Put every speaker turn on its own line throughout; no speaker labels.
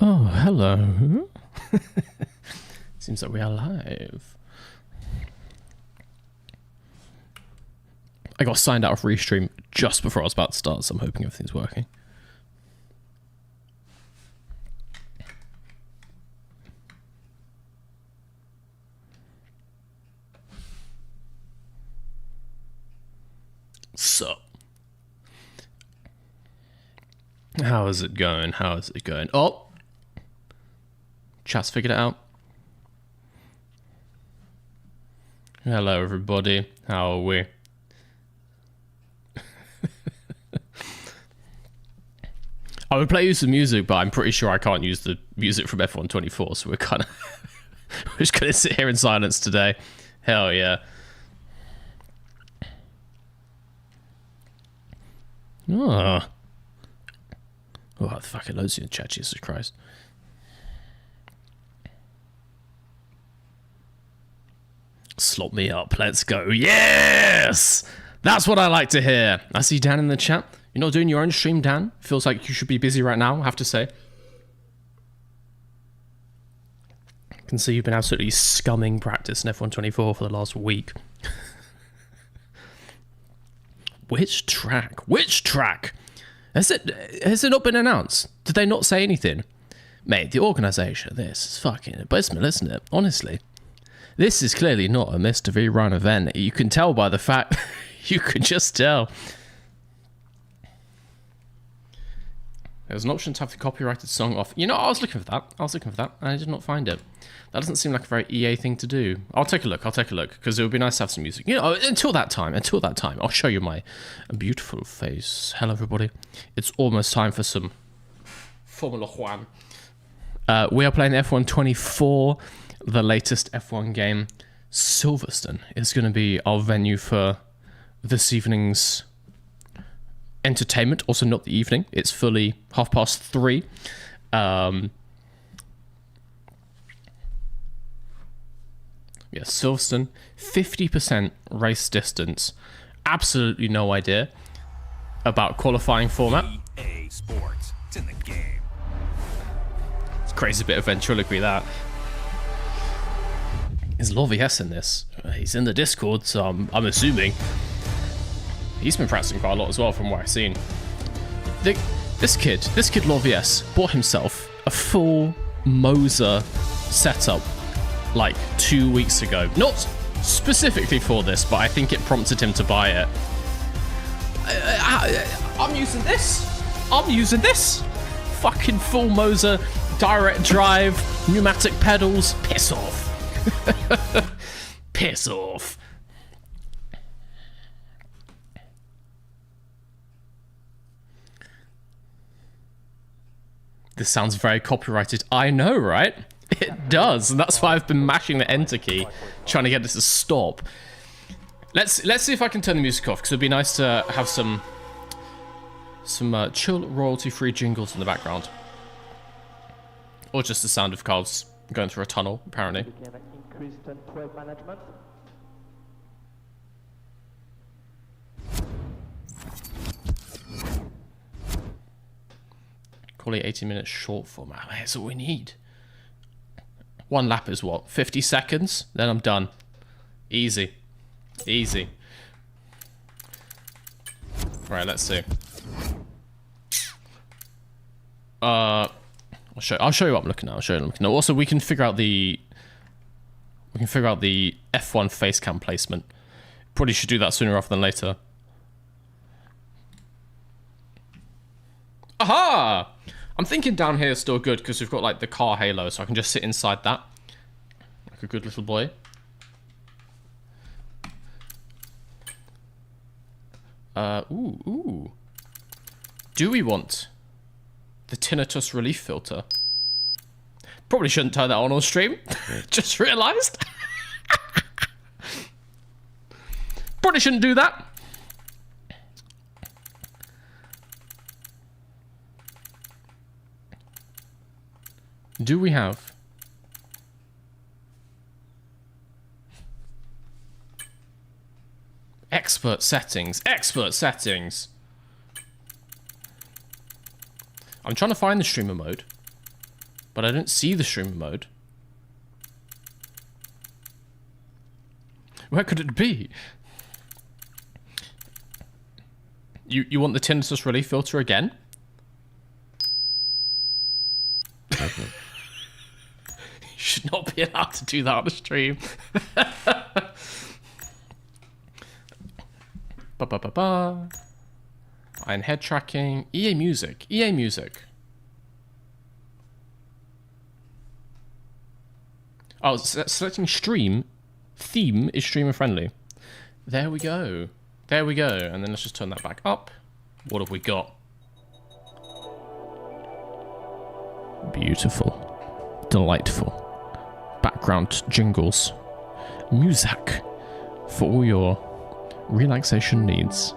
Oh, hello. Seems like we are live. I got signed out of Restream just before I was about to start, so I'm hoping everything's working. So, how is it going? How is it going? Oh, chat's figured it out. Hello, everybody. How are we? I would play you some music, but I'm pretty sure I can't use the music from F124, so we're kind of we're just gonna sit here in silence today. Hell yeah. Oh, oh, fucking loads in the chat. Jesus Christ. Slop me up. Let's go. Yes! That's what I like to hear. I see Dan in the chat. You're not doing your own stream, Dan? Feels like you should be busy right now, I have to say. I can see you've been absolutely scumming practice in F124 for the last week. Which track? Which track? Has it not been announced? Did they not say anything? Mate, the organisation of this is fucking abysmal, isn't it? Honestly. This is clearly not a Mr. V Run event. You can tell by the fact... you can just tell. There's an option to have the copyrighted song off. You know, I was looking for that. And I did not find it. That doesn't seem like a very EA thing to do. I'll take a look, because it would be nice to have some music. You know, until that time, I'll show you my beautiful face. Hello, everybody. It's almost time for some Formula One. We are playing F1 24, the latest F1 game. Silverstone is going to be our venue for this evening's entertainment. Also not the evening, it's fully 3:30. Yeah, Silverstone, 50% race distance. Absolutely no idea about qualifying format.
EA Sports, it's in the game.
It's a crazy bit of ventriloquy, that. Is Lovies in this? He's in the Discord, so I'm assuming. He's been practicing quite a lot as well from what I've seen. This kid Lovies bought himself a full Moser setup like 2 weeks ago. Not specifically for this, but I think it prompted him to buy it. I'm using this. Fucking full Moser, direct drive, pneumatic pedals. Piss off. Piss off. This sounds very copyrighted. I know, right? It does, and that's why I've been mashing the enter key, trying to get this to stop. Let's see if I can turn the music off, because it'd be nice to have some chill, royalty-free jingles in the background, or just the sound of cars going through a tunnel, apparently. Call it 80 minutes short format. That's all we need. One lap is what? 50 seconds? Then I'm done. Easy. Easy. Right, let's see. I'll show you what I'm looking at. Also, we can figure out the F1 face cam placement. Probably should do that sooner rather than later. Aha! I'm thinking down here is still good because we've got like the car halo, so I can just sit inside that like a good little boy. Ooh. Do we want the tinnitus relief filter? Probably shouldn't turn that on stream. Just realised. Probably shouldn't do that. Do we have expert settings? Expert settings. I'm trying to find the streamer mode. but I don't see the streamer mode. Where could it be? You want the tinnitus relief filter again? You should not be allowed to do that on the stream. Iron head tracking. EA Music. EA Music. Oh, selecting stream. Theme is streamer friendly. There we go. There we go. And then let's just turn that back up. What have we got? Beautiful. Delightful. Background jingles. Music. For all your relaxation needs.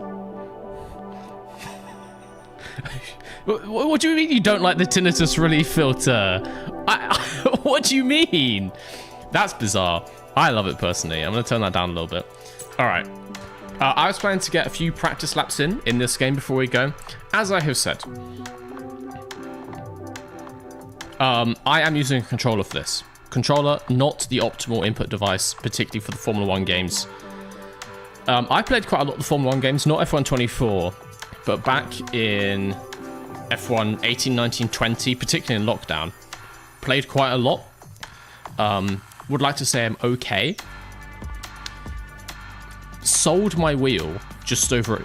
What do you mean you don't like the tinnitus relief filter? What do you mean? That's bizarre. I love it personally. I'm going to turn that down a little bit. All right. I was planning to get a few practice laps in this game before we go. As I have said, I am using a controller for this. Controller, not the optimal input device, particularly for the Formula 1 games. I played quite a lot of the Formula 1 games, not F1 24, but back in F1 18, 19, 20, particularly in lockdown, played quite a lot. Would like to say I'm okay. Sold my wheel just over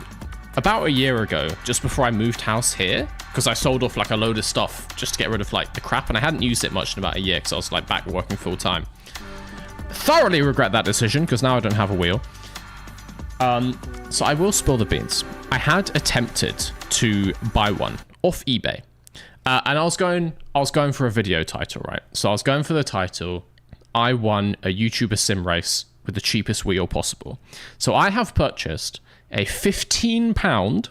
about a year ago, just before I moved house here, because I sold off like a load of stuff just to get rid of like the crap, and I hadn't used it much in about a year because I was like back working full time. Thoroughly regret that decision because now I don't have a wheel. So I will spill the beans. I had attempted to buy one off eBay, and I was going for a video title, right? So I was going for the title. I won a YouTuber sim race with the cheapest wheel possible. So I have purchased a £15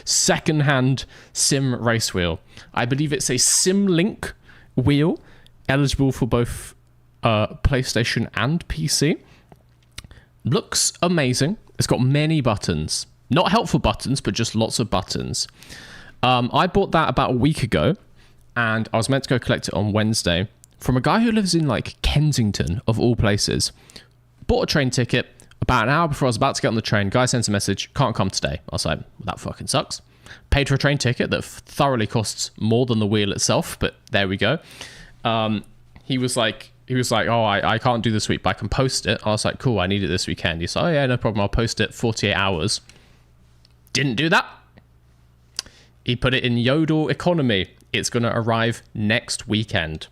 second-hand sim race wheel. I believe it's a SimLink wheel, eligible for both PlayStation and PC. Looks amazing. It's got many buttons. Not helpful buttons, but just lots of buttons. I bought that about a week ago, and I was meant to go collect it on Wednesday from a guy who lives in like Kensington, of all places. Bought a train ticket. About an hour before I was about to get on the train, guy sends a message, can't come today. I was like, well, that fucking sucks. Paid for a train ticket that thoroughly costs more than the wheel itself, but there we go. He was like, oh, I can't do this week, but I can post it. I was like, cool, I need it this weekend. He's like, oh yeah, no problem, I'll post it 48 hours. Didn't do that. He put it in Yodel economy. It's going to arrive next weekend.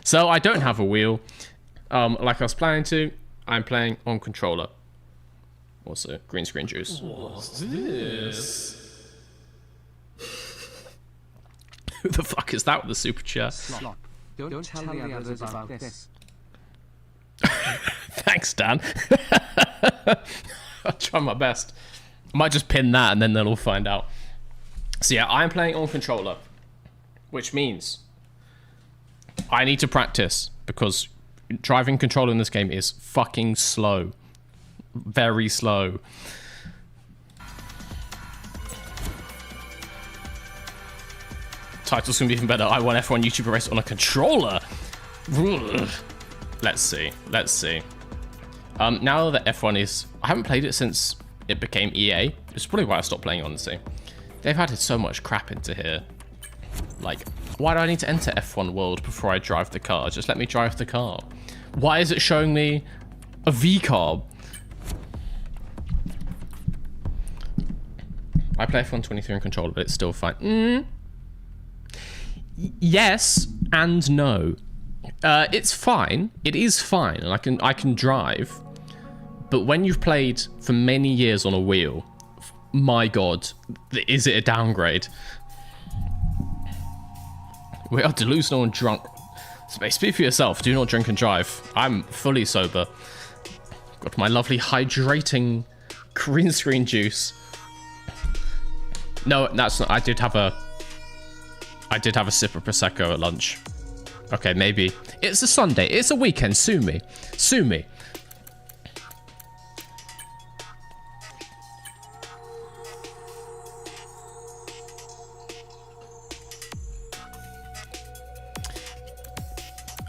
So I don't have a wheel. Like I was planning to. I'm playing on controller. Also, green screen juice. What's this? Who the fuck is that with the super chat?
Slop. Don't tell the others about this.
Thanks, Dan. I'll try my best. I might just pin that and then they'll all find out. So yeah, I'm playing on controller, which means I need to practice because driving controller in this game is fucking slow. Very slow. Title's gonna be even better. I won F1 YouTuber race on a controller. Ugh. Let's see. Let's see. Now that F1 is... I haven't played it since it became EA. It's probably why I stopped playing, honestly. They've added so much crap into here. Like, why do I need to enter F1 World before I drive the car? Just let me drive the car. Why is it showing me a V-carb? I play F1 23 on controller, but it's still fine. Yes and no. It's fine. It is fine, and I can drive. But when you've played for many years on a wheel, my God, is it a downgrade? We are delusional and drunk. Speak for yourself. Do not drink and drive. I'm fully sober. Got my lovely hydrating green screen juice. No, that's not. I did have a sip of Prosecco at lunch. Okay, maybe. It's a Sunday. It's a weekend. Sue me. Sue me.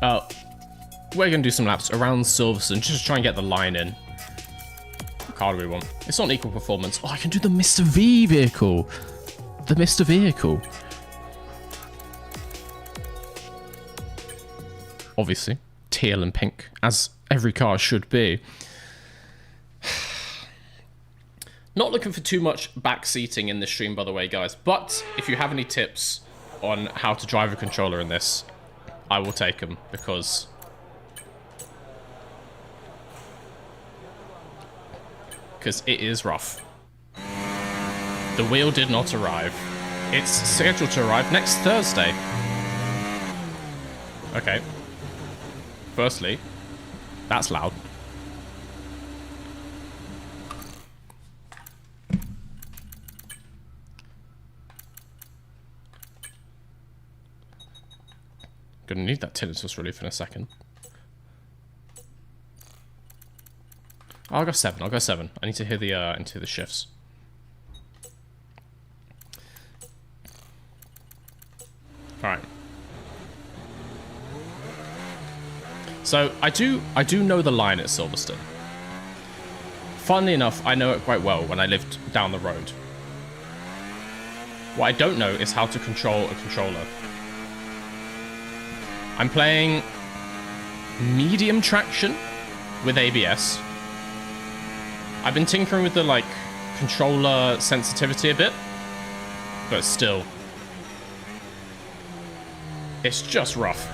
We're going to do some laps around Silverstone, just to try and get the line in. What car do we want? It's not equal performance. Oh, I can do the Mr. V vehicle. The Mr. Vehicle. Obviously, teal and pink, as every car should be. Not looking for too much back seating in this stream, by the way, guys. But if you have any tips on how to drive a controller in this, I will take them, because it is rough. The wheel did not arrive. It's scheduled to arrive next Thursday. Okay. Firstly, that's loud. Gonna need that tinnitus relief in a second. Oh, I'll go 7. I'll go 7. I need to hear the shifts. All right. So I do know the line at Silverstone. Funnily enough, I know it quite well when I lived down the road. What I don't know is how to control a controller. I'm playing medium traction with ABS. I've been tinkering with the like controller sensitivity a bit, but still, it's just rough.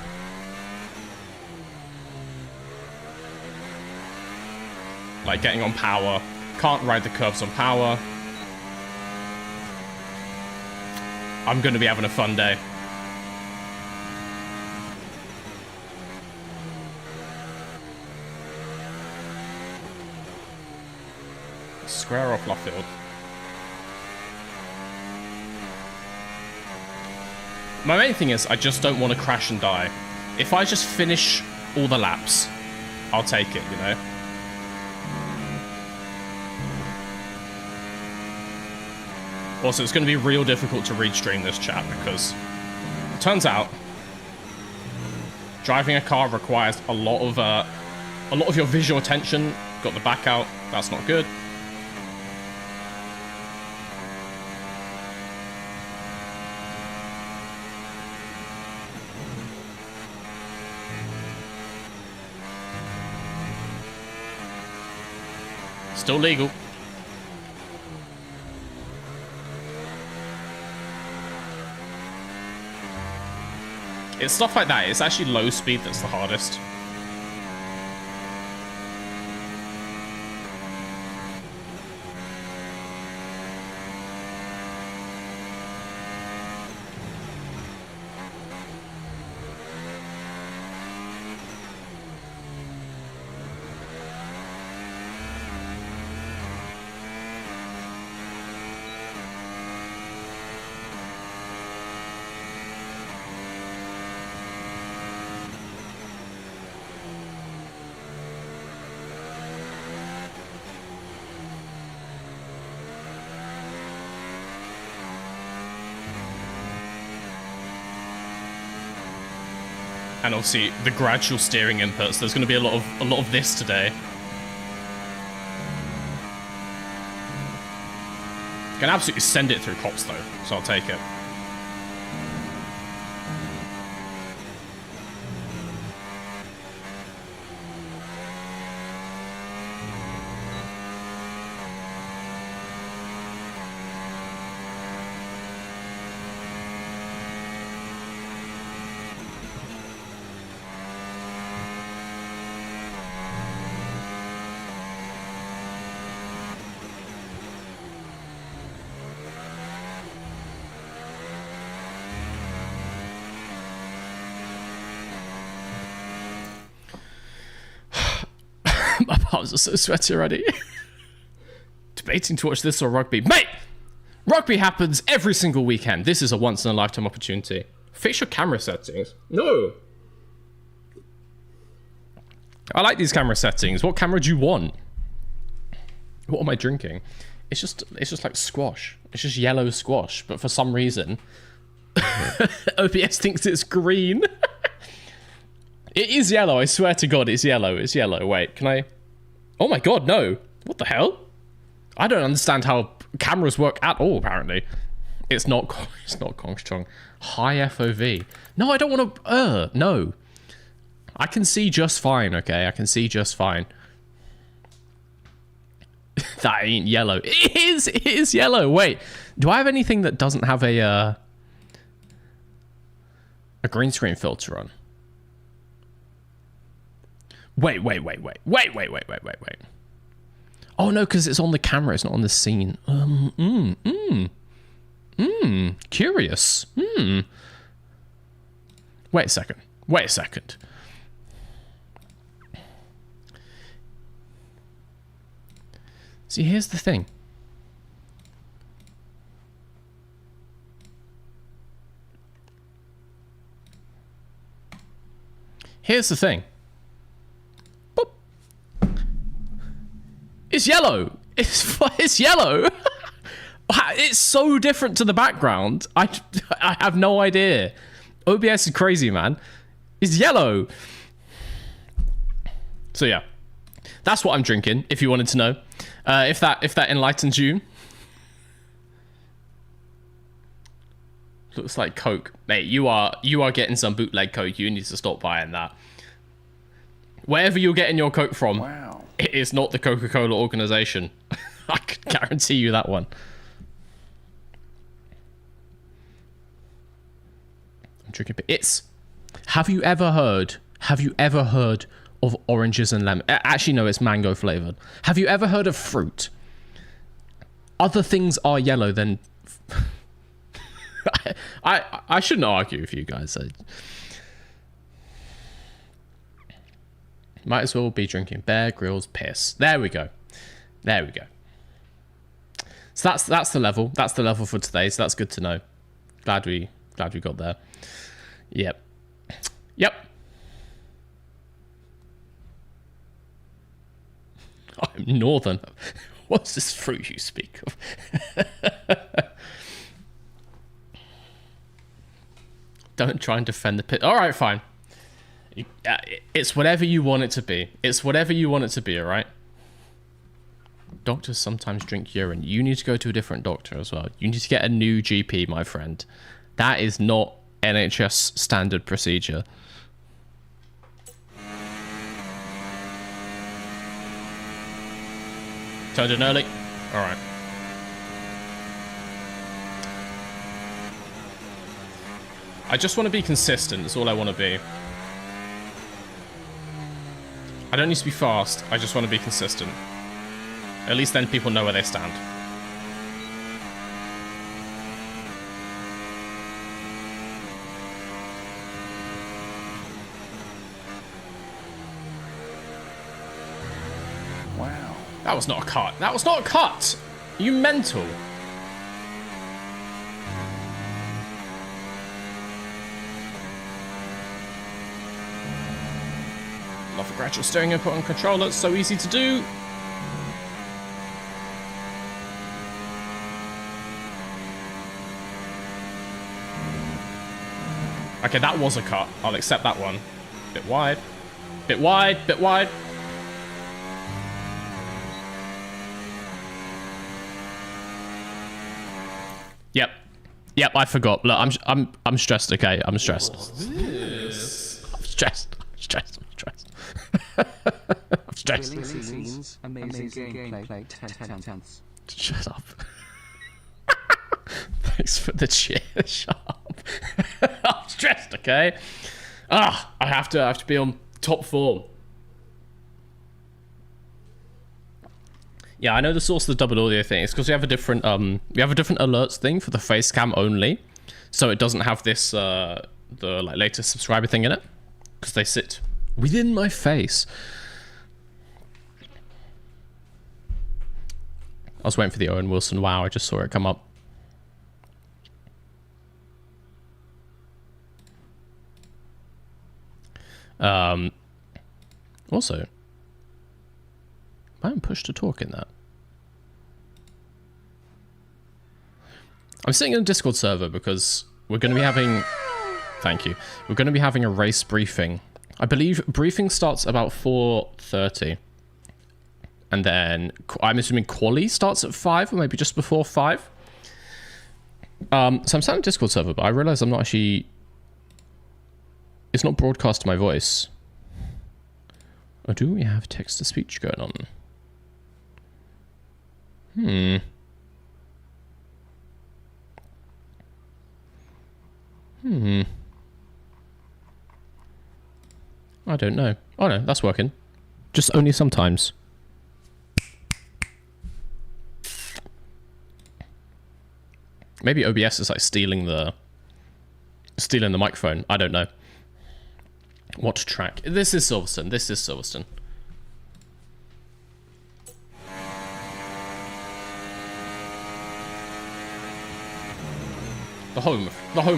Like getting on power, can't ride the curves on power. I'm gonna be having a fun day. Square off left field. My main thing is I just don't want to crash and die. If I just finish all the laps, I'll take it, you know? Also, it's going to be real difficult to read stream this chat because it turns out driving a car requires a lot of your visual attention. Got the back out. That's not good. Still legal. It's stuff like that. It's actually low speed that's the hardest. And obviously the gradual steering inputs. There's going to be a lot of this today. Can absolutely send it through cops though, so I'll take it. My palms are so sweaty already. Debating to watch this or rugby. Mate! Rugby happens every single weekend. This is a once-in-a-lifetime opportunity. Fix your camera settings. No! I like these camera settings. What camera do you want? What am I drinking? It's just like squash. It's just yellow squash, but for some reason, OBS thinks it's green. It is yellow. I swear to God, it's yellow. It's yellow. Wait, can I? Oh my God, no. What the hell? I don't understand how cameras work at all, apparently. It's not Kongstrong. High FOV. No, I don't want to... no. I can see just fine, okay? I can see just fine. That ain't yellow. It is yellow. Wait, do I have anything that doesn't have a green screen filter on? Wait. Oh no, because it's on the camera, it's not on the scene. Curious. Wait a second. See, here's the thing. Boop. It's yellow. It's yellow. It's so different to the background. I have no idea. OBS is crazy, man. It's yellow. So yeah, that's what I'm drinking. If you wanted to know, if that enlightens you. Looks like Coke, mate. You are getting some bootleg Coke. You need to stop buying that. Wherever you're getting your Coke from, wow, it is not the Coca-Cola organization. I can guarantee you that one. I'm drinking. It's. Have you ever heard of oranges and lemon? Actually, no, it's mango flavored. Have you ever heard of fruit? Other things are yellow than. I shouldn't argue with you guys. Might as well be drinking Bear Grylls piss. There we go. So that's the level. That's the level for today. So that's good to know. Glad we got there. Yep. I'm northern. What's this fruit you speak of? Don't try and defend the pit. All right, fine. It's whatever you want it to be. All right? Doctors sometimes drink urine. You need to go to a different doctor as well. You need to get a new GP, my friend. That is not NHS standard procedure. Turned in early. All right. I just want to be consistent. That's all I want to be. I don't need to be fast. I just want to be consistent. At least then people know where they stand.
Wow.
That was not a cut. That was not a cut. You mental. Love the gradual steering input on controller. It's so easy to do. Okay, that was a cut. I'll accept that one. Bit wide. Bit wide. Yep, I forgot. Look, I'm stressed, okay? I'm stressed. I'm stressed. I'm stressed.
Amazing gameplay. 10.
Shut up. Thanks for the cheer. Shut up. I'm stressed, okay? I have to be on top form. Yeah, I know the source of the double audio thing. It's because we have a different alerts thing for the face cam only, so it doesn't have this the like latest subscriber thing in it, because they sit within my face. I was waiting for the Owen Wilson. Wow, I just saw it come up. Also, I am push to talk in that. I'm sitting in a Discord server because we're going to be having... Thank you. We're going to be having a race briefing I believe briefing starts about 4:30. And then I'm assuming quali starts at 5 or maybe just before 5. So I'm starting a Discord server, but I realize I'm not actually... It's not broadcast my voice. Or do we have text-to-speech going on? I don't know. Oh no, that's working. Just only sometimes. Maybe OBS is like stealing the microphone. I don't know. What track? This is Silverstone. This is Silverstone. The home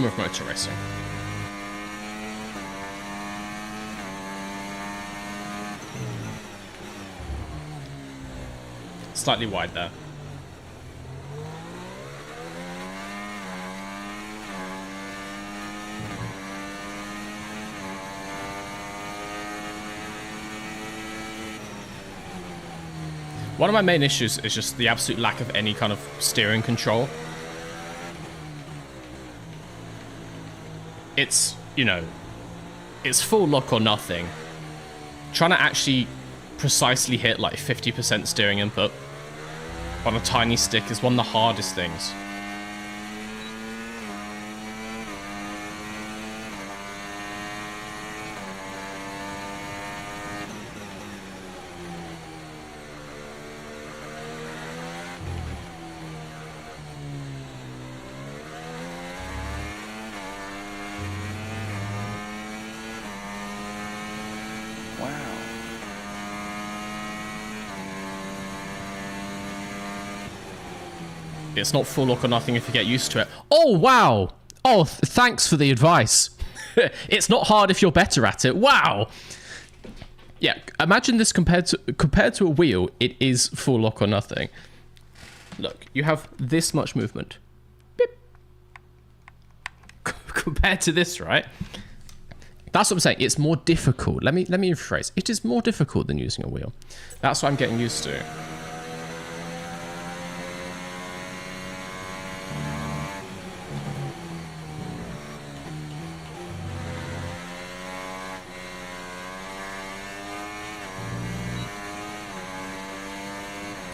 of motor racing. Slightly wide there. One of my main issues is just the absolute lack of any kind of steering control. It's, you know, it's full lock or nothing. Trying to actually precisely hit like 50% steering input on a tiny stick is one of the hardest things. It's not full lock or nothing if you get used to it. Oh, wow. Oh, thanks for the advice. It's not hard if you're better at it. Wow. Yeah, imagine this compared to a wheel, it is full lock or nothing. Look, you have this much movement. Beep. Compared to this, right? That's what I'm saying. It's more difficult. Let me rephrase. It is more difficult than using a wheel. That's what I'm getting used to.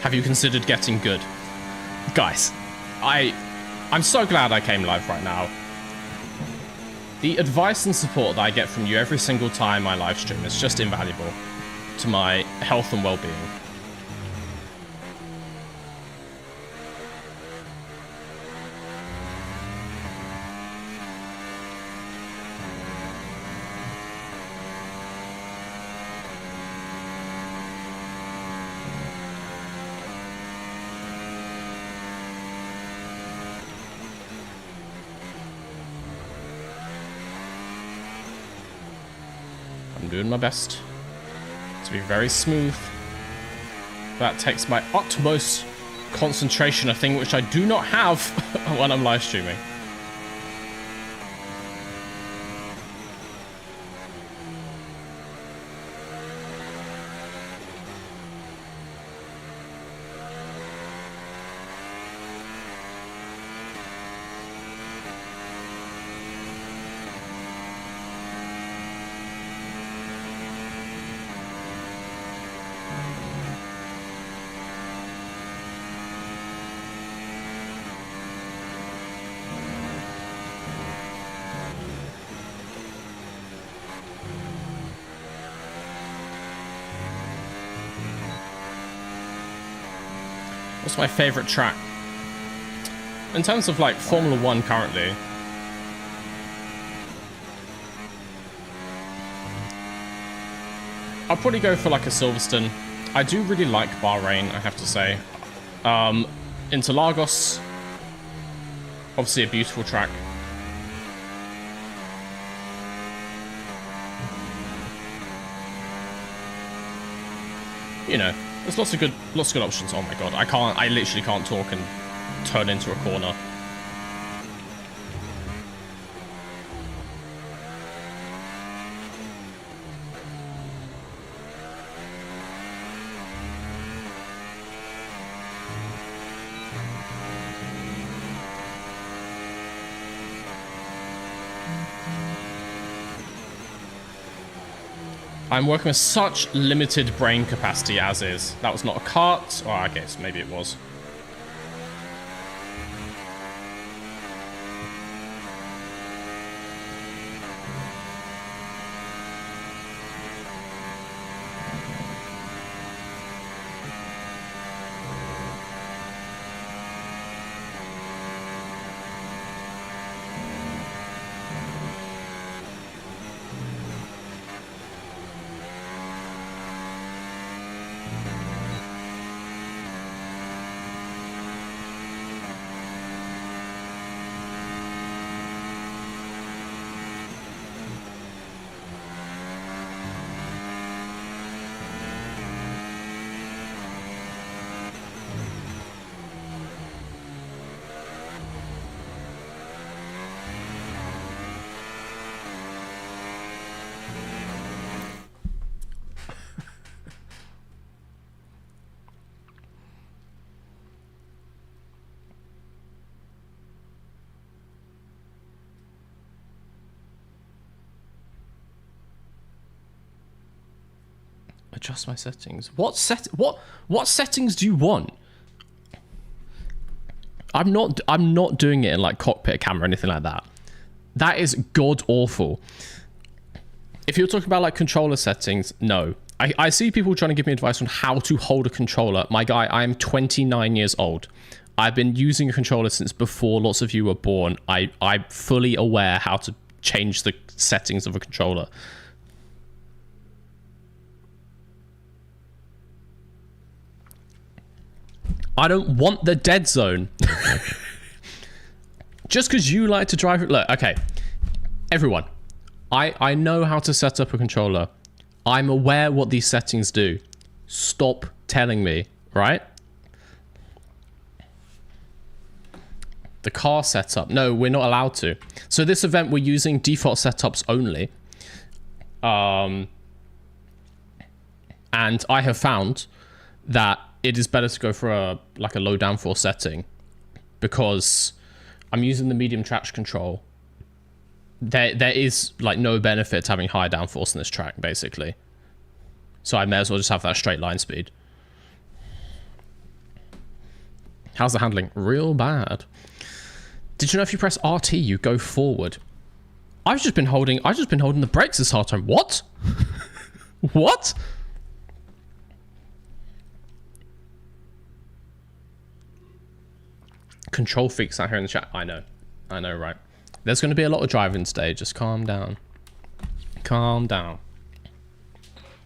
Have you considered getting good? Guys, I'm so glad I came live right now. The advice and support that I get from you every single time I live stream is just invaluable to my health and well-being. I'm doing my best to be very smooth. That takes my utmost concentration, a thing which I do not have when I'm live streaming. What's my favorite track? In terms of like Formula 1 currently, I'll probably go for like a Silverstone. I do really like Bahrain, I have to say. Interlagos, obviously a beautiful track. You know, there's lots of good options. Oh my god, I literally can't talk and turn into a corner. I'm working with such limited brain capacity as is. That was not a cart. Oh, I guess maybe it was. Adjust my settings. What settings do you want? I'm not doing it in like cockpit camera or anything like that. That is god awful. If you're talking about like controller settings, no. I see people trying to give me advice on how to hold a controller. My guy, I am 29 years old. I've been using a controller since before lots of you were born. I'm fully aware how to change the settings of a controller. I don't want the dead zone. Just because you like to drive it. Look, okay. Everyone, I know how to set up a controller. I'm aware what these settings do. Stop telling me, right? The car setup. No, we're not allowed to. So this event, we're using default setups only. And I have found that it is better to go for a low downforce setting because I'm using the medium traction control. There is like no benefit to having high downforce in this track, basically. So I may as well just have that straight line speed. How's the handling? Real bad. Did you know if you press RT, you go forward? I've just been holding the brakes this whole time. What? What? Control freaks out here in the chat. I know, right? There's going to be a lot of driving today. Just calm down. Calm down.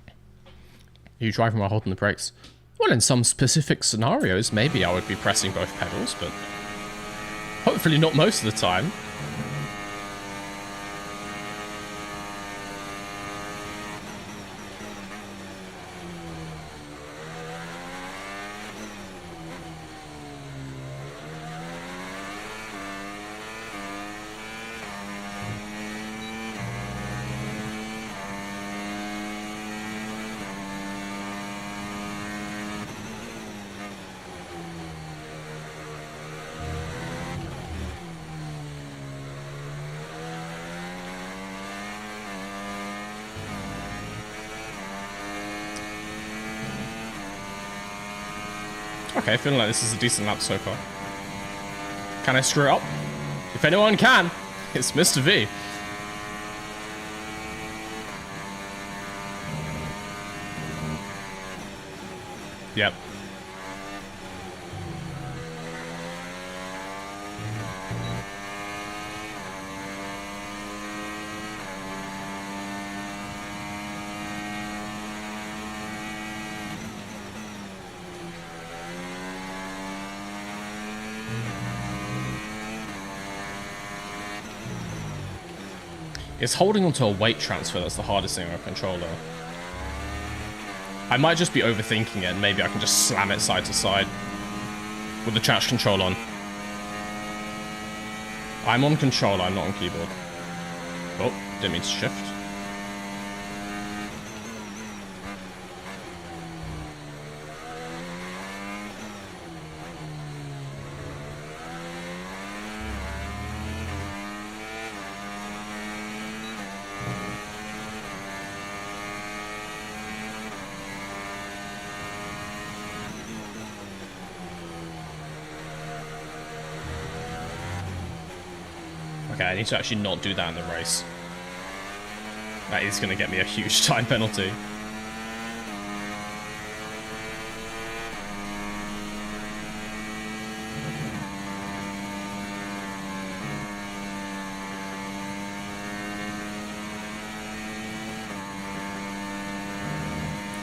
Are you driving while holding the brakes? Well, in some specific scenarios, maybe I would be pressing both pedals, but hopefully not most of the time. Okay, feeling like this is a decent lap so far. Can I screw it up? If anyone can, it's Mr. V. Yep. It's holding onto a weight transfer that's the hardest thing on a controller. I might just be overthinking it, and maybe I can just slam it side to side with the traction control on. I'm on controller, I'm not on keyboard. Oh, didn't mean to shift. Okay, I need to actually not do that in the race. That is going to get me a huge time penalty.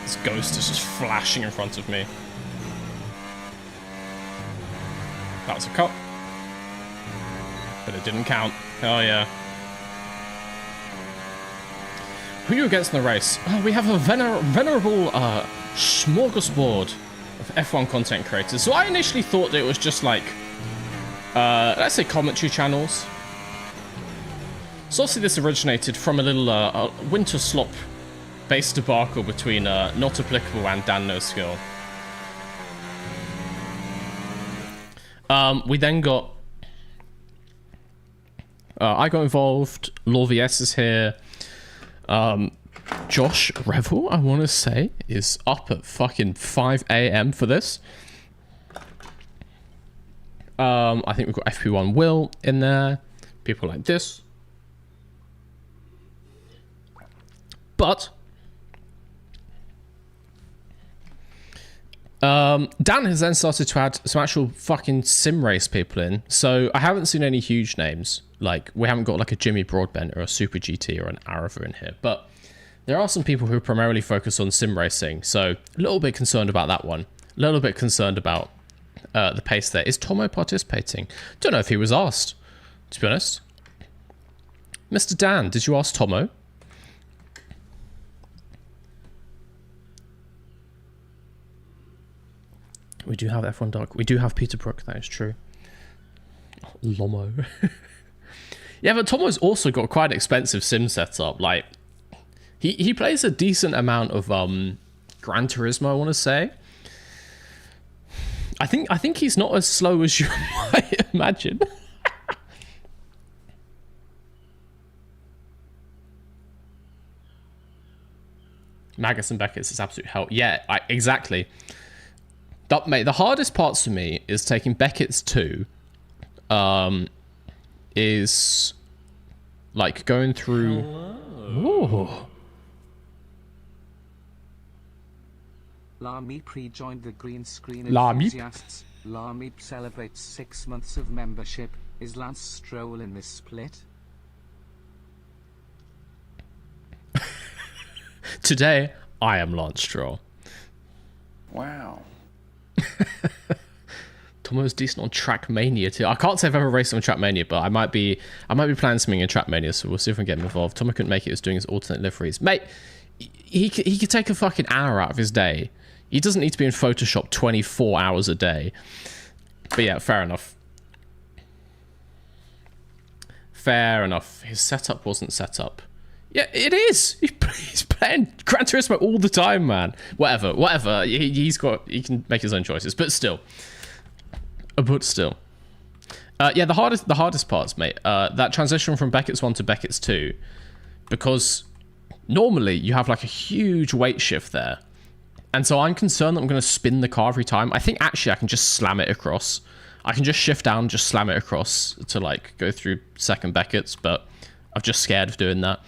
This ghost is just flashing in front of me. That was a cut. But it didn't count. Oh yeah. Who are you against in the race? Oh, we have a venerable smorgasbord of F1 content creators. So I initially thought it was just like, let's say commentary channels. So obviously this originated from a little winter slop based debacle between Not Applicable and Dan No Skill. We then got... I got involved. Law VS is here. Josh Revel, I want to say, is up at fucking 5 a.m. for this. I think we've got FP1 Will in there. People like this. But... Dan has then started to add some actual fucking sim race people in. So I haven't seen any huge names. Like, we haven't got like a Jimmy Broadbent or a Super GT or an Arava in here. But there are some people who primarily focus on sim racing. So a little bit concerned about that one. A little bit concerned about the pace there. Is Tomo participating? Don't know if he was asked, to be honest. Mr. Dan, did you ask Tomo? We do have F1 Dark. We do have Peter Brook, that is true. Lomo. Yeah, but Tomo's also got quite an expensive sim setup. Like, he plays a decent amount of Gran Turismo, I want to say. I think he's not as slow as you might imagine. Magus and Beckett's is absolute hell. Yeah, exactly. Mate, the hardest parts for me is taking Beckett's 2. Is like going through. Ooh.
Lami pre-joined the green screen
Lami?
enthusiasts. Lami celebrates 6 months of membership. Is Lance Stroll in this split?
Today, I am Lance Stroll.
Wow.
Tomo's decent on Trackmania too. I can't say I've ever raced on Trackmania, but I might be planning something in Trackmania, so we'll see if we can get him involved. Tomo couldn't make it. He was doing his alternate liveries. Mate, he could take a fucking hour out of his day. He doesn't need to be in Photoshop 24 hours a day. But yeah, fair enough. Fair enough. His setup wasn't set up. Yeah, it is. He's playing Gran Turismo all the time, man. Whatever. He can make his own choices, but still. Yeah, the hardest parts, mate. That transition from Beckett's 1 to Beckett's 2, because normally you have like a huge weight shift there, and so I'm concerned that I'm going to spin the car every time. I think actually I can just slam it across. I can just shift down, just slam it across to like go through second Beckett's, but I'm just scared of doing that.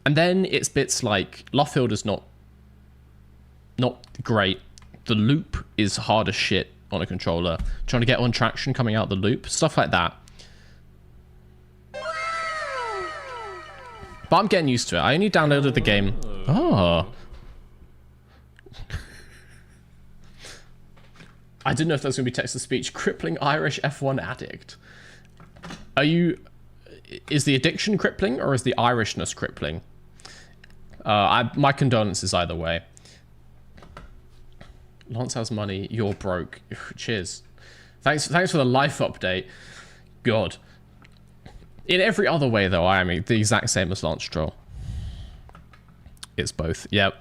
And then it's bits like Luffield is not great. The loop is hard as shit on a controller. Trying to get on traction coming out the loop, stuff like that. But I'm getting used to it. I only downloaded the game. Oh. I didn't know if that was going to be text-to-speech. Crippling Irish F1 addict. Are you... Is the addiction crippling or is the Irishness crippling? My condolences either way. Lance has money. You're broke. Cheers. Thanks for the life update. God. In every other way, though, I am the exact same as Lance Stroll. It's both. Yep.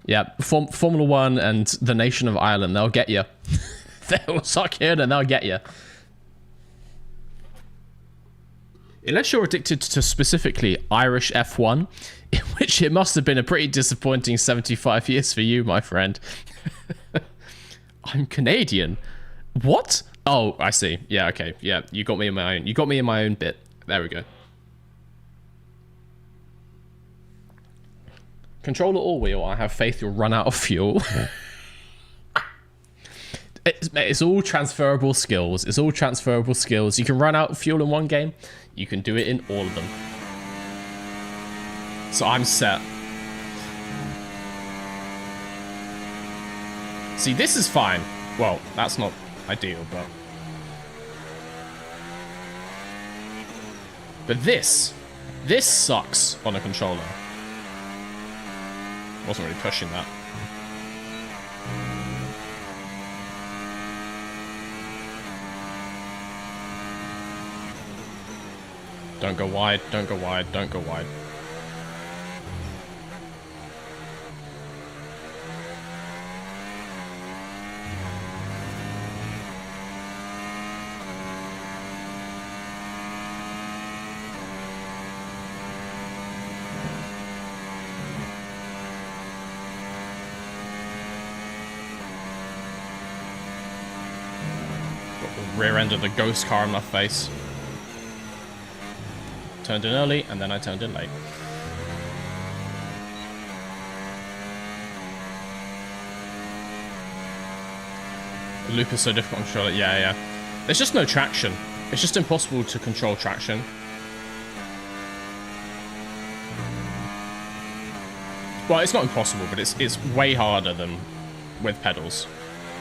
Yep. Formula 1 and the nation of Ireland, they'll get you. They'll suck here and they'll get you. Unless you're addicted to specifically Irish F1, in which it must have been a pretty disappointing 75 years for you, my friend. I'm Canadian. What? Oh, I see. Yeah, okay. Yeah, you got me in my own. You got me in my own bit. There we go. Controller or wheel, I have faith you'll run out of fuel. It's all transferable skills. It's all transferable skills. You can run out of fuel in one game. You can do it in all of them. So I'm set. See, this is fine. Well, that's not ideal, but... But this sucks on a controller. Wasn't really pushing that. Don't go wide, don't go wide, don't go wide. Rear end of the ghost car in my face. Turned in early, and then I turned in late. The loop is so difficult to control it. Yeah. There's just no traction. It's just impossible to control traction. Well, it's not impossible, but it's way harder than with pedals.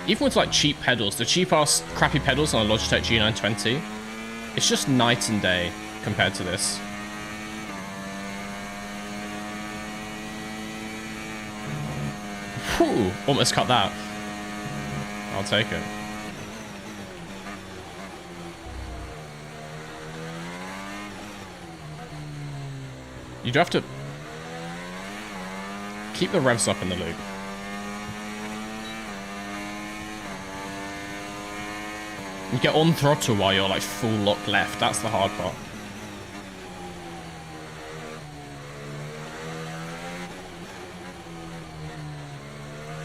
Even with like cheap pedals, the cheap-ass crappy pedals on a Logitech G920, it's just night and day compared to this. Whew, almost cut that. I'll take it. You do have to keep the revs up in the loop. You get on throttle while you're like full lock left. That's the hard part.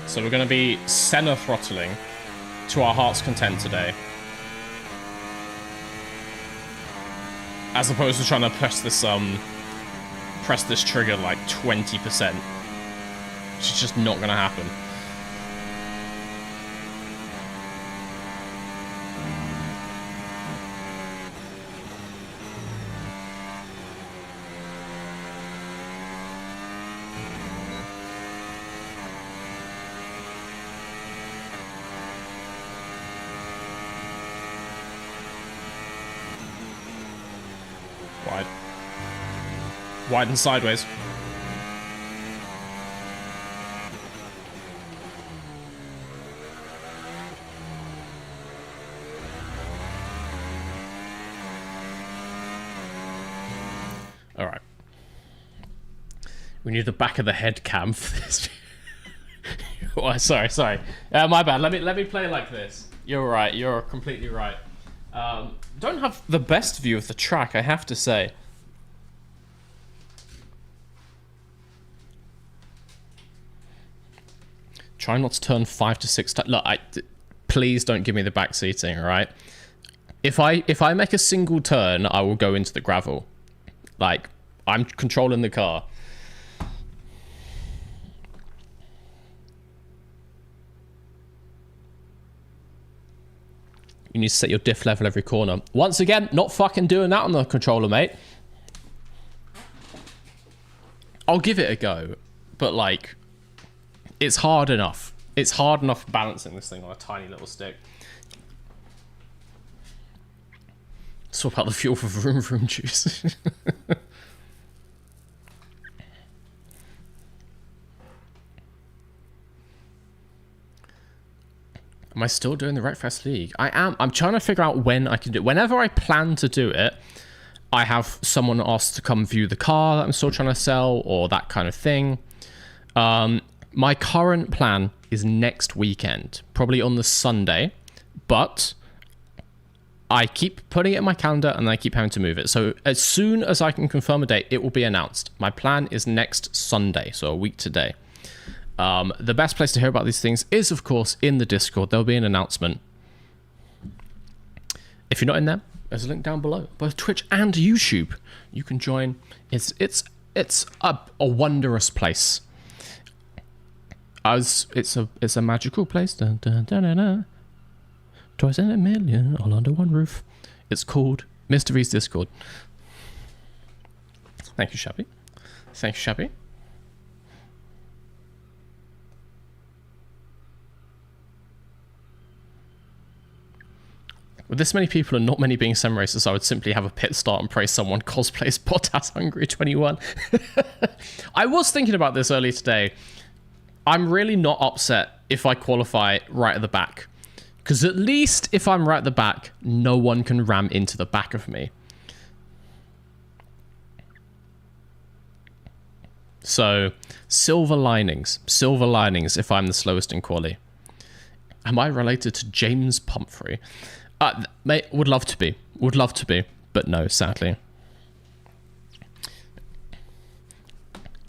So we're going to be center throttling to our heart's content today. As opposed to trying to press this trigger like 20%. Which is just not going to happen. Wide and sideways. All right. We need the back of the head cam for this. Oh, sorry. My bad. Let me play like this. You're right. You're completely right. Don't have the best view of the track, I have to say. Try not to turn 5 to 6 times. Look, please don't give me the back seating, all right? If I make a single turn, I will go into the gravel. Like, I'm controlling the car. You need to set your diff level every corner. Once again, not fucking doing that on the controller, mate. I'll give it a go, but like, it's hard enough. It's hard enough balancing this thing on a tiny little stick. Swap out the fuel for vroom vroom juice. Am I still doing the Wreckfest League? I am. I'm trying to figure out when I can do it. Whenever I plan to do it, I have someone asked to come view the car that I'm still trying to sell or that kind of thing. My current plan is next weekend, probably on the Sunday, but I keep putting it in my calendar and I keep having to move it. So as soon as I can confirm a date, it will be announced. My plan is next Sunday, so a week today. The best place to hear about these things is, of course, in the Discord. There'll be an announcement. If you're not in there, there's a link down below, both Twitch and YouTube. You can join. It's a wondrous place. It's a magical place. Dun, dun, dun, dun, dun. Twice in a million, all under one roof. It's called Mr. V's Discord. Thank you, Shabby. Thank you, Shabby. With this many people and not many being sim racers, I would simply have a pit start and pray someone cosplays Bottas Hungry 21. I was thinking about this earlier today. I'm really not upset if I qualify right at the back. Because at least if I'm right at the back, no one can ram into the back of me. So, silver linings if I'm the slowest in quali. Am I related to James Pumphrey? Mate, would love to be, but no, sadly.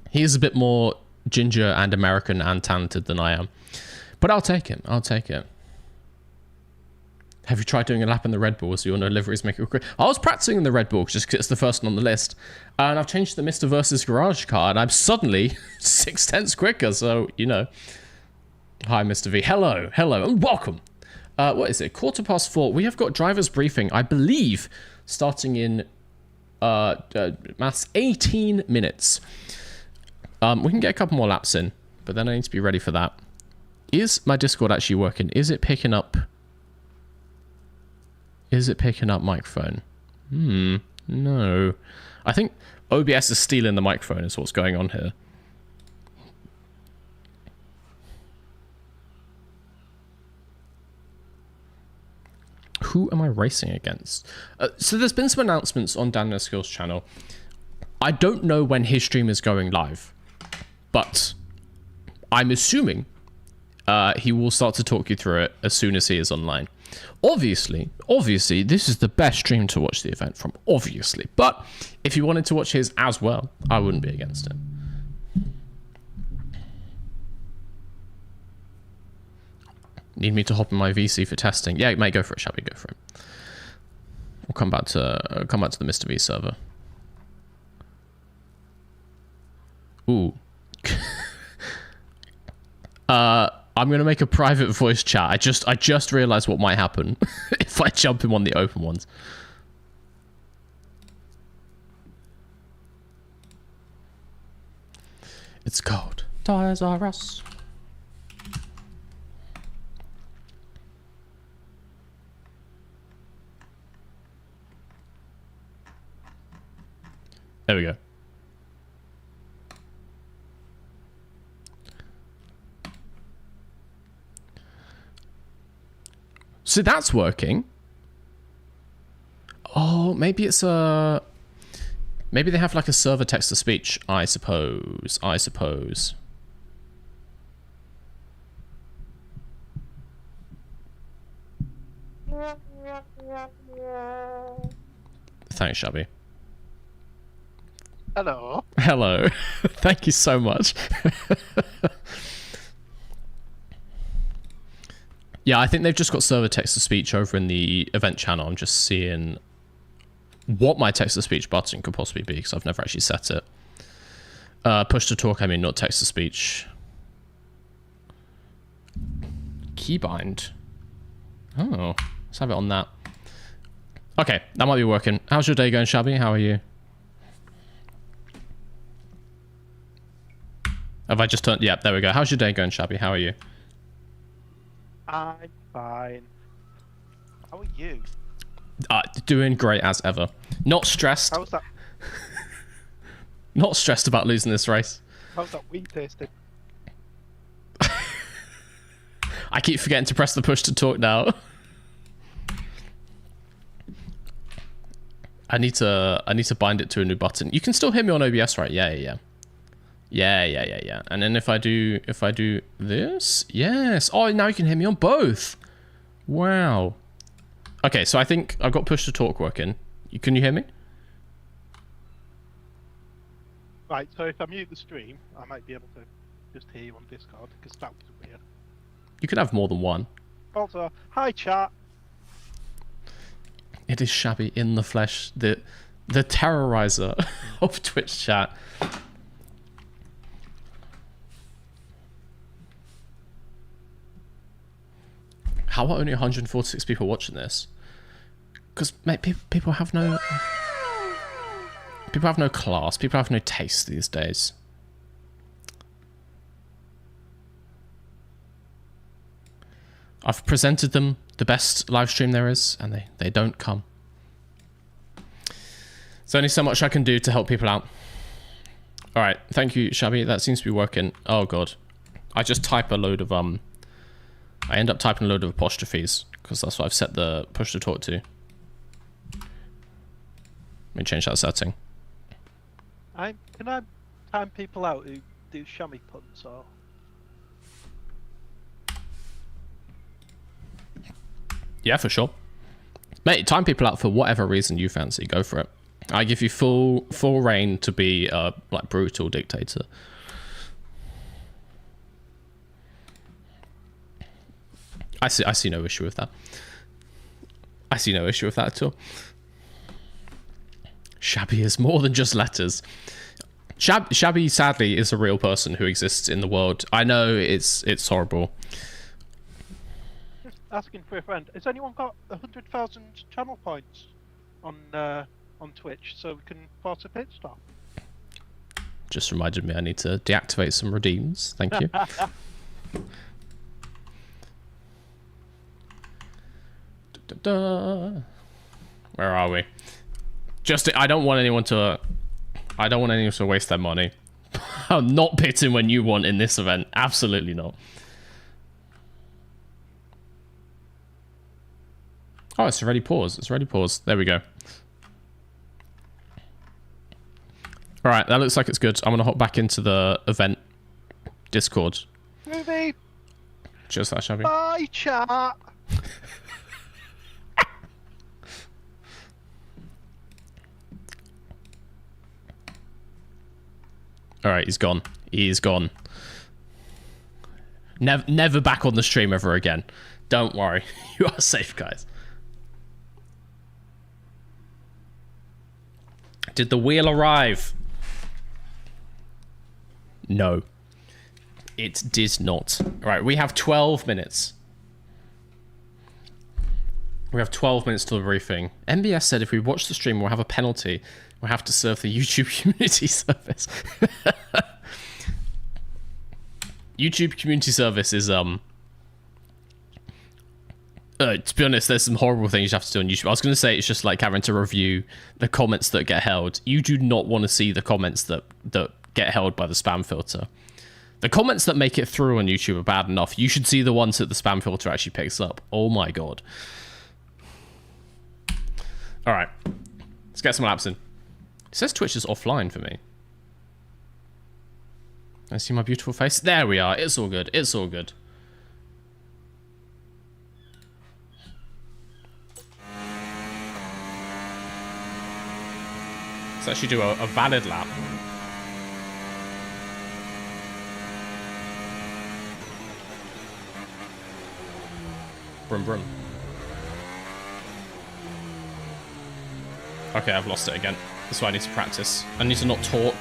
He is a bit more ginger and American and talented than I am. But I'll take it, Have you tried doing a lap in the Red Bull so you'll know liveries make it quick? I was practicing in the Red Bull just because it's the first one on the list. And I've changed the Mr. versus Garage car and I'm suddenly 6/10 quicker, so, you know. Hi, Mr. V. Hello, and welcome. What is it? 4:15. We have got driver's briefing, I believe, starting in maths 18 minutes. We can get a couple more laps in, but then I need to be ready for that. Is my Discord actually working? Is it picking up microphone? No. I think OBS is stealing the microphone is what's going on here. Who am I racing against? So there's been some announcements on Dan Skill's channel. I don't know when his stream is going live, but I'm assuming he will start to talk you through it as soon as he is online. Obviously, this is the best stream to watch the event from, obviously. But if you wanted to watch his as well, I wouldn't be against it. Need me to hop in my VC for testing? Yeah, mate, go for it, Shabby, go for it. We'll come back to the Mr. V server. Ooh. I'm gonna make a private voice chat. I just realized what might happen if I jump in one of the open ones. It's cold. Toys R Us. There we go. So that's working. Oh, maybe it's a... Maybe they have like a server text-to-speech, I suppose. Thanks, Shabby.
Hello.
Hello. Thank you so much. Yeah, I think they've just got server text-to-speech over in the event channel. I'm just seeing what my text-to-speech button could possibly be, because I've never actually set it. Push-to-talk, I mean, not text-to-speech. Keybind. Oh, let's have it on that. Okay, that might be working. How's your day going, Shabby? How are you? Have I just turned... Yep, there we go. How's your day going, Shabby? How are you?
I'm fine. How are you?
Doing great as ever. Not stressed.
How's that?
Not stressed about losing this race.
How's that wheat tasting?
I keep forgetting to press the push to talk now. I need to bind it to a new button. You can still hear me on OBS, right? Yeah. And then if I do this, yes. Oh, now you can hear me on both. Wow. Okay, so I think I've got push to talk working. Can you hear me?
Right, so if I mute the stream, I might be able to just hear you on Discord, because that was weird.
You can have more than one.
Also, hi chat.
It is Shabby in the flesh, the terrorizer of Twitch chat. How are only 146 people watching this? Because, mate, people have no... People have no class. People have no taste these days. I've presented them the best live stream there is, and they don't come. There's only so much I can do to help people out. Alright, thank you, Shabby. That seems to be working. Oh, God. I just type a load of, I end up typing a load of apostrophes, because that's what I've set the push to talk to. Let me change that setting.
Can I time people out who do shammy puns or?
Yeah, for sure. Mate, time people out for whatever reason you fancy. Go for it. I give you full reign to be a like brutal dictator. I see no issue with that. I see no issue with that at all. Shabby is more than just letters. Shabby, sadly, is a real person who exists in the world. I know it's horrible.
Just asking for a friend. Has anyone got 100,000 channel points on Twitch so we can force a pit stop?
Just reminded me I need to deactivate some redeems. Thank you. Where are we? I don't want anyone to waste their money. I'm not pitting when you want in this event. Absolutely not. Oh, it's already paused. It's already paused. There we go. All right, that looks like it's good. I'm gonna hop back into the event Discord.
Movie.
Just that, Shabby.
Bye, chat.
All right, he's gone. He's gone. Never back on the stream ever again. Don't worry. You are safe, guys. Did the wheel arrive? No. It did not. All right, we have 12 minutes. We have 12 minutes till the briefing. MBS said if we watch the stream, we'll have a penalty. We'll have to serve the YouTube community service. YouTube community service is, to be honest, there's some horrible things you have to do on YouTube. I was going to say it's just like having to review the comments that get held. You do not want to see the comments that get held by the spam filter. The comments that make it through on YouTube are bad enough. You should see the ones that the spam filter actually picks up. Oh my god. All right, let's get some laps in. It says Twitch is offline for me. Can I see my beautiful face? There we are. It's all good. It's all good. Let's actually do a valid lap. Brum brum. Okay, I've lost it again. That's why I need to practice. I need to not talk.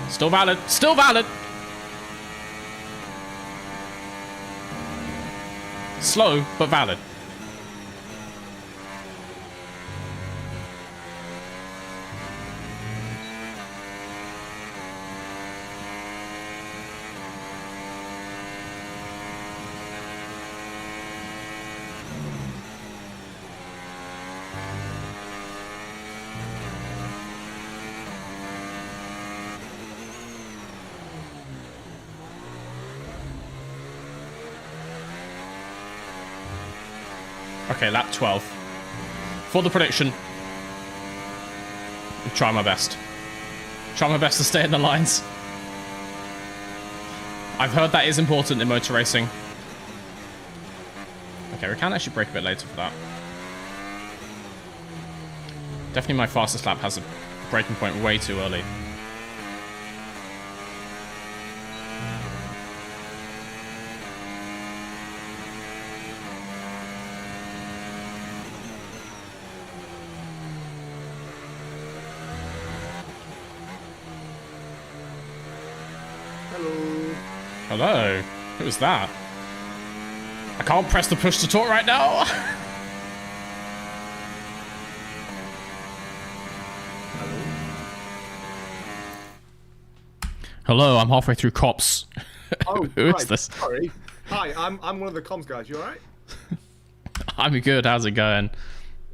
Still valid. Still valid. Slow, but valid. Okay, lap 12. For the prediction. Try my best. Try my best to stay in the lines. I've heard that is important in motor racing. Okay, we can actually brake a bit later for that. Definitely my fastest lap has a braking point way too early. Hello. Who was that? I can't press the push to talk right now. Hello, I'm halfway through Cops.
Oh,
Who
right,
is this?
Sorry. Hi, I'm one of the comms guys. You alright?
I'm good. How's it going?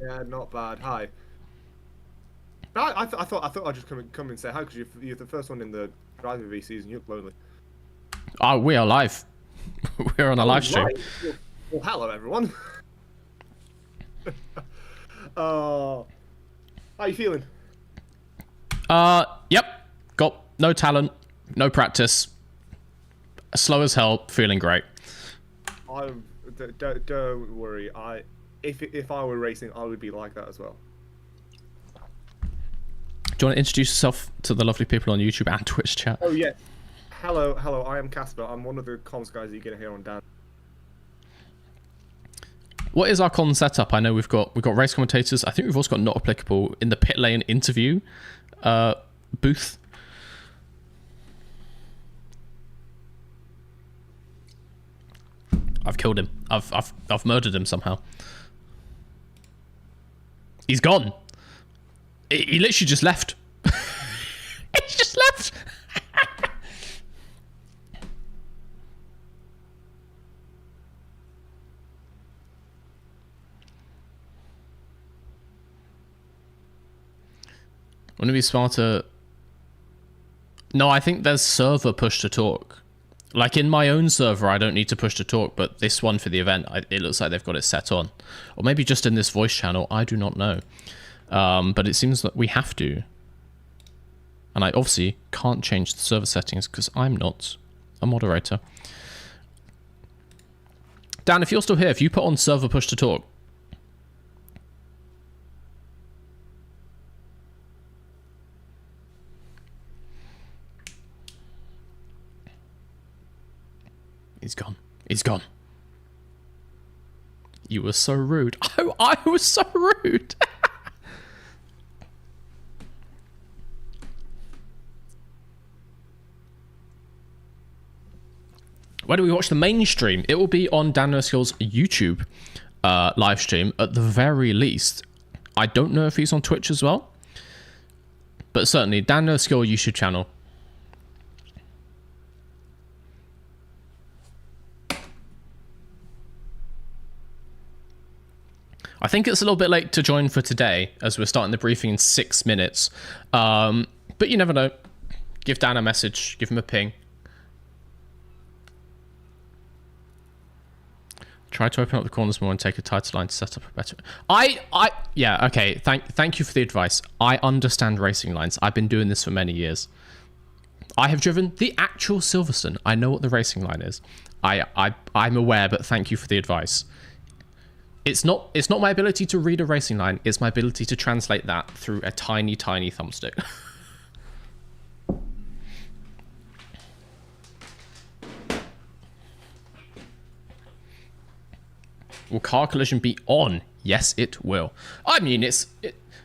Yeah, not bad. Hi. I thought I'd just come and say hi because you're the first one in the Driver V season. You look lonely.
Oh, we are live. We're on a live stream.
Right. Well, hello everyone. How you feeling?
Yep. Got no talent, no practice. Slow as hell, feeling great.
Don't worry. If I were racing, I would be like that as well.
Do you want to introduce yourself to the lovely people on YouTube and Twitch chat?
Oh yeah. Hello. I am Casper. I'm one of the comms guys that you're gonna hear on Dan.
What is our con setup? I know we've got race commentators. I think we've also got not applicable in the pit lane interview booth. I've killed him. I've murdered him somehow. He's gone. He literally just left. He just left. Wouldn't it be smarter? No, I think there's server push to talk. Like in my own server, I don't need to push to talk, but this one for the event, it looks like they've got it set on. Or maybe just in this voice channel, I do not know. But it seems that we have to. And I obviously can't change the server settings because I'm not a moderator. Dan, if you're still here, if you put on server push to talk. He's gone. He's gone. You were so rude. Oh, I was so rude. Where do we watch the main stream? It will be on Dan Nurskill's YouTube live stream at the very least. I don't know if he's on Twitch as well. But certainly, Dan Nurskill YouTube channel. I think it's a little bit late to join for today, as we're starting the briefing in 6 minutes. But you never know. Give Dan a message. Give him a ping. Try to open up the corners more and take a tighter line to set up a better... Yeah, okay. Thank you for the advice. I understand racing lines. I've been doing this for many years. I have driven the actual Silverstone. I know what the racing line is. I'm aware, but thank you for the advice. It's not my ability to read a racing line, it's my ability to translate that through a tiny, tiny thumbstick. Will car collision be on? Yes, it will. I mean,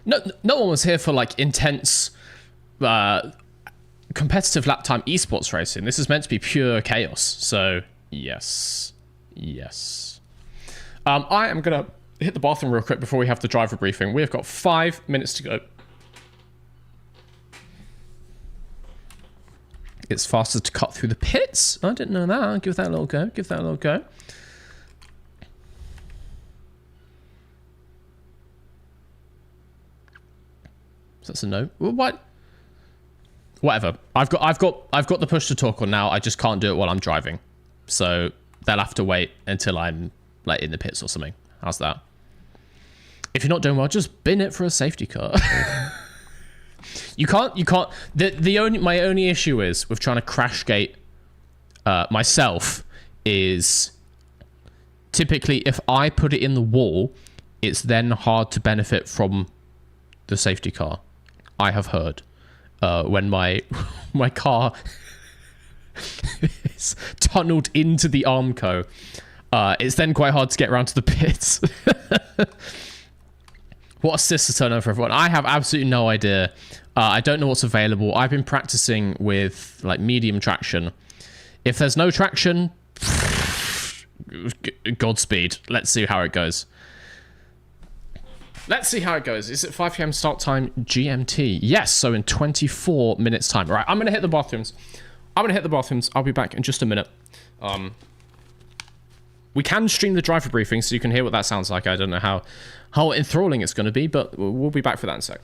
no one was here for like intense competitive lap time esports racing. This is meant to be pure chaos. So yes. I am going to hit the bathroom real quick before we have the driver briefing. We have got 5 minutes to go. It's faster to cut through the pits. I didn't know that. I'll give that a little go. So that's a no. What? Whatever. I've got the push to talk on now. I just can't do it while I'm driving. So they'll have to wait until I'm like in the pits or something. How's that? If you're not doing well, just bin it for a safety car. You can't. My only issue is with trying to crash gate myself is typically if I put it in the wall, it's then hard to benefit from the safety car. I have heard when my car is tunneled into the Armco, it's then quite hard to get around to the pits. What assists to turn over everyone? I have absolutely no idea. I don't know what's available. I've been practicing with like medium traction. If there's no traction, Godspeed. Let's see how it goes. Let's see how it goes. Is it 5 p.m. start time GMT? Yes, so in 24 minutes time. All right, I'm going to hit the bathrooms. I'll be back in just a minute. We can stream the driver briefing so you can hear what that sounds like. I don't know how enthralling it's going to be, but we'll be back for that in a sec.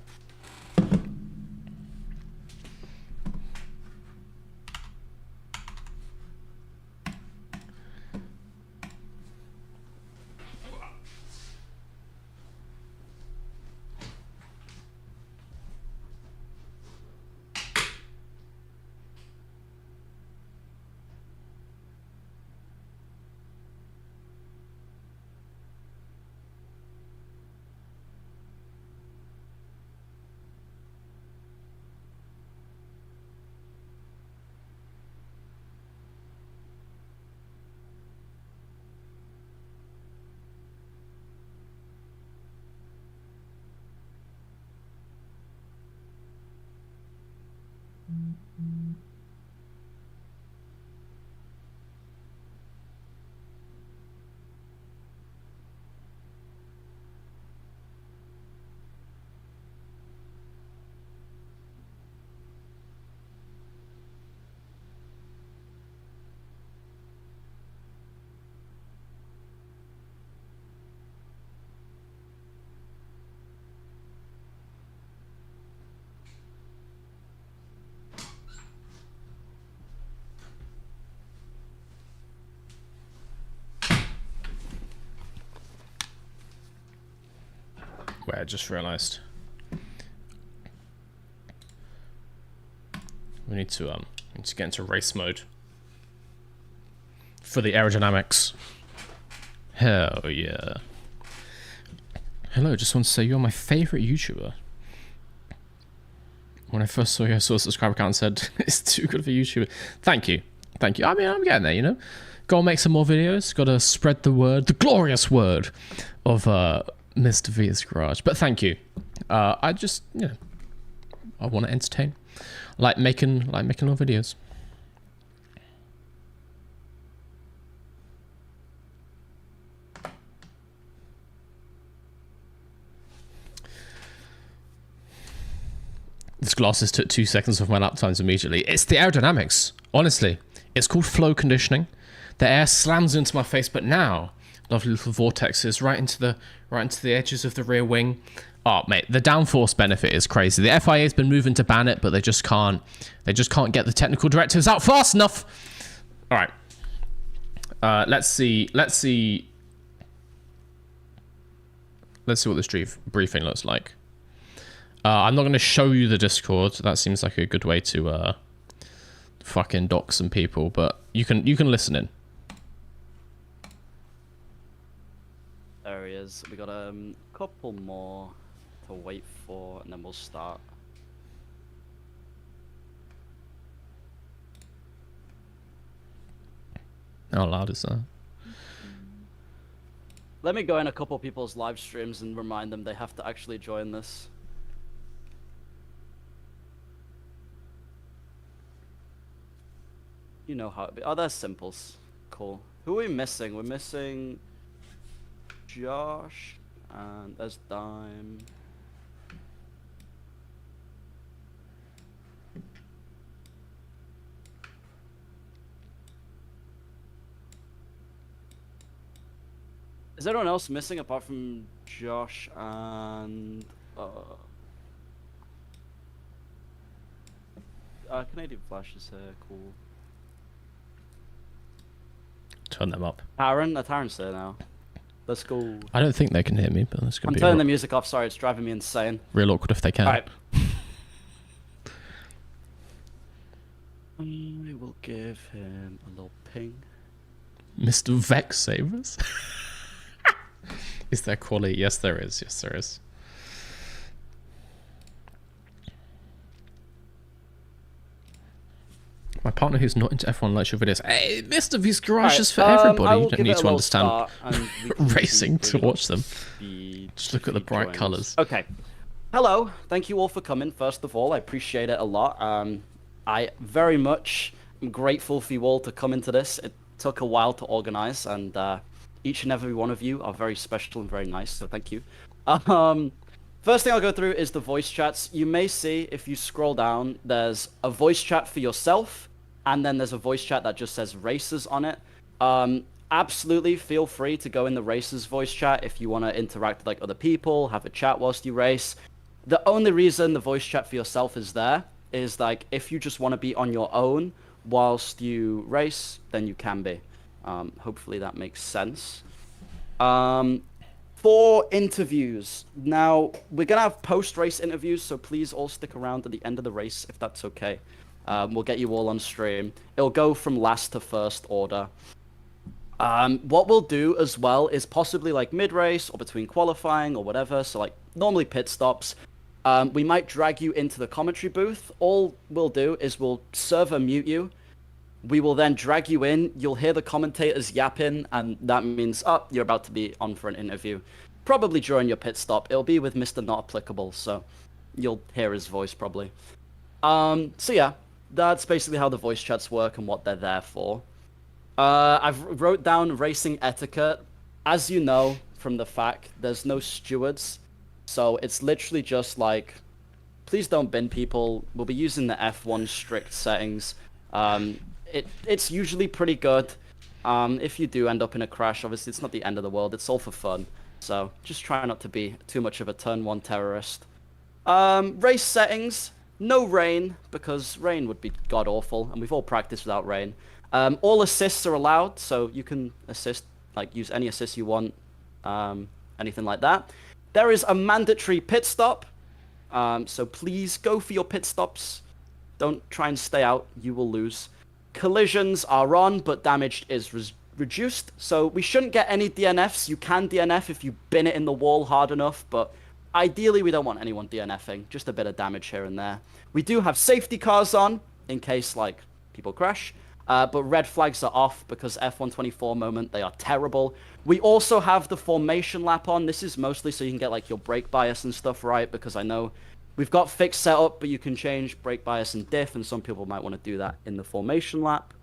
Wait, I just realized we need to get into race mode for the aerodynamics. Hell yeah. Hello, just want to say you're my favorite YouTuber. When I first saw you, I saw a subscriber count and said, it's too good for YouTuber. Thank you. I mean, I'm getting there, you know? Gotta make some more videos. Gotta spread the word, the glorious word of Mr. V's Garage. But thank you. I just, I want to entertain. Like making little videos. This glasses took 2 seconds of my lap times immediately. It's the aerodynamics. Honestly, it's called flow conditioning. The air slams into my face, but now lovely little vortexes right into the edges of the rear wing. Oh mate, the downforce benefit is crazy. The FIA's been moving to ban it, but they just can't get the technical directives out fast enough. All right. Let's see what this briefing looks like. I'm not going to show you the Discord. That seems like a good way to fucking dox some people, but you can listen in.
There he is. We got a couple more to wait for, and then we'll start.
How loud is that?
Let me go in a couple people's live streams and remind them they have to actually join this. You know how it be. Oh, there's Simples. Cool. Who are we missing? We're missing Josh, and there's Dime. Is anyone else missing apart from Josh and Canadian Flash is cool.
Turn them up.
Taron's there now. Let's go.
I don't think they can hear me, but that's going
I'm
to be
turning the music off. Sorry, it's driving me insane.
real awkward if they can.
All right. I will give him a little ping.
Mr. Vex Savers? Is there quality? Yes, there is. Yes, there is. My partner who's not into F1 likes your videos. Hey, Mr. V's Garage is for everybody. You don't need to understand racing to watch them. Just look at the bright colours.
Okay. Hello. Thank you all for coming, first of all. I appreciate it a lot. I very much am grateful for you all to come into this. It took a while to organise, and each and every one of you are very special and very nice, so thank you. First thing I'll go through is the voice chats. You may see, if you scroll down, there's a voice chat for yourself, and then there's a voice chat that just says races on it. Absolutely feel free to go in the races voice chat if you want to interact with like other people, have a chat whilst you race. The only reason the voice chat for yourself is there is like if you just want to be on your own whilst you race, then you can be. Hopefully that makes sense. For interviews, now we're gonna have post-race interviews, so please all stick around at the end of the race if that's okay. We'll get you all on stream. It'll go from last to first order. What we'll do as well is possibly like mid-race or between qualifying or whatever, so like normally pit stops. We might drag you into the commentary booth. All we'll do is we'll server mute you. We will then drag you in. You'll hear the commentators yapping, and that means, oh, you're about to be on for an interview. Probably during your pit stop. It'll be with Mr. Not Applicable, so you'll hear his voice probably. So yeah, that's basically how the voice chats work and what they're there for. I've wrote down racing etiquette. As you know from the fact, there's no stewards. So it's literally just like, please don't bin people. We'll be using the F1 strict settings. It's usually pretty good. If you do end up in a crash, obviously it's not the end of the world. It's all for fun. So just try not to be too much of a turn 1 terrorist. Race settings, no rain, because rain would be god-awful, and we've all practiced without rain. All assists are allowed, so you can assist, like use any assist you want, anything like that. There is a mandatory pit stop, so please go for your pit stops. Don't try and stay out, you will lose. Collisions are on, but damage is reduced, so we shouldn't get any DNFs. You can DNF if you bin it in the wall hard enough, but ideally we don't want anyone DNFing, just a bit of damage here and there. We do have safety cars on, in case like people crash, but red flags are off because F124 moment, they are terrible. We also have the formation lap on. This is mostly so you can get like your brake bias and stuff right, because I know we've got fixed setup, but you can change brake bias and diff, and some people might want to do that in the formation lap.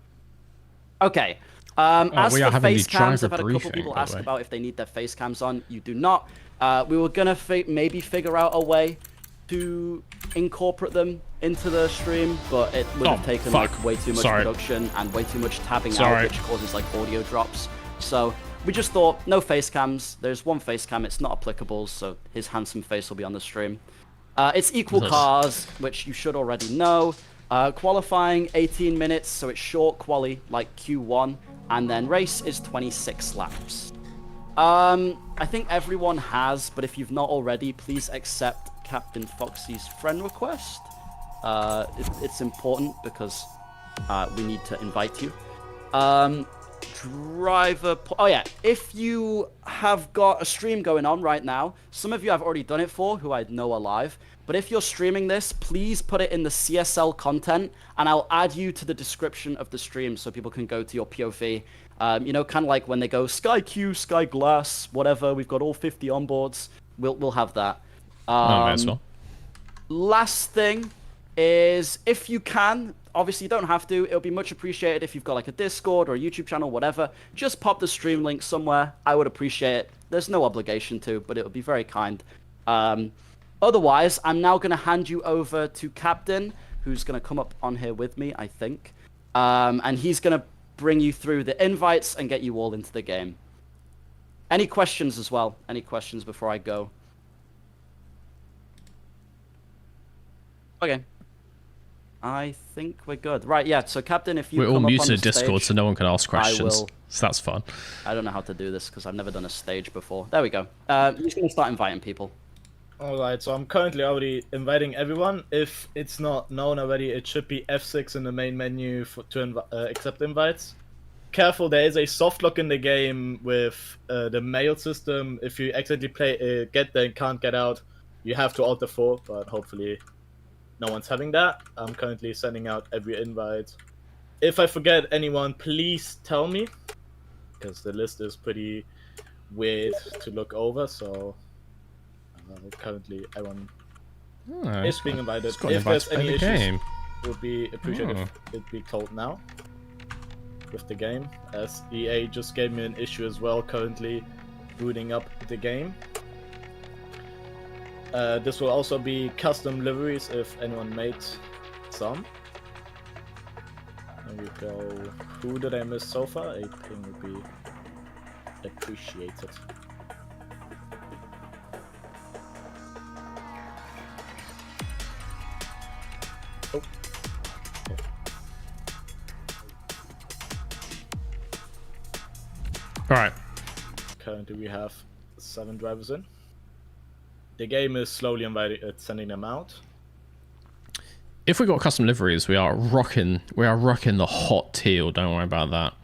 Okay. As for face cams, I've had a couple people ask about if they need their face cams on. You do not. We were going to maybe figure out a way to incorporate them into the stream, but it would have taken like way too much production and way too much tabbing out, which causes like audio drops. So we just thought, no face cams. There's one face cam. It's not applicable, so his handsome face will be on the stream. It's equal cars, which you should already know. Qualifying 18 minutes, so it's short quali like Q1, and then race is 26 laps. I think everyone has, but if you've not already, please accept Captain Foxy's friend request. It's important because we need to invite you. Oh yeah, if you have got a stream going on right now, some of you I've already done it for, who I know are live, but if you're streaming this, please put it in the CSL content, and I'll add you to the description of the stream so people can go to your POV. You know, kind of like when they go Sky Q, Sky Glass, whatever, we've got all 50 onboards, we'll have that. Last thing is, if you can, obviously you don't have to, it'll be much appreciated if you've got like a Discord or a YouTube channel, whatever, just pop the stream link somewhere. I would appreciate it. There's no obligation to, but it would be very kind. Otherwise, I'm now going to hand you over to Captain, who's going to come up on here with me, I think. And he's going to bring you through the invites and get you all into the game. Any questions as well? Any questions before I go? Okay. I think we're good. Right, yeah, so Captain, if you
We're all
come up on
muted
the
at Discord,
stage,
so no one can ask questions.
will-
So that's fun.
I don't know how to do this because I've never done a stage before. There we go. You're just going to start inviting people.
Alright, so I'm currently already inviting everyone. If it's not known already, it should be F6 in the main menu to accept invites. Careful, there is a soft lock in the game with the mail system. If you accidentally get there and can't get out, you have to Alt F4, but hopefully no one's having that. I'm currently sending out every invite. If I forget anyone, please tell me, because the list is pretty weird to look over, so currently everyone
Oh,
is being invited.
it's got
If
invited
there's
to play
any
the
issues,
game.
it would be appreciated
Oh.
if it be told now with the game, as EA just gave me an issue as well currently booting up the game. This will also be custom liveries if anyone made some. There we go. Who did I miss so far? A ping would be appreciated. Oh.
Alright.
Currently we have 7 drivers in. The game is slowly sending them out.
If we got custom liveries, we are rocking the hot teal, don't worry about that.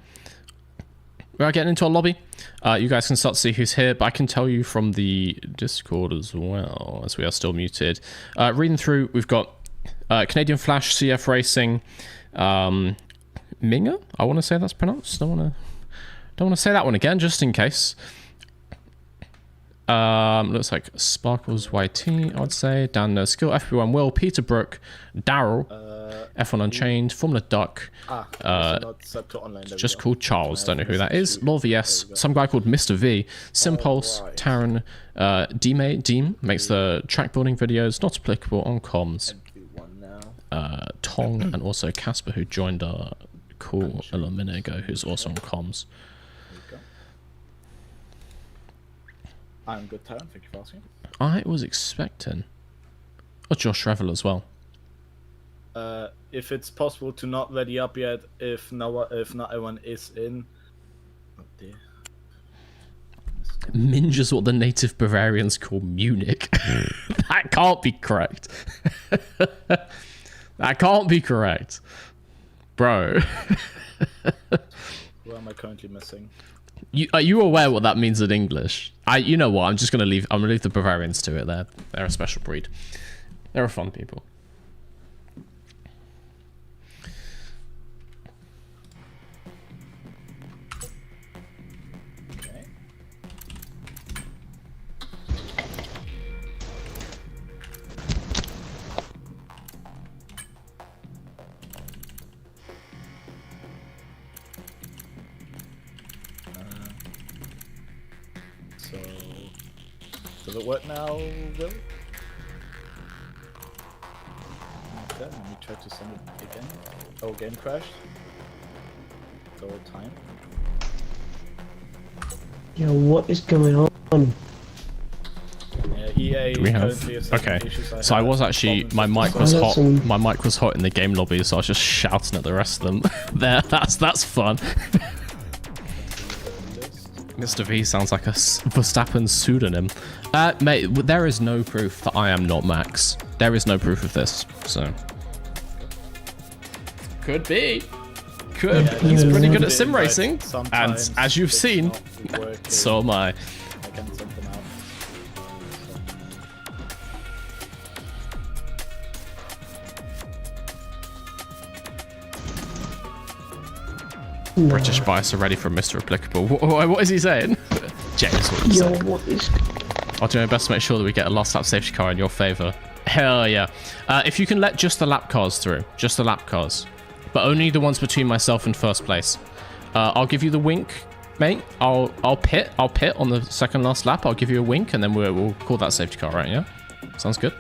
We are getting into our lobby. You guys can start to see who's here, but I can tell you from the Discord as well, as we are still muted. Reading through, we've got Canadian Flash, CF Racing, Minga, I want to say that's pronounced. Don't want to say that one again, just in case. Looks like Sparkles YT, I would say. Dan No Skill, FP1 Will, Peter Brook, Daryl, F1 Unchained, Formula Duck,
Not set to online, there we
just
go.
called Charles, don't know who that is. Law VS, some guy called Mr. V, Simpulse,
Alright.
Taran, Deem makes the track building videos, not applicable on comms.
Everyone now.
Tong, and also Casper, who joined our call a little minute ago, who's also on comms.
There we go. I'm good, Taran. Thank you for asking.
I was expecting. Oh, Josh Revel as well.
If it's possible to not ready up yet, if not everyone is in. Oh dear.
Minge is what the native Bavarians call Munich. That can't be correct. That can't be correct. Bro.
Who am I currently missing?
Are you aware what that means in English? You know what? I'm gonna leave the Bavarians to it. They're a special breed. They're fun people.
Okay. So, does it work now, Will? Okay, let me try to send it again. Oh, game crashed. Go time.
Yo, what is going on?
Yeah, EA
We have
currently is having
okay.
issues.
So I
had
was actually
problems
my
with
mic
the
was
I got
hot.
some-
My mic was hot in the game lobby, so I was just shouting at the rest of them. There, that's fun.
list.
Mr. V sounds like a Verstappen pseudonym. Mate, there is no proof that I am not Max. There is no proof of this, so. Could be. Could.
Yeah,
He's
that's
pretty
a
good
bit
at sim
like
racing, and
sometimes
as you've
it's
seen,
not working.
so am I.
I can send them out.
British bias are ready for Mr. Applicable. What is he saying? James, what you
Yo,
say?
what is...
I'll do my best to make sure that we get a last lap safety car in your favour. Hell yeah. If you can let just the lap cars through. Just the lap cars. But only the ones between myself and first place. I'll give you the wink, mate. I'll pit on the second last lap. I'll give you a wink and then we'll call that safety car, right? Yeah? Sounds good?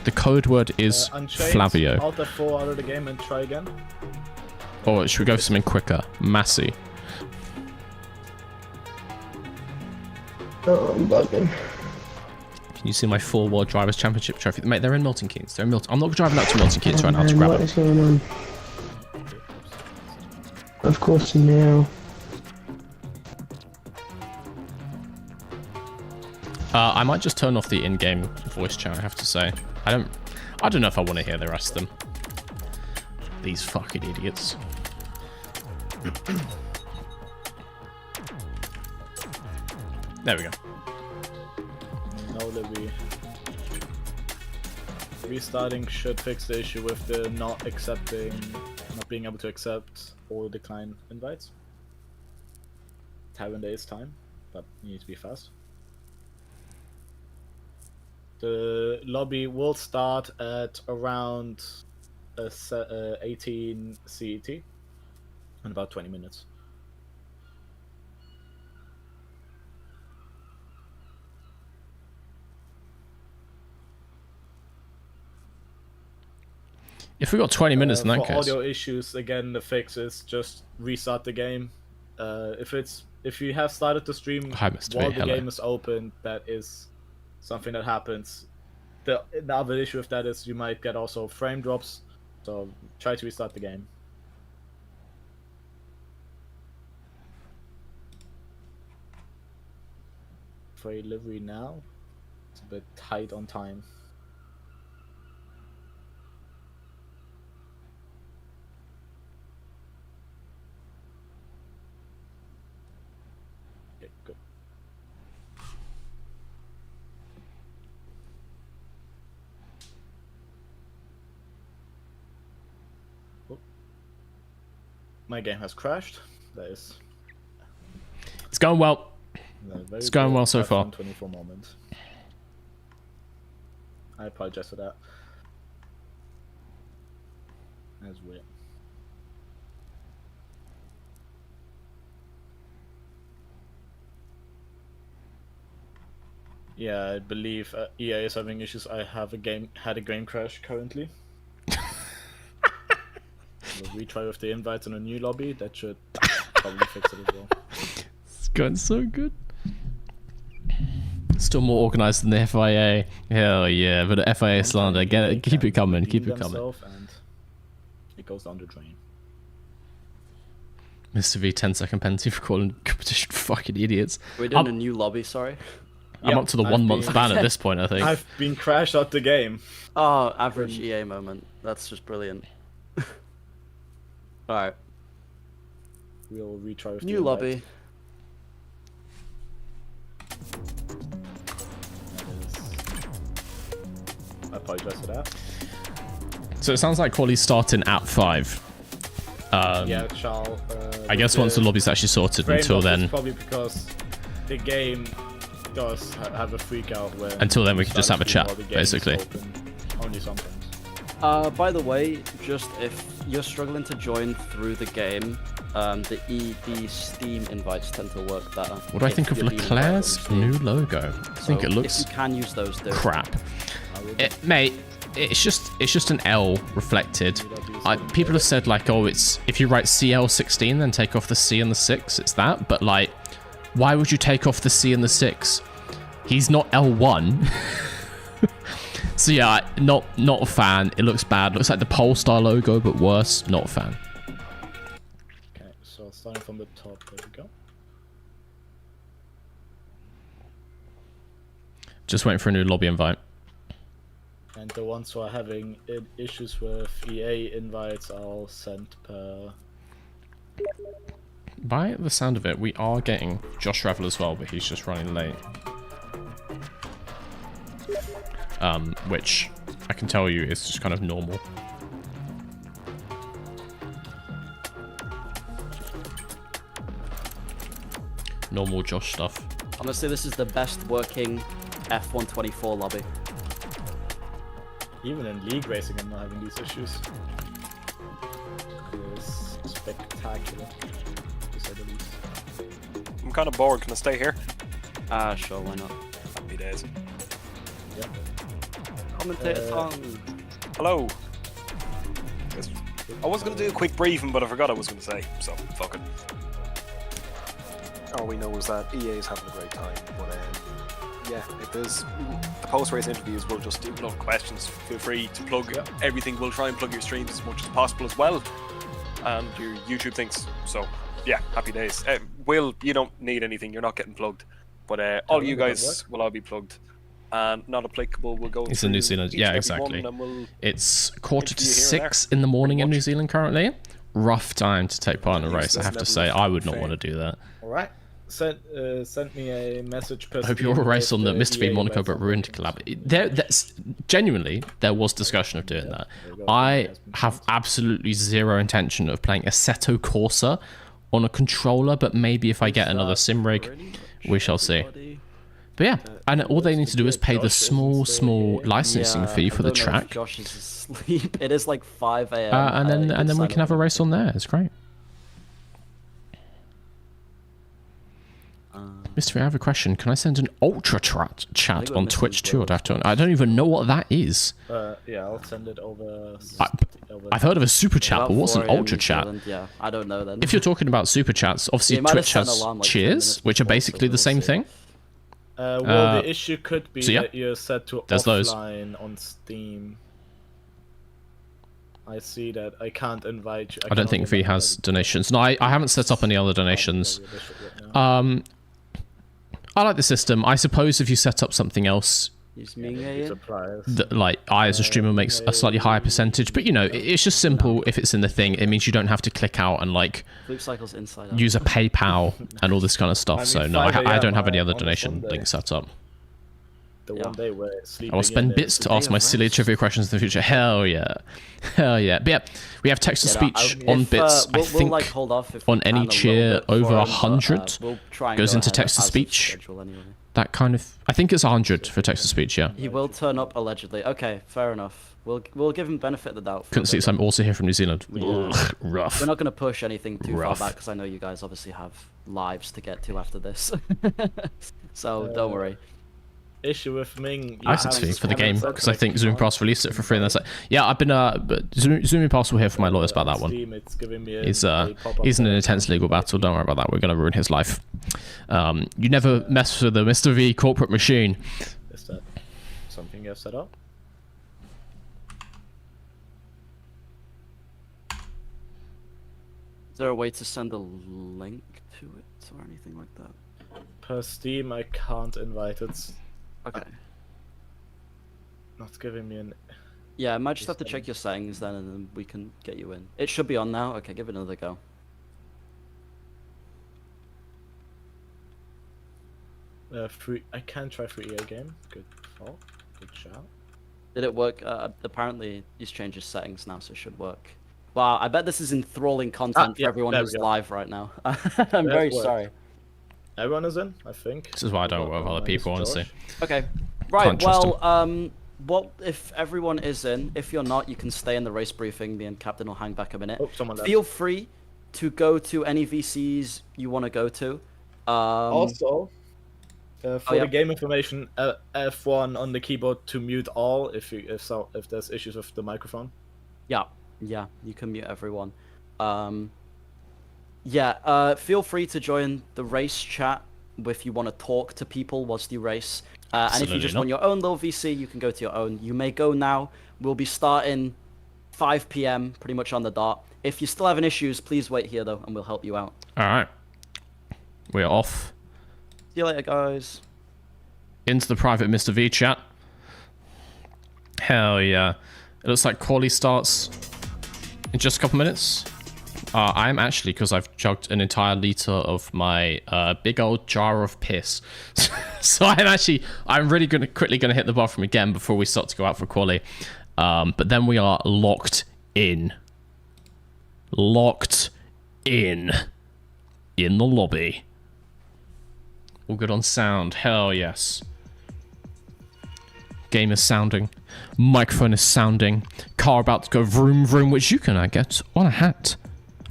The code word is
Unchained,
Flavio.
Alt F4 out of the game and try again.
Or should we go for something quicker? Massey.
Oh, I'm bugging.
You see my 4 World Drivers Championship trophy. Mate, they're in Milton Keynes. They're in Milton. I'm not driving out to Milton Keynes right now to grab
What
them.
is going on? Of course now.
I might just turn off the in-game voice chat, I have to say. I don't know if I want to hear the rest of them. These fucking idiots. There we go.
No, Libby. Restarting should fix the issue with the not being able to accept or decline invites. 7 days time, but you need to be fast. The lobby will start at around 18 CET in about 20 minutes.
If we got 20 minutes in that
for
case.
audio issues, again, the fix is just restart the game. If you have started the stream
Hi, Mr.
while
V,
the
hello.
game is open, that is something that happens. The other issue with that is you might get also frame drops, so try to restart the game. For delivery now, it's a bit tight on time. Okay, good. Oh. My game has crashed. That is
It's going well.
a very
It's going
good
well so far.
F1 24 moment. I apologize for that. That's weird. Yeah, I believe EA is having issues. I have had a game crash currently. We'll retry with the invites in a new lobby. That should probably fix it as well.
It's going so good. Still more organized than the FIA. Hell yeah, but the FIA slander, get it, keep it coming, keep it coming.
And it goes down the drain.
Mr. V, 10-second penalty for calling competition fucking idiots.
We're doing
I'm-
a new lobby, sorry.
I'm up to the
I've
1 month
been-
ban at this point, I think.
I've been crashed out the game.
Oh, average EA moment. That's just brilliant. Alright,
We'll retry with the
new
invite.
lobby.
I apologize for that.
So it sounds like quality's starting at 5.
Yeah, Charles.
I guess once the lobby's actually sorted, until then,
Probably because the game does have a freak out where.
Until then, we can just have a
start
chat,
stream while the game is
basically.
open. Only sometimes.
By the way, just if you're struggling to join through the game, the Steam invites tend to work better.
what do I
if
think of
you're being
Leclerc's
invited on
new
Steam.
logo? I think
So
it looks
If you can use those, do.
crap. Mate, it's just an L reflected. People have said like, oh, it's if you write CL16 then take off the C and the 6, it's that. But like, why would you take off the C and the 6? He's not L1. So yeah, not a fan. It looks bad. Looks like the Polestar logo, but worse. Not a fan.
Okay, so starting from the top, there we go.
Just waiting for a new lobby invite.
And the ones who are having issues with EA invites, I'll send per.
By the sound of it, we are getting Josh Ravel as well, but he's just running late. Which I can tell you is just kind of normal. Normal Josh stuff.
Honestly, this is the best working F124 lobby.
Even in league racing, I'm not having these issues. It's spectacular, to say the least.
I'm kind of bored. Can I stay here?
Sure, why not?
Happy days.
Yep.
Commentator song.
Hello. I was going to do a quick briefing, but I forgot I was going to say, so fuck it. All we know is that EA is having a great time, but yeah, if there's the post-race interviews, we'll just do a lot of questions. Feel free to plug everything. We'll try and plug your streams as much as possible as well, and your YouTube things. So yeah, happy days. Will, you don't need anything. You're not getting plugged, but all you guys will all be plugged. And not applicable. We'll go.
It's in New Zealand. Yeah, exactly. It's 5:45 in the morning in New Zealand currently. Rough time to take part in a race. I have to say, I would not want to do that.
All right. Send me a message.
I hope you're a race on the Mr. V Monaco but Ruined collab. That's genuinely, there was discussion of doing that. I have absolutely zero intention of playing Assetto Corsa on a controller, but maybe if I get another sim rig, we shall see. But yeah, and all they need to do is pay the small licensing fee for the track.
Josh is asleep. It is like 5 a.m.
And then we can have a race on there. It's great. Mr. V, I have a question. Can I send an ultra chat on Twitch too? I don't even know what that is.
Yeah, I'll send it over.
I've heard of a super chat, but what's an ultra chat?
Yeah, I don't know then.
If you're talking about super chats, obviously Twitch has cheers, which are basically the same thing.
Well, the issue could be that you're set to offline on Steam. I see that. I can't invite you.
I don't think V has donations. No, I haven't set up any other donations. I like the system. I suppose if you set up something else, like I as a streamer makes a slightly higher percentage, but you know, it's just simple. If it's in the thing, it means you don't have to click out and like use a PayPal and all this kind of stuff. So no, I don't have any other donation links set up. I will spend bits to ask my silly trivia questions in the future. Hell yeah. Hell yeah. But yeah, we have text-to-speech on bits. I think on any cheer over 100 goes into text-to-speech. That kind of... I think it's 100 for text-to-speech, yeah.
He will turn up, allegedly. Okay, fair enough. We'll give him benefit of the doubt.
Couldn't see, so I'm also here from New Zealand. Ugh, rough.
We're not going to push anything too far back, because I know you guys obviously have lives to get to after this. So, don't worry.
Issue with Ming.
I said to for the game because I think Zoom Pass released it for free. And that's like, yeah, I've been Zoom Pass will hear from my lawyers about that one. He's in an intense legal battle. Don't worry about that. We're gonna ruin his life. You never mess with the Mr. V corporate machine.
Is that something you have set up?
Is there a way to send a link to it or anything like that?
Per Steam, I can't invite it.
Okay.
Not giving me an...
Yeah, I might just have to check your settings then, and then we can get you in. It should be on now. Okay, give it another go.
I can try free EA game. Good thought. Good shout.
Did it work? Apparently, he's changed his settings now, so it should work. Wow, I bet this is enthralling content for everyone who's live right now. I'm very sorry.
Everyone is in, I think.
This is why I don't work with other people, honestly.
Okay. Right, well, what if everyone is in? If you're not, you can stay in the race briefing. Me and Captain will hang back a minute.
Oh, someone left.
Feel free to go to any VCs you want to go to.
Also, for the game information, F1 on the keyboard to mute all if there's issues with the microphone.
Yeah, you can mute everyone. Feel free to join the race chat if you want to talk to people whilst you race. And if you just want your own little VC, you can go to your own. You may go now. We'll be starting 5 p.m. pretty much on the dot. If you're still having issues, please wait here though, and we'll help you out.
All right. We're off.
See you later, guys.
Into the private Mr. V chat. Hell yeah. It looks like quali starts in just a couple minutes. I'm actually, because I've chugged an entire litre of my big old jar of piss. So I'm really quickly going to hit the bathroom again before we start to go out for quali. But then we are locked in. Locked in the lobby. All good on sound. Hell yes. Game is sounding. Microphone is sounding. Car about to go vroom vroom, which you can get on a hat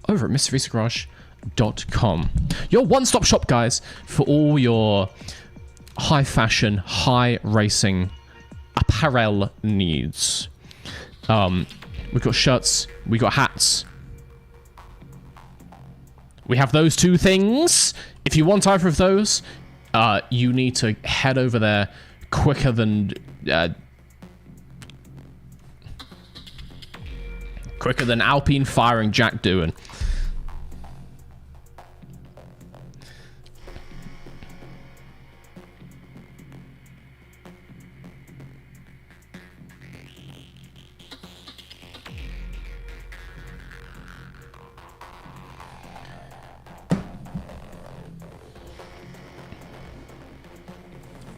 over at MrVisaGarage.com. Your one-stop shop, guys, for all your high fashion, high racing apparel needs. We've got shirts, we got hats. We have those two things. If you want either of those, you need to head over there quicker than Alpine firing Jack doing.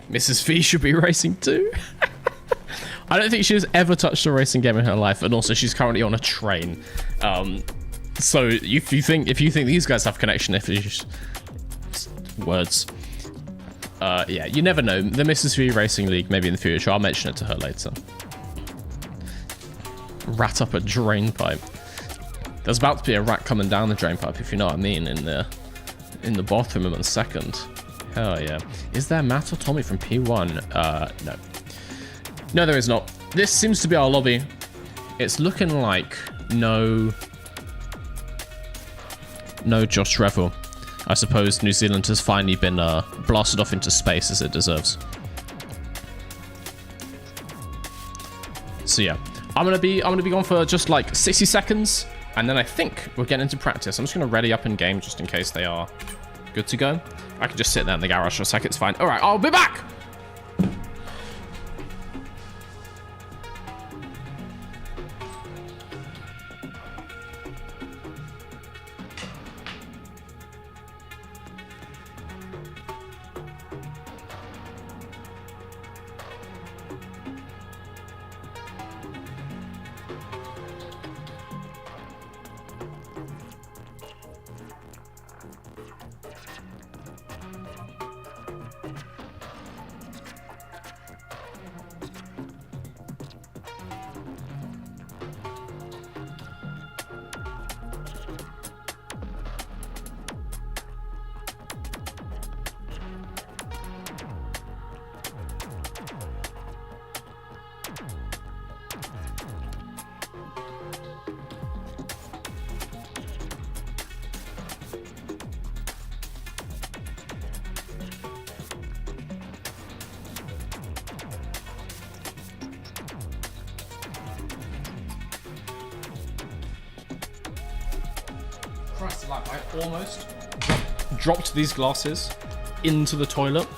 Mrs. V should be racing too. I don't think she's ever touched a racing game in her life, and also she's currently on a train. So if you think these guys have connection, if you just words, yeah, you never know. The Mrs. V Racing League, maybe in the future. I'll mention it to her later. Rat up a drain pipe. There's about to be a rat coming down the drain pipe, if you know what I mean, in the bathroom in a second. Hell yeah. Is there Matt or Tommy from P1? No. No, there is not. This seems to be our lobby. It's looking like no Josh Revel. I suppose New Zealand has finally been blasted off into space as it deserves. So yeah, I'm gonna be gone for just like 60 seconds, and then I think we're getting into practice. I'm just gonna ready up in game just in case they are good to go. I can just sit there in the garage for a sec, it's fine. All right, I'll be back! Christ alive, I almost dropped these glasses into the toilet.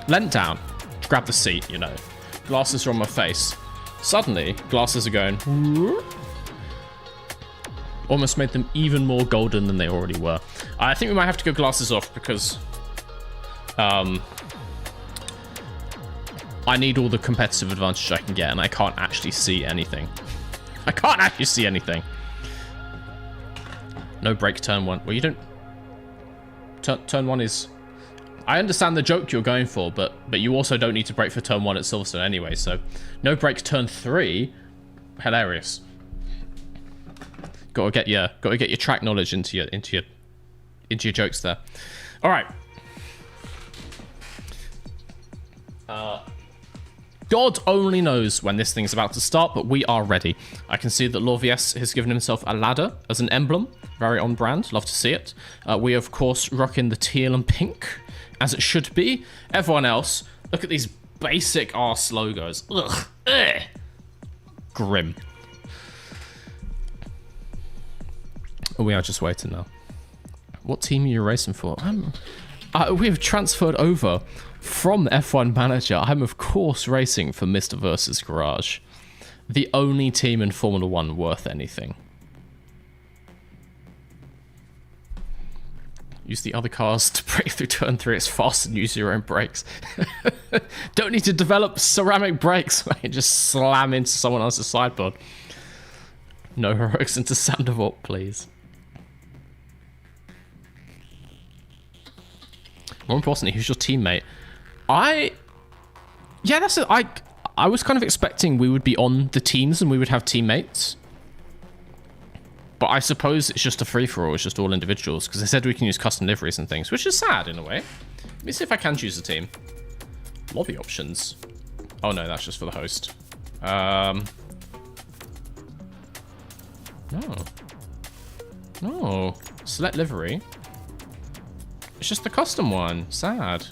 Leant down to grab the seat, you know. Glasses are on my face. Suddenly, glasses are going... Almost made them even more golden than they already were. I think we might have to go glasses off because... I need all the competitive advantage I can get, and I can't actually see anything. I can't actually see anything. No break turn one. Well, you don't... Turn one is... I understand the joke you're going for, but you also don't need to break for turn one at Silverstone anyway, so... No break turn 3? Hilarious. Gotta get your track knowledge into your jokes there. Alright. God only knows when this thing's about to start, but we are ready. I can see that Lorvies has given himself a ladder as an emblem. Very on brand. Love to see it. We, of course, rocking the teal and pink, as it should be. Everyone else, look at these basic arse logos. Ugh. Ugh. Grim. Oh, we are just waiting now. What team are you racing for? We have transferred over from F1 Manager. I'm, of course, racing for Mr. Versus Garage. The only team in Formula 1 worth anything. Use the other cars to break through turn 3 as fast and use your own brakes. Don't need to develop ceramic brakes where you just slam into someone else's sideboard. No heroics into Sandoval, please. More importantly, who's your teammate? Yeah, that's it. I was kind of expecting we would be on the teams and we would have teammates. But I suppose it's just a free-for-all. It's just all individuals. Because they said we can use custom liveries and things, which is sad in a way. Let me see if I can choose a team. Lobby options. Oh, no, that's just for the host. No. No. Select livery. It's just the custom one. Sad.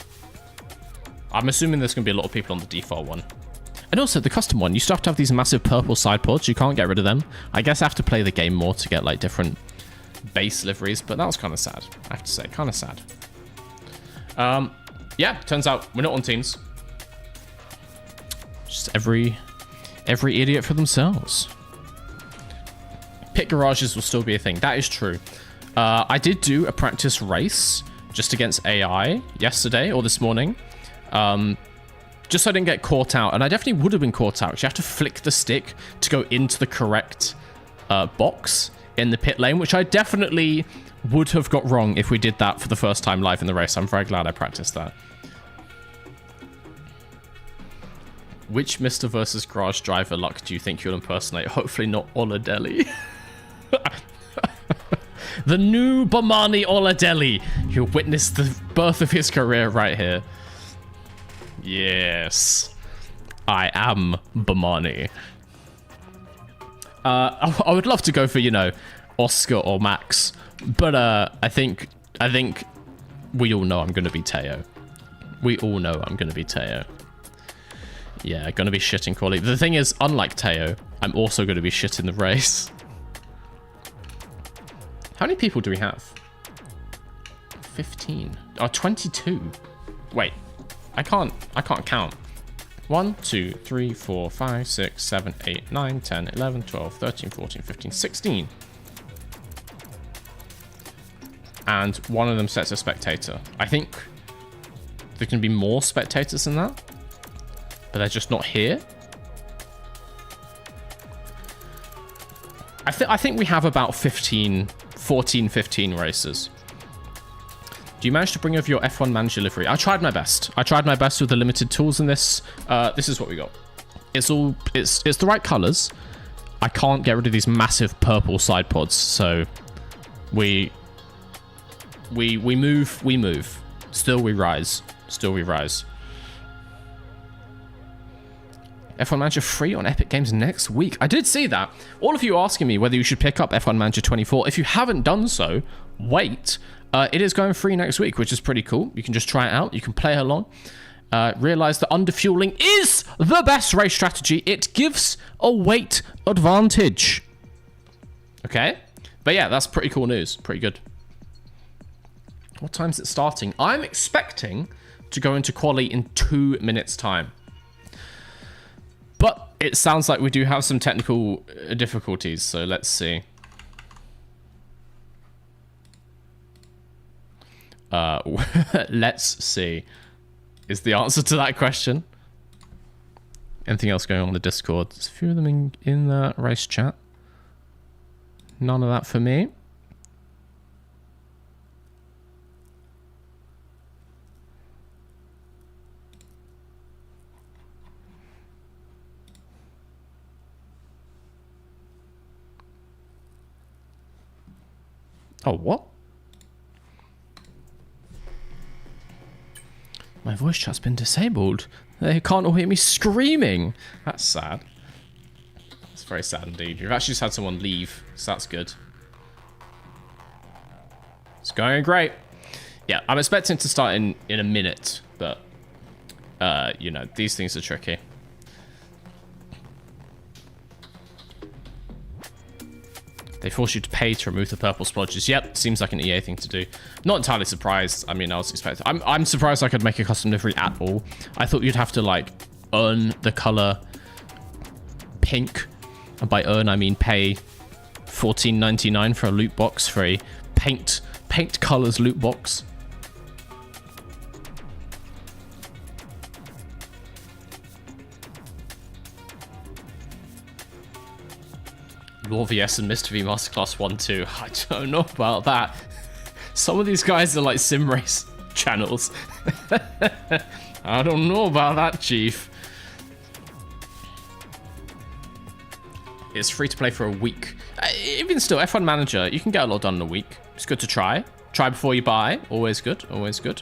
I'm assuming there's going to be a lot of people on the default one. And also, the custom one, you still have to have these massive purple side pods. You can't get rid of them. I guess I have to play the game more to get, like, different base liveries, but that was kind of sad, I have to say. Kind of sad. Yeah, turns out we're not on teams. Just every idiot for themselves. Pit garages will still be a thing. That is true. I did do a practice race just against AI yesterday or this morning. Just so I didn't get caught out. And I definitely would have been caught out. You have to flick the stick to go into the correct box in the pit lane, which I definitely would have got wrong if we did that for the first time live in the race. I'm very glad I practiced that. Which Mr. versus Garage Driver luck do you think you'll impersonate? Hopefully not Oladelli. The new Bomani Oladelli. You'll witness the birth of his career right here. Yes. I am Bomani. I would love to go for, you know, Oscar or Max. But I think we all know I'm going to be Teo. We all know I'm going to be Teo. Yeah, going to be shit in quality. The thing is, unlike Teo, I'm also going to be shit in the race. How many people do we have? 15. Oh, 22. Wait. I can't count. 1, 2, 3, 4, 5, 6, 7, 8, 9, 10, 11, 12, 13, 14, 15, 16. And one of them sets a spectator. I think there can be more spectators than that, but they're just not here. I think we have about 14, 15 races. Do you manage to bring over your F1 manager livery? I tried my best. I tried my best with the limited tools in this. This is what we got. It's the right colors. I can't get rid of these massive purple side pods, so we move. Still we rise. Still we rise. F1 Manager free on Epic Games next week. I did see that. All of you asking me whether you should pick up F1 Manager 24. If you haven't done so, wait. It is going free next week, which is pretty cool. You can just try it out. You can play along. Realize that underfueling is the best race strategy. It gives a weight advantage. Okay? But yeah, that's pretty cool news. Pretty good. What time is it starting? I'm expecting to go into quali in 2 minutes' time. But it sounds like we do have some technical difficulties, so let's see. Let's see is the answer to that question. Anything else going on in the Discord? There's a few of them in the race chat. None of that for me. Oh, what? My voice chat's been disabled. They can't all hear me screaming. That's sad. That's very sad indeed. You've actually just had someone leave, so that's good. It's going great. Yeah, I'm expecting to start in a minute, but, you know, these things are tricky. They force you to pay to remove the purple splodges. Yep, seems like an EA thing to do. Not entirely surprised. I mean, I was expecting... I'm surprised I could make a custom livery at all. I thought you'd have to, like, earn the color pink. And by earn, I mean pay $14.99 for a loot box for a paint colors loot box. Law VS and Mr. V Masterclass 1-2. I don't know about that. Some of these guys are like sim race channels. I don't know about that, Chief. It's free to play for a week. Even still, F1 Manager, you can get a lot done in a week. It's good to try. Try before you buy. Always good. Always good.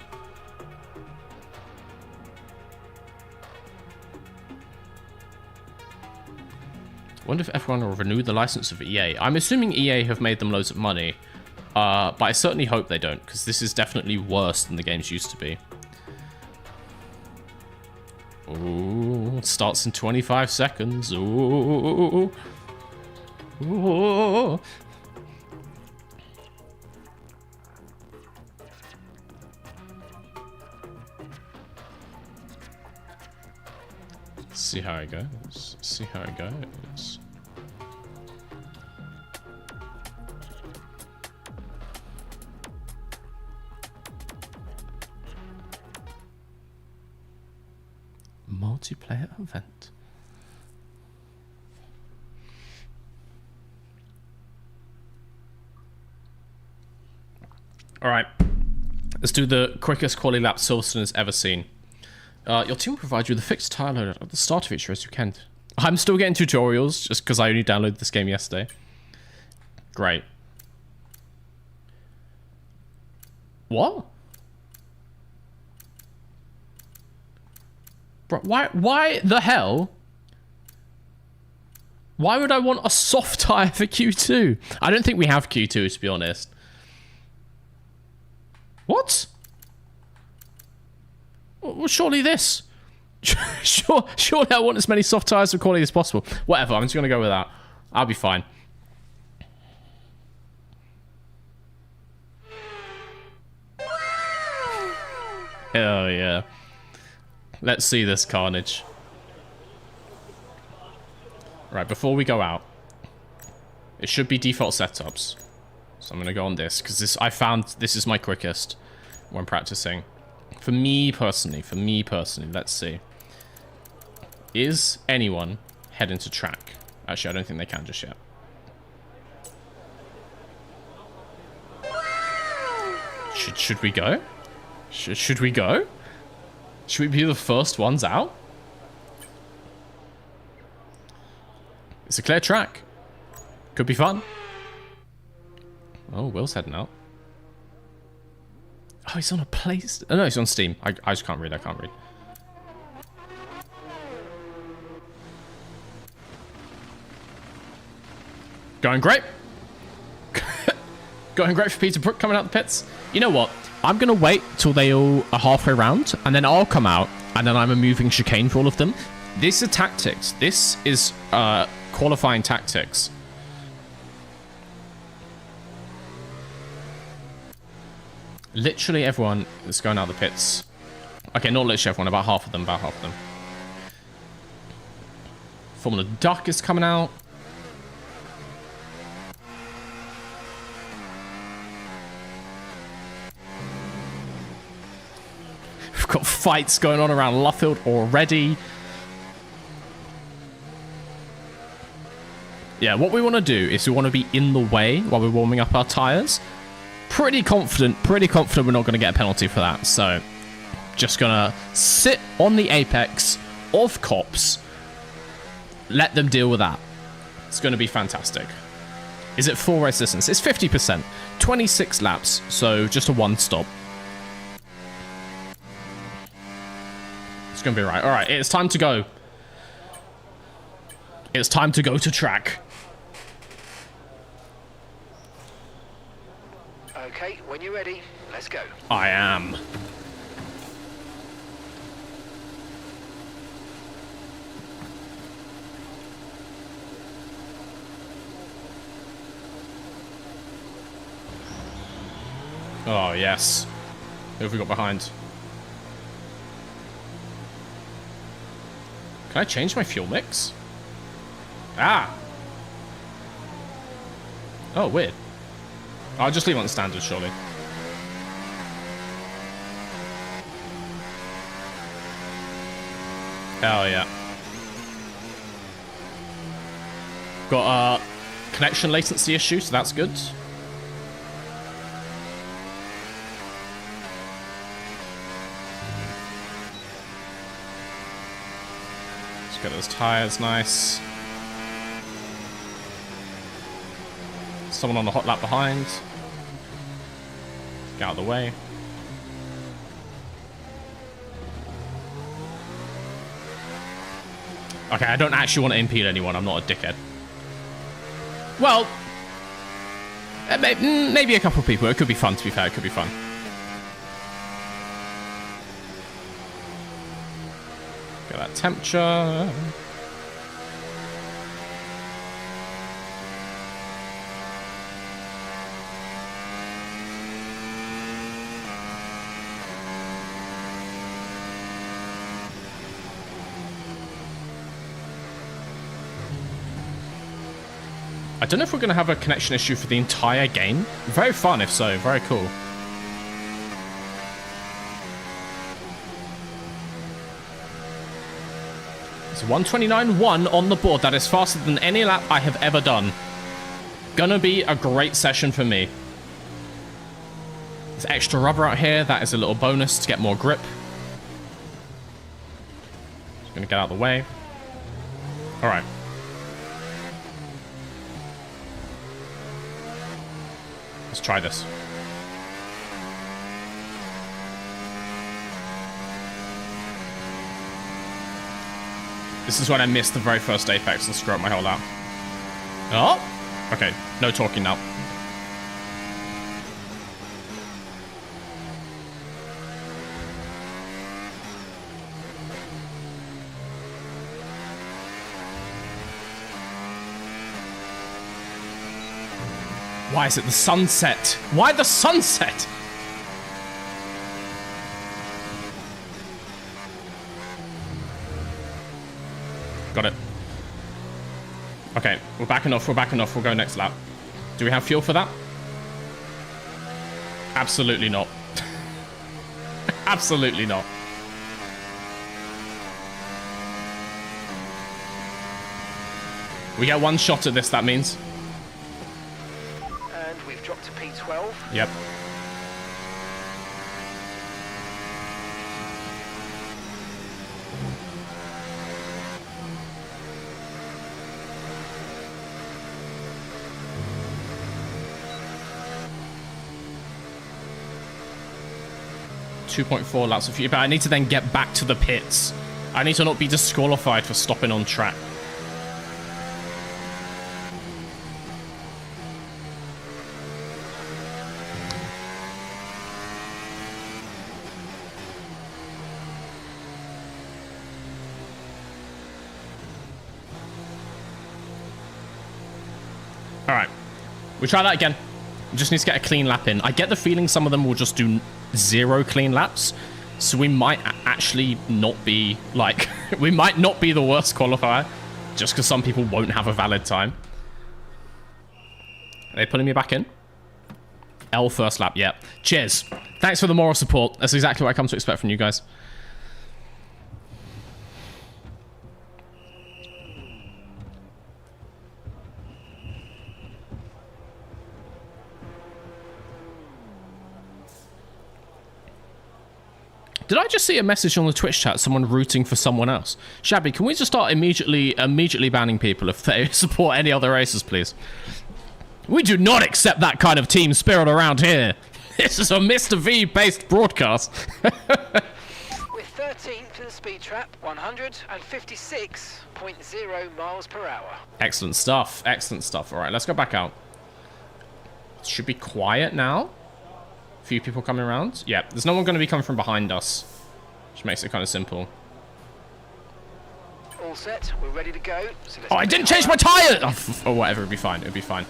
I wonder if F1 will renew the license of EA. I'm assuming EA have made them loads of money. But I certainly hope they don't, because this is definitely worse than the games used to be. Ooh, starts in 25 seconds. Ooh. Ooh. See how it goes. See how it goes. Multiplayer event. All right, let's do the quickest quality lap Silverstone has ever seen. Your team will provide you with a fixed tire load at the start of each race you can. I'm still getting tutorials just because I only downloaded this game yesterday. Great. What? Bro, why the hell? Why would I want a soft tire for Q2? I don't think we have Q2, to be honest. What? Well, surely this. Surely I want as many soft tires for quality as possible. Whatever, I'm just going to go with that. I'll be fine. Hell yeah. Let's see this carnage. Right, before we go out, it should be default setups. So I'm going to go on this, because I found this is my quickest when practicing. For me personally, let's see. Is anyone heading to track? Actually, I don't think they can just yet. Should we go? Should we go? Should we be the first ones out? It's a clear track. Could be fun. Oh, Will's heading out. Oh, he's on a place. Oh, no, he's on Steam. I just can't read. I can't read. Going great. Going great for Peter Brook coming out the pits. You know what? I'm going to wait till they all are halfway round, and then I'll come out, and then I'm a moving chicane for all of them. This is tactics. This is qualifying tactics. Literally everyone is going out the pits. Okay, not literally everyone, about half of them, Formula Duck is coming out. We've got fights going on around Luffield already. Yeah, what we want to do is we want to be in the way while we're warming up our tyres. Pretty confident we're not going to get a penalty for that. So, just going to sit on the apex of cops. Let them deal with that. It's going to be fantastic. Is it full race distance? It's 50%. 26 laps, so just a one stop. It's going to be right. All right, it's time to go. It's time to go to track.
Okay, when you're ready, let's go.
I am. Oh, yes. Who have we got behind? Can I change my fuel mix? Ah! Oh, weird. I'll just leave it on standard, surely. Hell yeah. Got a connection latency issue, so that's good. Let's get those tires nice. Someone on the hot lap behind. Get out of the way. Okay, I don't actually want to impede anyone. I'm not a dickhead. Well, Maybe a couple of people. It could be fun, to be fair. It could be fun. Get that temperature. I don't know if we're going to have a connection issue for the entire game. Very fun, if so. Very cool. It's 1:29.1 on the board. That is faster than any lap I have ever done. Gonna be a great session for me. There's extra rubber out here. That is a little bonus to get more grip. Just gonna get out of the way. All right. Let's try this. This is when I missed the very first apex and screw up my whole lap. Oh! Okay, no talking now. Why is it the sunset? Why the sunset? Got it. Okay, we're backing off, we're backing off, we'll go next lap. Do we have fuel for that? Absolutely not. Absolutely not. We get one shot at this, that means.
And we've dropped to P12.
Yep. .4 laps of fuel, but I need to then get back to the pits. I need to not be disqualified for stopping on track. Alright. We try that again. We just need to get a clean lap in. I get the feeling some of them will just do 0 clean laps. So we might actually not be, like... we might not be the worst qualifier. Just because some people won't have a valid time. Are they putting me back in? L first lap, yeah. Cheers. Thanks for the moral support. That's exactly what I come to expect from you guys. Did I just see a message on the Twitch chat, someone rooting for someone else? Shabby, can we just start immediately banning people if they support any other races, please? We do not accept that kind of team spirit around here. This is a Mr. V-based broadcast.
We're 13th in the speed trap, 156.0 miles per hour.
Excellent stuff. Excellent stuff. All right, let's go back out. It should be quiet now. Few people coming around. Yeah, there's no one going to be coming from behind us, which makes it kind of simple.
All set, we're ready to go. So
I didn't change my tire! Or whatever, it'll be fine. It'll be fine.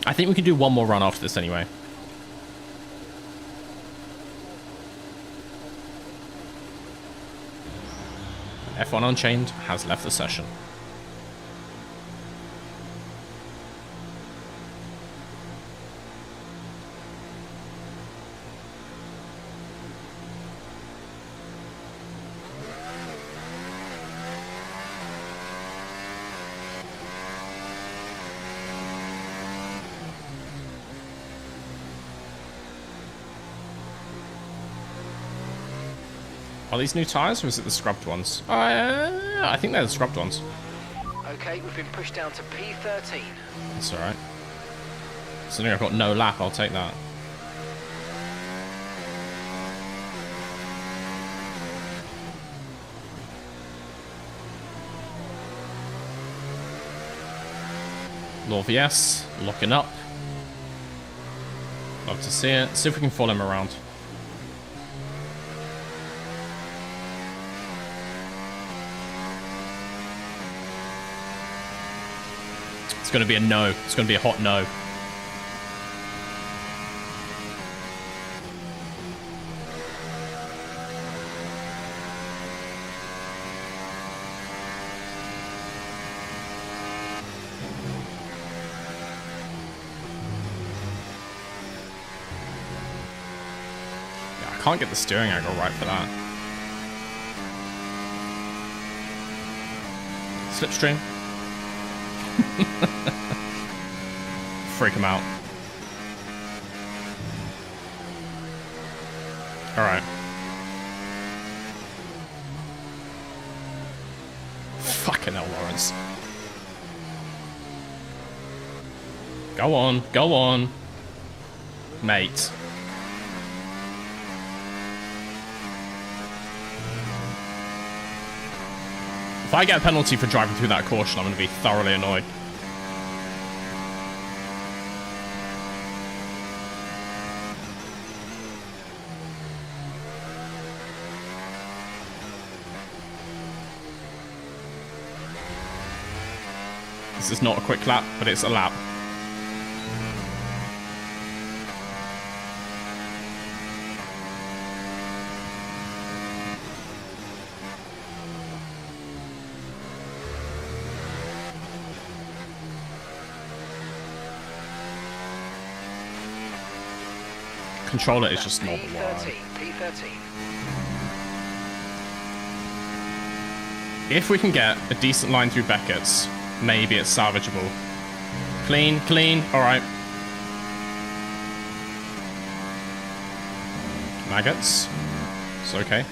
I think we can do one more run after this anyway. F1 Unchained has left the session. Are these new tires, or is it the scrubbed ones? I think they're the scrubbed ones.
Okay, we've been pushed down to P13.
That's alright. So I've got no lap, I'll take that. Lord VS, locking up. Love to see it. See if we can follow him around. It's going to be a no. It's going to be a hot no. Can't get the steering angle right for that. Slipstream. Freak him out. Alright. Fucking hell, Lawrence. Go on, mate. If I get a penalty for driving through that caution, I'm going to be thoroughly annoyed. This is not a quick lap, but it's a lap. Controller is just not the word. If we can get a decent line through Beckett's, maybe it's salvageable. Clean, alright. Maggots. It's okay.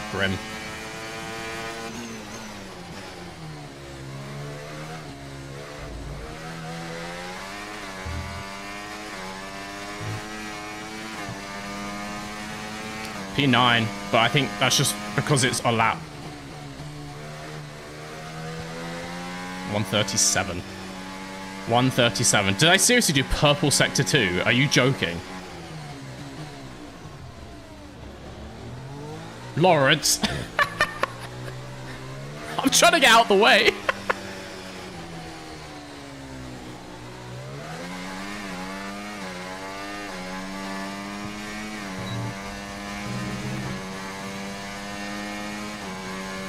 Grim. P9, but I think that's just because it's a lap. 137. 137. Did I seriously do purple sector 2? Are you joking? Lawrence. I'm trying to get out the way.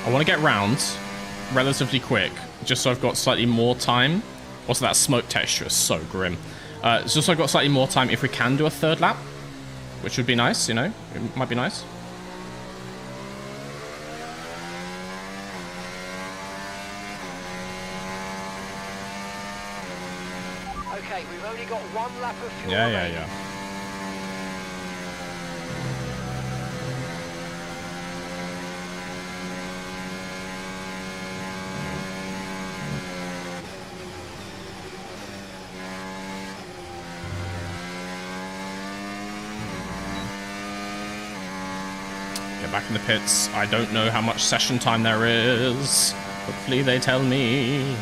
I want to get round relatively quick, just so I've got slightly more time. Also, that smoke texture is so grim. Just so I've got slightly more time if we can do a third lap, which would be nice, you know? It might be nice.
Okay, we've only got one lap of fuel.
Yeah. Get back in the pits. I don't know how much session time there is. Hopefully they tell me.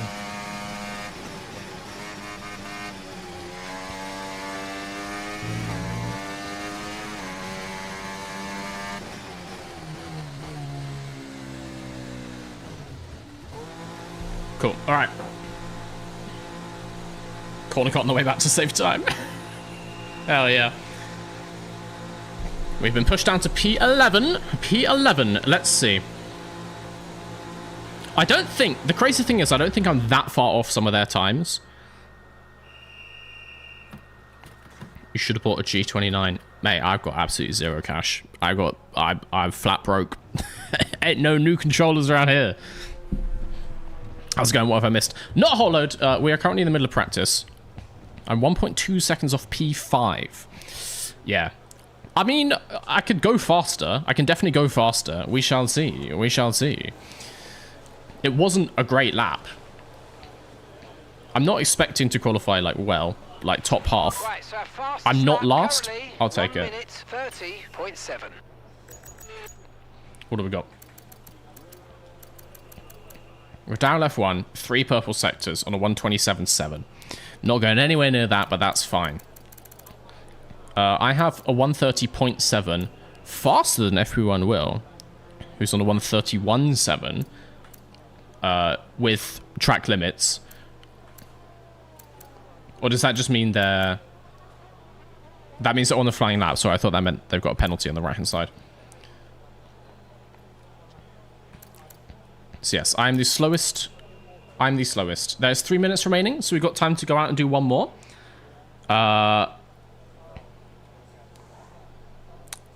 Cool. All right. Corner cut on the way back to save time. Hell yeah. We've been pushed down to P11. P11. Let's see. I don't think... The crazy thing is, I don't think I'm that far off some of their times. You should have bought a G29. Mate, I've got absolutely zero cash. I'm flat broke. Ain't no new controllers around here. How's it going? What have I missed? Not a whole load. We are currently in the middle of practice. I'm 1.2 seconds off P5. Yeah. I mean, I could go faster. I can definitely go faster. We shall see. We shall see. It wasn't a great lap. I'm not expecting to qualify, like, well, like, top half.
Right, so our fastest
I'm not
lap
last.
currently,
I'll take
1
it.
minute 30.7.
What do we got? We're down left 1, 3 purple sectors on a 127.7. Not going anywhere near that, but that's fine. I have a 130.7 faster than everyone will, who's on a 131.7 with track limits. Or does that just mean they're... That means they're on the flying lap. Sorry, I thought that meant they've got a penalty on the right-hand side. So yes, I'm the slowest. I'm the slowest. There's 3 minutes remaining, so we've got time to go out and do one more.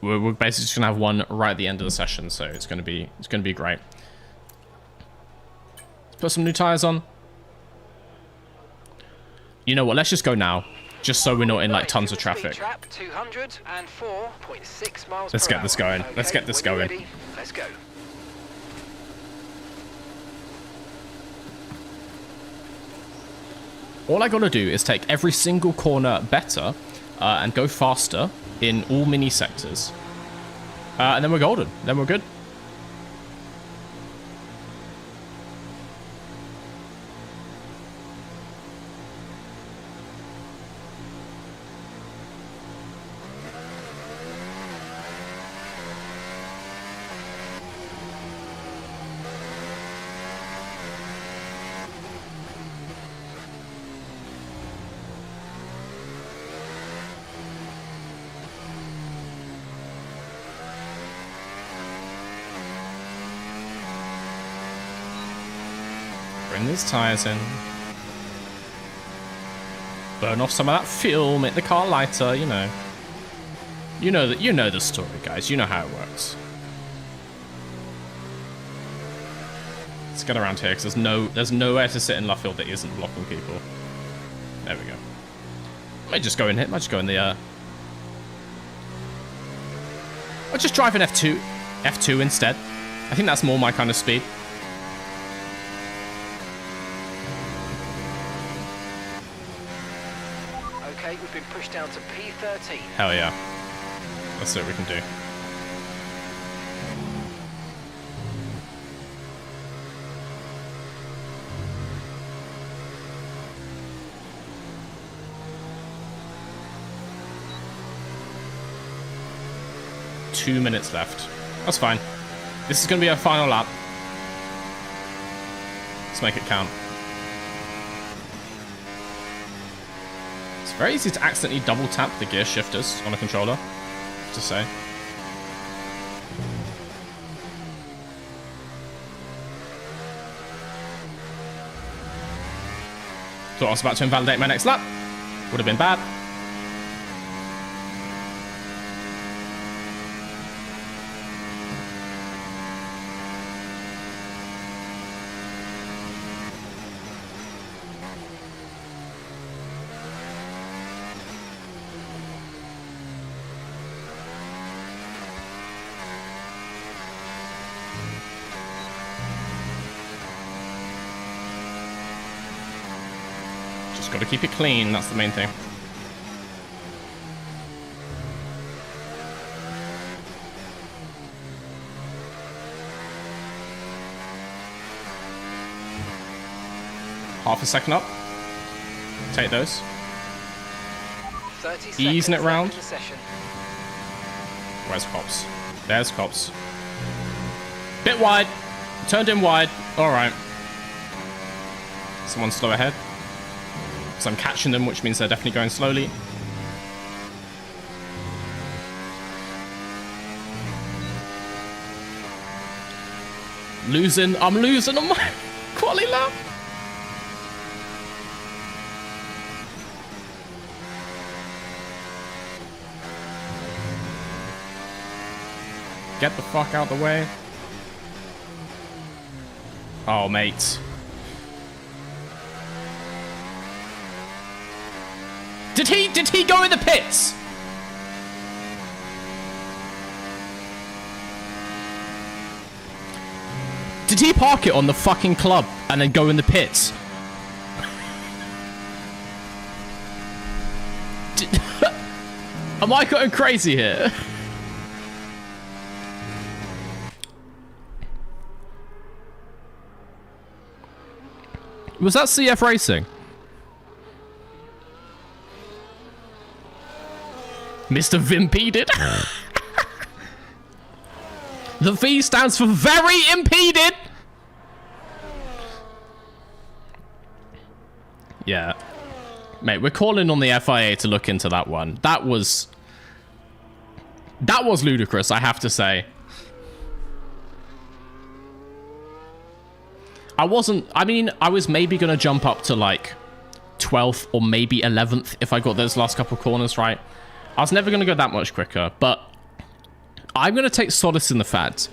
We're basically just gonna have one right at the end of the session, so it's gonna be great. Let's put some new tires on. You know what? Let's just go now, just so we're not in like tons of traffic.
Trap 204.6 miles
Let's
per
get this
hour.
going. Let's get this
when you're
going.
ready, let's go.
All I gotta do is take every single corner better and go faster in all mini sectors. And then we're golden. Then we're good. Bring these tires in. Burn off some of that fuel, make the car lighter, you know. You know the story, guys. You know how it works. Let's get around here, because there's nowhere to sit in left field that isn't blocking people. There we go. Might just go in here. Might just go in the I'll just drive an F2 instead. I think that's more my kind of speed.
Okay, we've been pushed down to P13.
Hell yeah. Let's see what we can do. Two minutes left. That's fine. This is going to be our final lap. Let's make it count. It's very easy to accidentally double tap the gear shifters on a controller, to say. Thought I was about to invalidate my next lap. Would have been bad. Just got to keep it clean, that's the main thing. Half a second up. Take those.
30
Easing it
seconds
round.
left in the session.
Where's Cops? There's Cops. Bit wide. Turned in wide. Alright. Someone slow ahead. So I'm catching them, which means they're definitely going slowly. I'm losing on my quali lap. Get the fuck out the way. Oh, mate. Did he go in the pits? Did he park it on the fucking club and then go in the pits? Am I going crazy here? Was that CF Racing? Mr. Vimpeded? The V stands for very impeded! Yeah. Mate, we're calling on the FIA to look into that one. That was ludicrous, I have to say. I was maybe going to jump up to like 12th or maybe 11th if I got those last couple of corners right. I was never going to go that much quicker, but I'm going to take solace in the fact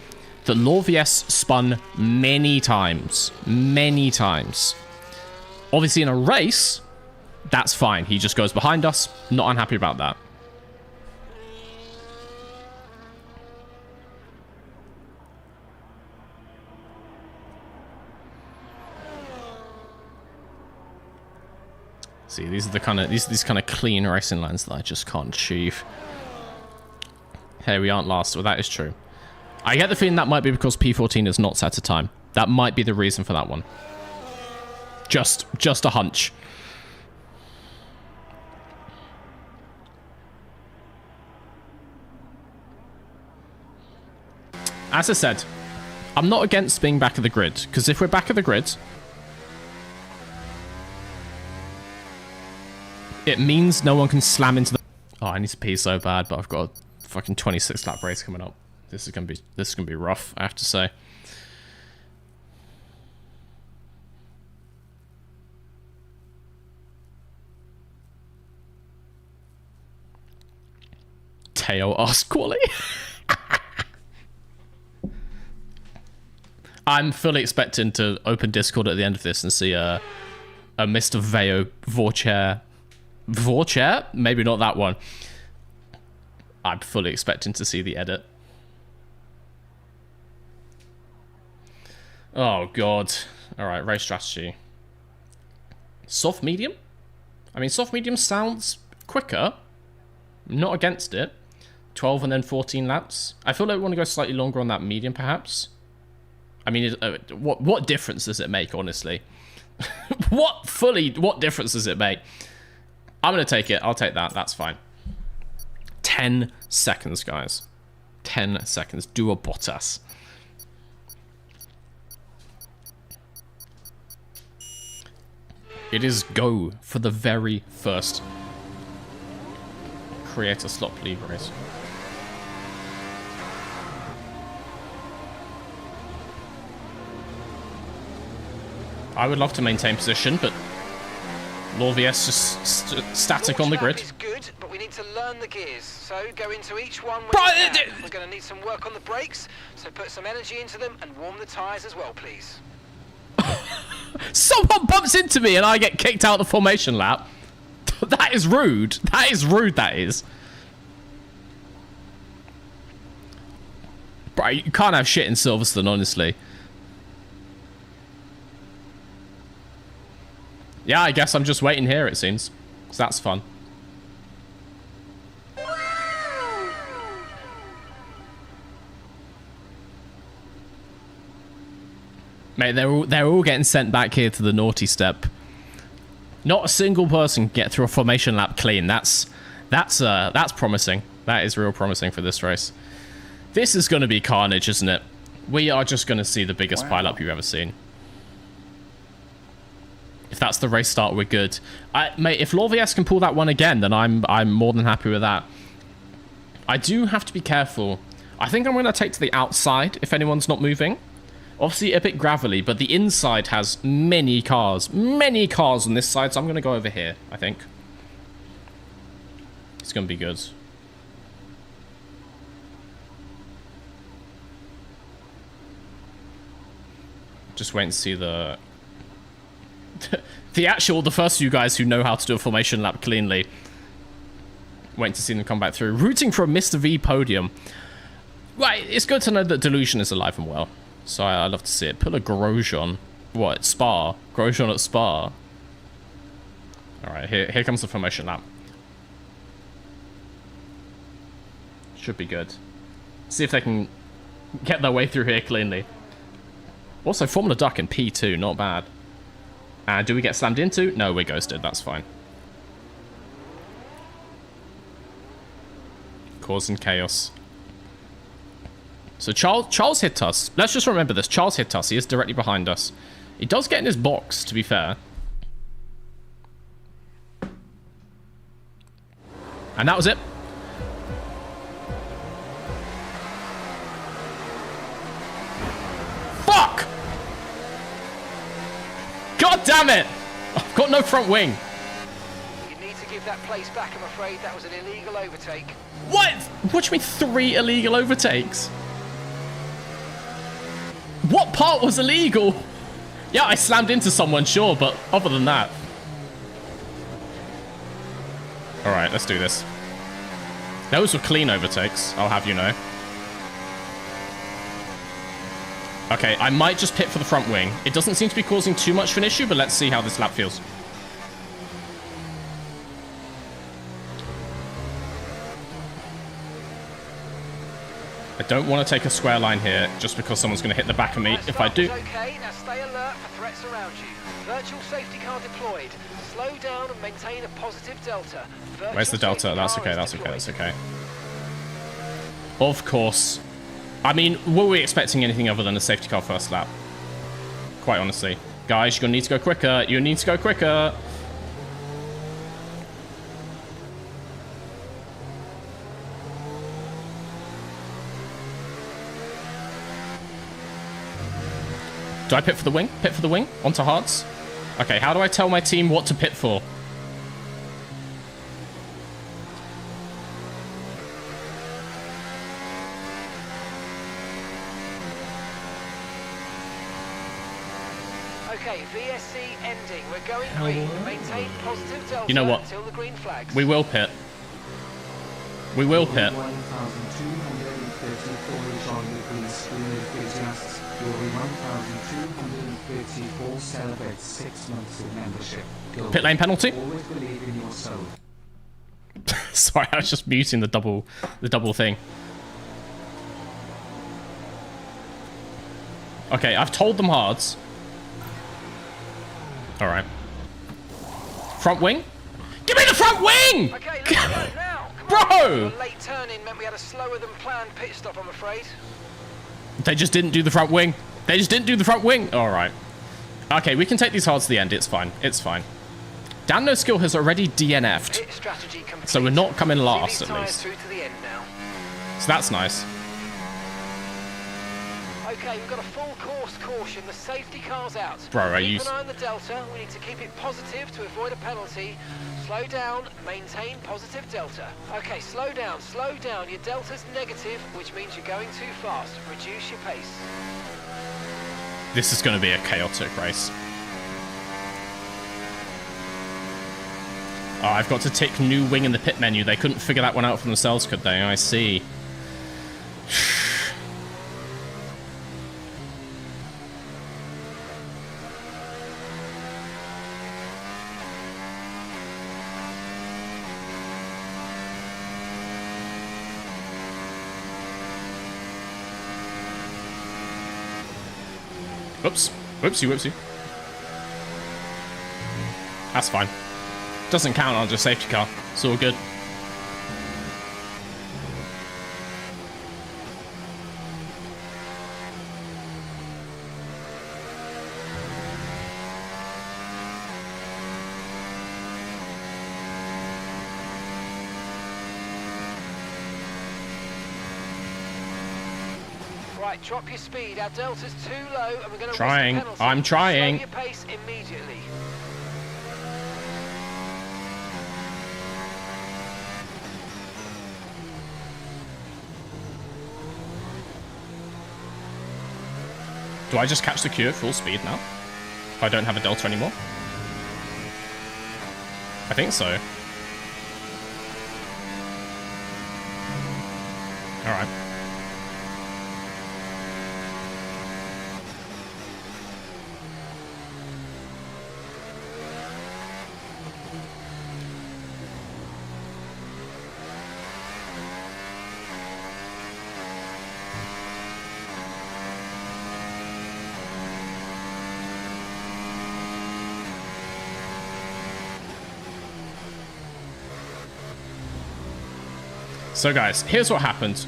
that Lorvies spun many times. Many times. Obviously in a race, that's fine. He just goes behind us. Not unhappy about that. See, these are the kind of these kind of clean racing lines that I just can't achieve. Hey, we aren't last. Well, that is true. I get the feeling that might be because P14 is not set a time. That might be the reason for that one. Just a hunch. As I said, I'm not against being back of the grid, because if we're back of the grid, it means no one can slam into the... Oh, I need to pee so bad, but I've got a fucking 26 lap race coming up. This is gonna be rough, I have to say. Teo asked Quali. I'm fully expecting to open Discord at the end of this and see a Mr. Veo Vorchair. Vorchair? Maybe not that one. I'm fully expecting to see the edit. Oh, God. Alright, race strategy. Soft medium? I mean, soft medium sounds quicker. I'm not against it. 12 and then 14 laps. I feel like we want to go slightly longer on that medium, perhaps. I mean, what difference does it make, honestly? What difference does it make? I'm going to take it. I'll take that. That's fine. 10 seconds, guys. 10 seconds. Do a Bottas. It is go for the very first Creator Slop League race. I would love to maintain position, but Lorvies just static on the grid.
Is good, but we need to learn the gears. So go into each one. We're going to need some work on the brakes, so put some energy into them and warm the tyres as well, please.
Someone bumps into me and I get kicked out of the formation lap. That is rude. That is rude, that is. Bro, you can't have shit in Silverstone, honestly. Yeah, I guess I'm just waiting here, it seems. So that's fun. Mate, they're all getting sent back here to the naughty step. Not a single person can get through a formation lap clean. That's promising. That is real promising for this race. This is going to be carnage, isn't it? We are just going to see the biggest pileup you've ever seen. If that's the race start, we're good. Mate, if Lorvies can pull that one again, then I'm more than happy with that. I do have to be careful. I think I'm going to take to the outside if anyone's not moving. Obviously a bit gravelly, but the inside has many cars. Many cars on this side, so I'm going to go over here, I think. It's going to be good. Just wait and see the first few guys who know how to do a formation lap cleanly. Waiting to see them come back through. Rooting for a Mr. V podium. Right, it's good to know that Delusion is alive and well. So I love to see it. Put a Grosjean. What? Spa? Grosjean at Spa. Alright, here comes the formation lap. Should be good. See if they can get their way through here cleanly. Also, Formula Duck in P2, not bad. And do we get slammed into? No, we're ghosted, that's fine. Causing chaos. So Charles hit us. Let's just remember this. Charles hit us. He is directly behind us. He does get in his box, to be fair. And that was it. Fuck! God damn it! I've got no front wing.
You need to give that place back, I'm afraid. That was an illegal overtake.
What? What do you mean 3 illegal overtakes? What part was illegal? Yeah, I slammed into someone, sure, but other than that. Alright, let's do this. Those were clean overtakes, I'll have you know. Okay, I might just pit for the front wing. It doesn't seem to be causing too much of an issue, but let's see how this lap feels. I don't want to take a square line here, just because someone's going to hit the back of me. If I do...
Okay, now stay alert for threats around you. Virtual safety car deployed. Slow down and maintain a positive delta.
Where's the delta? That's okay, that's okay, that's okay. Of course. I mean, were we expecting anything other than a safety car first lap? Quite honestly. Guys, you're going to need to go quicker. You need to go quicker. Do I pit for the wing? Pit for the wing? Onto hards? Okay, how do I tell my team what to pit for?
Okay, VSC ending. We're going green. Maintain positive delta
You know what?
until the green flags.
We will pit. We will pit.
1,234 join the green screen enthusiasts. Glory 1,234 celebrates 6 months of membership. Go
Pit lane penalty.
Always believe in your soul.
Sorry, I was just muting the double thing. Okay, I've told them hards. All right. Front wing? Give me the front wing!
Okay, let's go now.
Bro!
The late turn-in meant we had a slower than planned pit stop, I'm afraid.
They just didn't do the front wing. They just didn't do the front wing. All right. Okay, we can take these hards to the end. It's fine. It's fine. Dan No Skill has already DNF'd.
Pit strategy complete.
So we're not coming last,
See these
at
tyres
least.
through to the end now.
So that's nice.
Okay, we've got a full course caution. The safety car's out.
Bro, are you...
Keep an eye on the delta. We need to keep it positive to avoid a penalty. Slow down, maintain positive delta. Okay, slow down, slow down. Your delta's negative, which means you're going too fast. Reduce your pace.
This is going to be a chaotic race. Oh, I've got to tick new wing in the pit menu. They couldn't figure that one out for themselves, could they? I see. Oops. Whoopsie, whoopsie. That's fine. Doesn't count on just safety car. It's all good.
Right, drop your speed. Our delta's too low, and we're going to
Trying.
risk a penalty.
I'm trying.
Slow your pace immediately.
Do I just catch the queue at full speed now? If I don't have a delta anymore? I think so. Alright. So guys, here's what happened.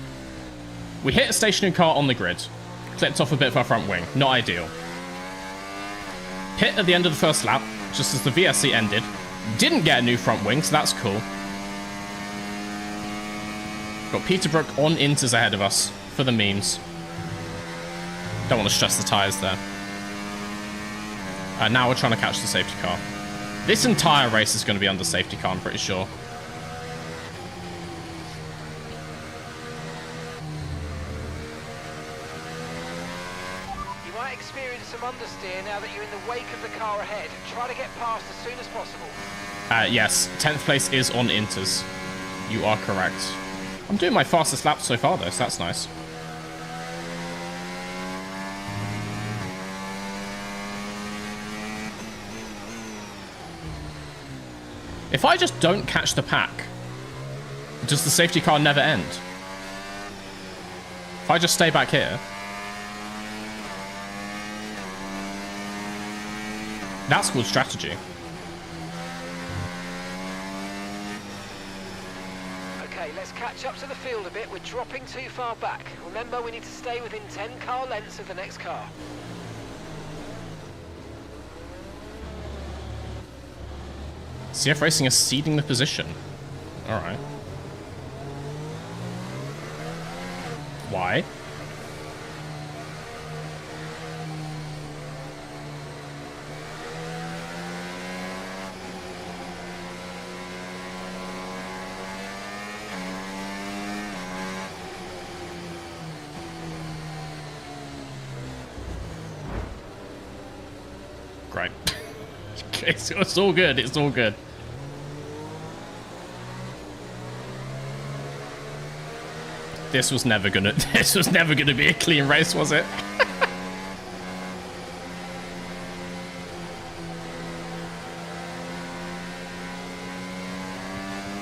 We hit a stationary car on the grid. Clipped off a bit of our front wing. Not ideal. Hit at the end of the first lap, just as the VSC ended. Didn't get a new front wing, so that's cool. Got Peterbrook on Inters ahead of us for the memes. Don't want to stress the tyres there. Now we're trying to catch the safety car. This entire race is going to be under safety car, I'm pretty sure.
You might experience some understeer now that you're in the wake of the car ahead. Try to get past as soon as possible.
Yes, 10th place is on Inters. You are correct. I'm doing my fastest lap so far, though, so that's nice. If I just don't catch the pack, does the safety car never end? If I just stay back here... That's called strategy.
Okay, let's catch up to the field a bit. We're dropping too far back. Remember, we need to stay within 10 car lengths of the next car.
CF Racing is ceding the position. Alright. Why? Great. It's all good. It's all good. This was never gonna be a clean race, was it?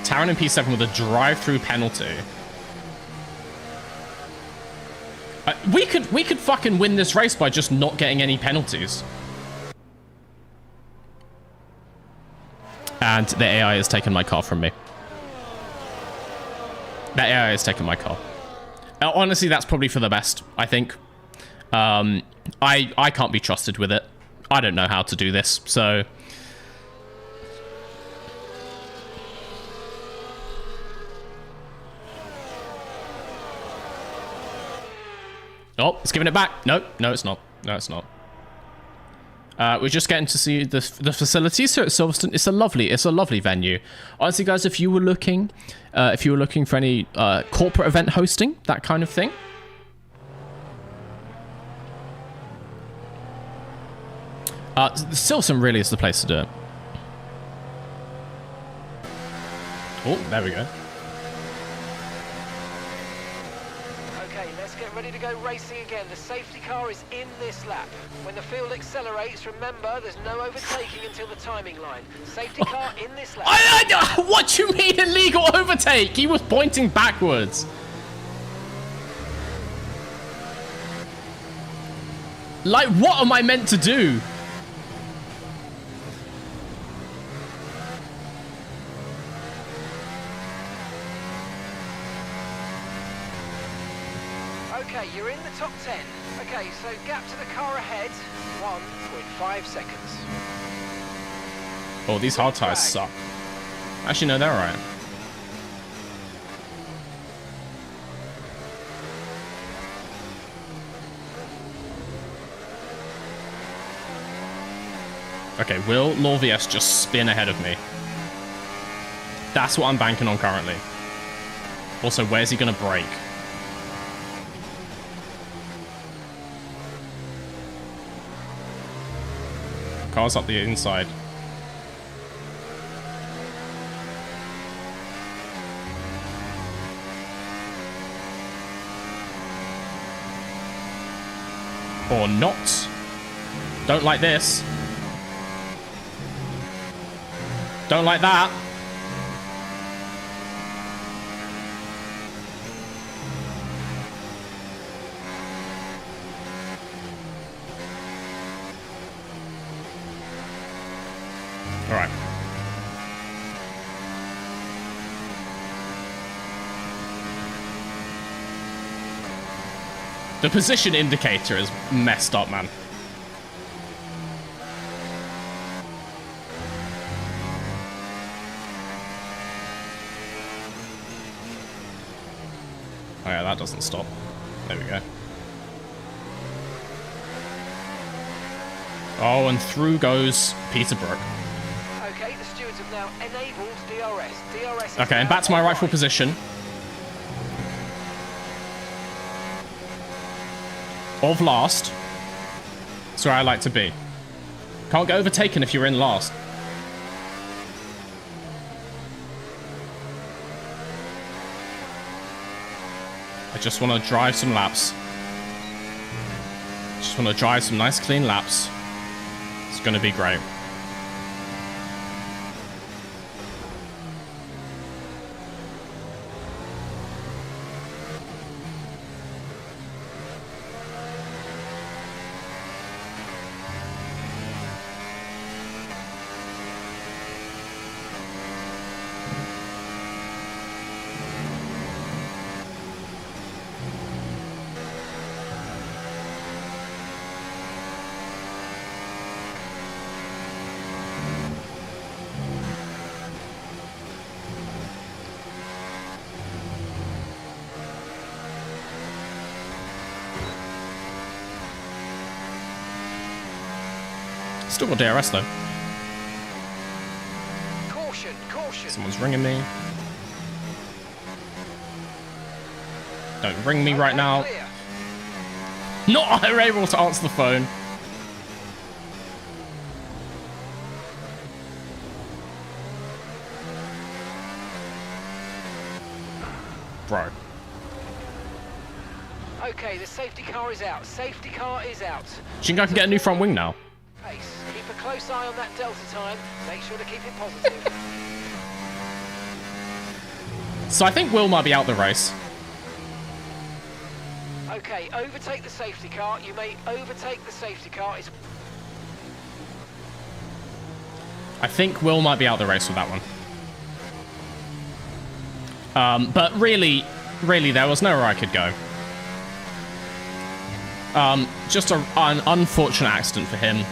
Taron and P7 with a drive-through penalty. We could fucking win this race by just not getting any penalties. And the AI has taken my car from me. That AI has taken my car. Honestly, that's probably for the best, I think. I can't be trusted with it. I don't know how to do this, so... Oh, it's giving it back. No, it's not. No, it's not. We're just getting to see the facilities here at Silverstone. It's a lovely venue. Honestly, guys, if you were looking for any corporate event hosting, that kind of thing, Silverstone really is the place to do it. Oh, there we go.
Okay, let's get ready to go racing again. The safety car is in this lap. When the field accelerates, remember, there's no overtaking until the timing line. Safety car in this lap.
What do you mean illegal overtake? He was pointing backwards. Like, what am I meant to do?
Okay, you're in the top 10. Okay, so gap to the car ahead, 1.5 seconds.
Oh, these hard tires suck. Actually, no, they're alright. Okay, will Law VS just spin ahead of me? That's what I'm banking on currently. Also, where's he gonna brake? Car's up the inside. Or not. Don't like this. Don't like that. All right. The position indicator is messed up, man. Oh yeah, that doesn't stop. There we go. Oh, and through goes Peterbrook.
Okay, the stewards have now enabled DRS. DRS is
Okay, and
now
back to my rightful
online.
position. Of last. That's where I like to be. Can't get overtaken if you're in last. I just want to drive some laps. Just want to drive some nice clean laps. It's going to be great. Still got DRS though.
Caution, caution.
Someone's ringing me. Don't ring me right now.
Clear.
Not able to answer the phone. Bro.
Okay, the safety car is out. Safety car is out.
Do you think I can get a new front wing now?
Pace. Keep a close eye on that delta time. Make sure to keep it positive.
So I think Will might be out the race.
Okay, overtake the safety car. You may overtake the safety car. It's
I think Will might be out the race with that one. But really, there was nowhere I could go. Just an unfortunate accident for him.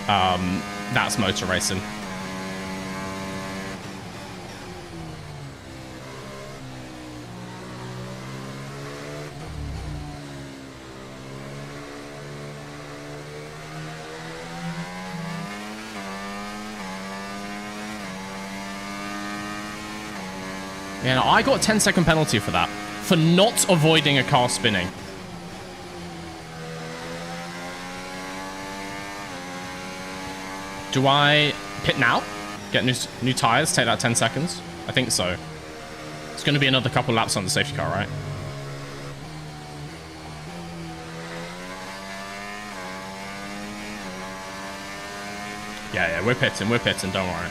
That's motor racing. Yeah, no, I got a 10-second penalty for that. For not avoiding a car spinning. Do I pit now? Get new tires, take that 10 seconds? I think so. It's going to be another couple laps on the safety car, right? Yeah, we're pitting, don't worry.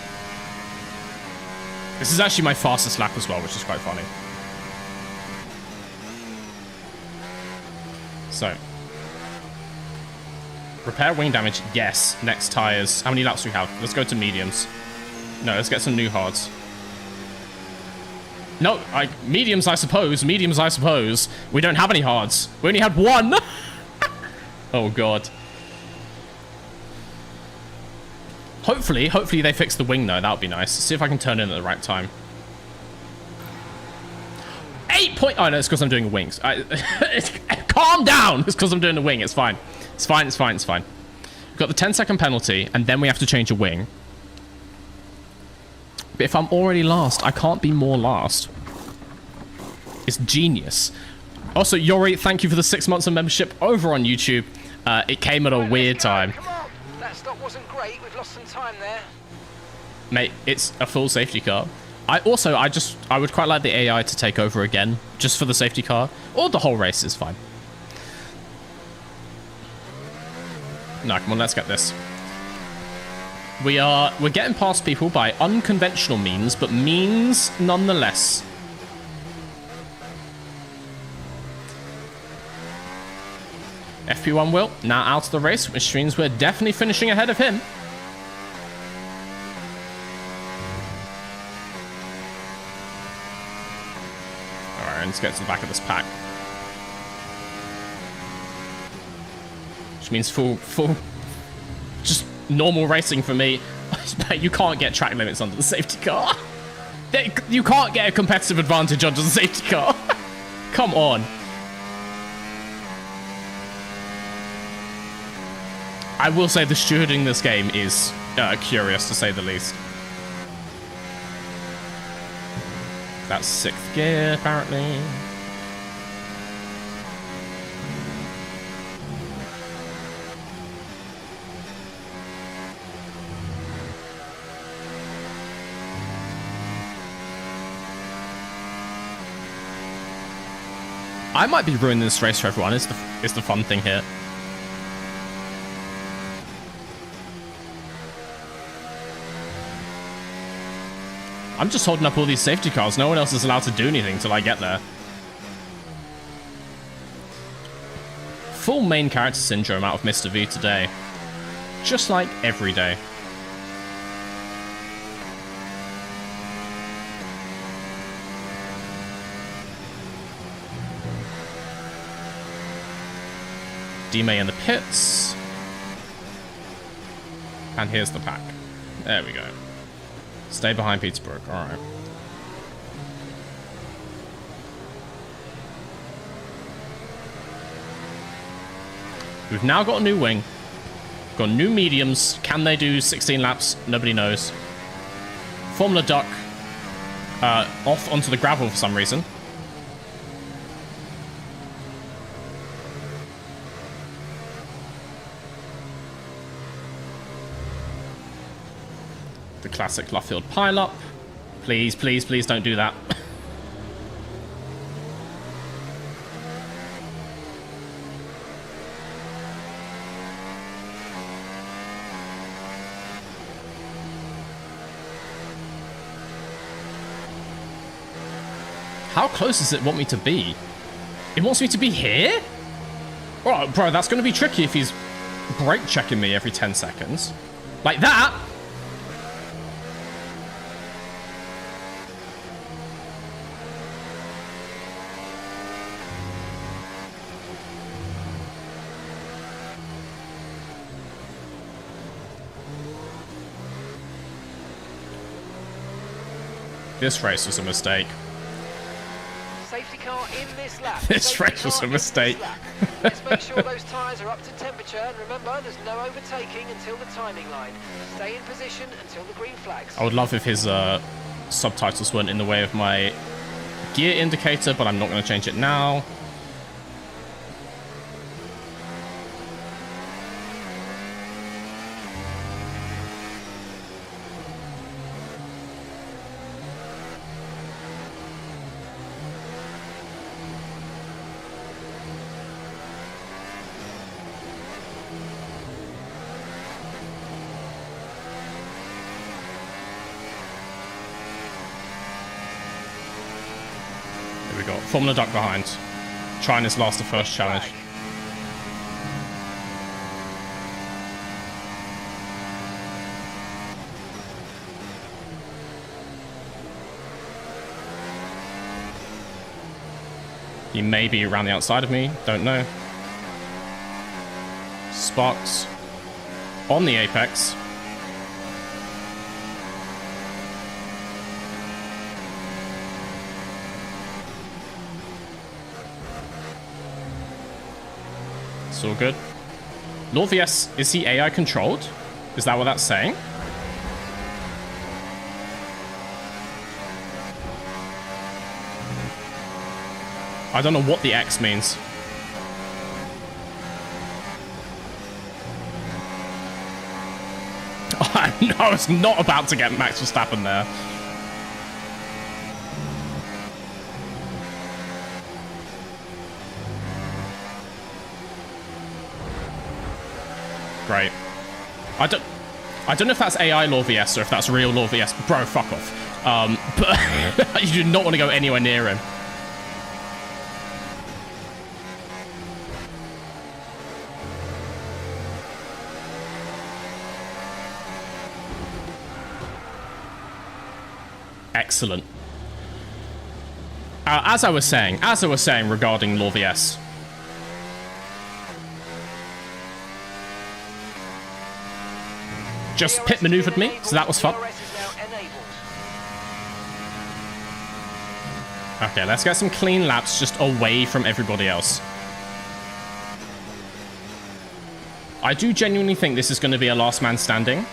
This is actually my fastest lap as well, which is quite funny. So. Repair wing damage, yes. Next tires. How many laps do we have? Let's go to mediums. No, let's get some new hards. No, mediums, I suppose. Mediums, I suppose. We don't have any hards. We only had one. Oh, God. Hopefully they fix the wing, though. That would be nice. See if I can turn in at the right time. 8 point... Oh, no, it's because I'm doing wings. Calm down. It's because I'm doing the wing. It's fine. It's fine. We've got the 10-second penalty, and then we have to change a wing. But if I'm already last, I can't be more last. It's genius. Also, Yori, thank you for the 6 months of membership over on YouTube. It came at a weird time.
Come on. That stop wasn't great. We've lost some time there.
Mate, it's a full safety car. I would quite like the AI to take over again, just for the safety car. Or the whole race is fine. No, come on, let's get this. We're getting past people by unconventional means, but means nonetheless. FP1 Will, now out of the race, which means we're definitely finishing ahead of him. Alright, let's get to the back of this pack. which means full, just normal racing for me. You can't get track limits under the safety car. You can't get a competitive advantage under the safety car. Come on. I will say the stewarding this game is curious, to say the least. That's 6th gear, apparently. I might be ruining this race for everyone. Is the fun thing here. I'm just holding up all these safety cars. No one else is allowed to do anything till I get there. Full main character syndrome out of Mr. V today. Just like every day. D-May in the pits. And here's the pack. There we go. Stay behind Petersburg, alright. We've now got a new wing. Got new mediums. Can they do 16 laps? Nobody knows. Formula Duck off onto the gravel for some reason. The classic Luffield pile-up. Please, please, please don't do that. How close does it want me to be? It wants me to be here? Oh, bro, that's going to be tricky if he's brake checking me every 10 seconds. Like that? This race was a mistake.
Safety car in this lap.
This race was a mistake.
Let's make sure those tyres are up to temperature, and remember, there's no overtaking until the timing line. Stay in position until the green flags.
I would love if his subtitles weren't in the way of my gear indicator, but I'm not going to change it now. We got Formula Duck behind, trying his last to first challenge. He may be around the outside of me, don't know. Sparks on the apex. It's all good. Lord VS, is he AI controlled? Is that what that's saying? I don't know what the X means. I was not about to get Max Verstappen there. Great. I don't know if that's AI Lord VS or if that's real Lord VS. Bro, fuck off. But you do not want to go anywhere near him. Excellent. As I was saying regarding Lord VS. just pit maneuvered me, so that was fun. Okay, let's get some clean laps just away from everybody else. I do genuinely think this is going to be a last man standing.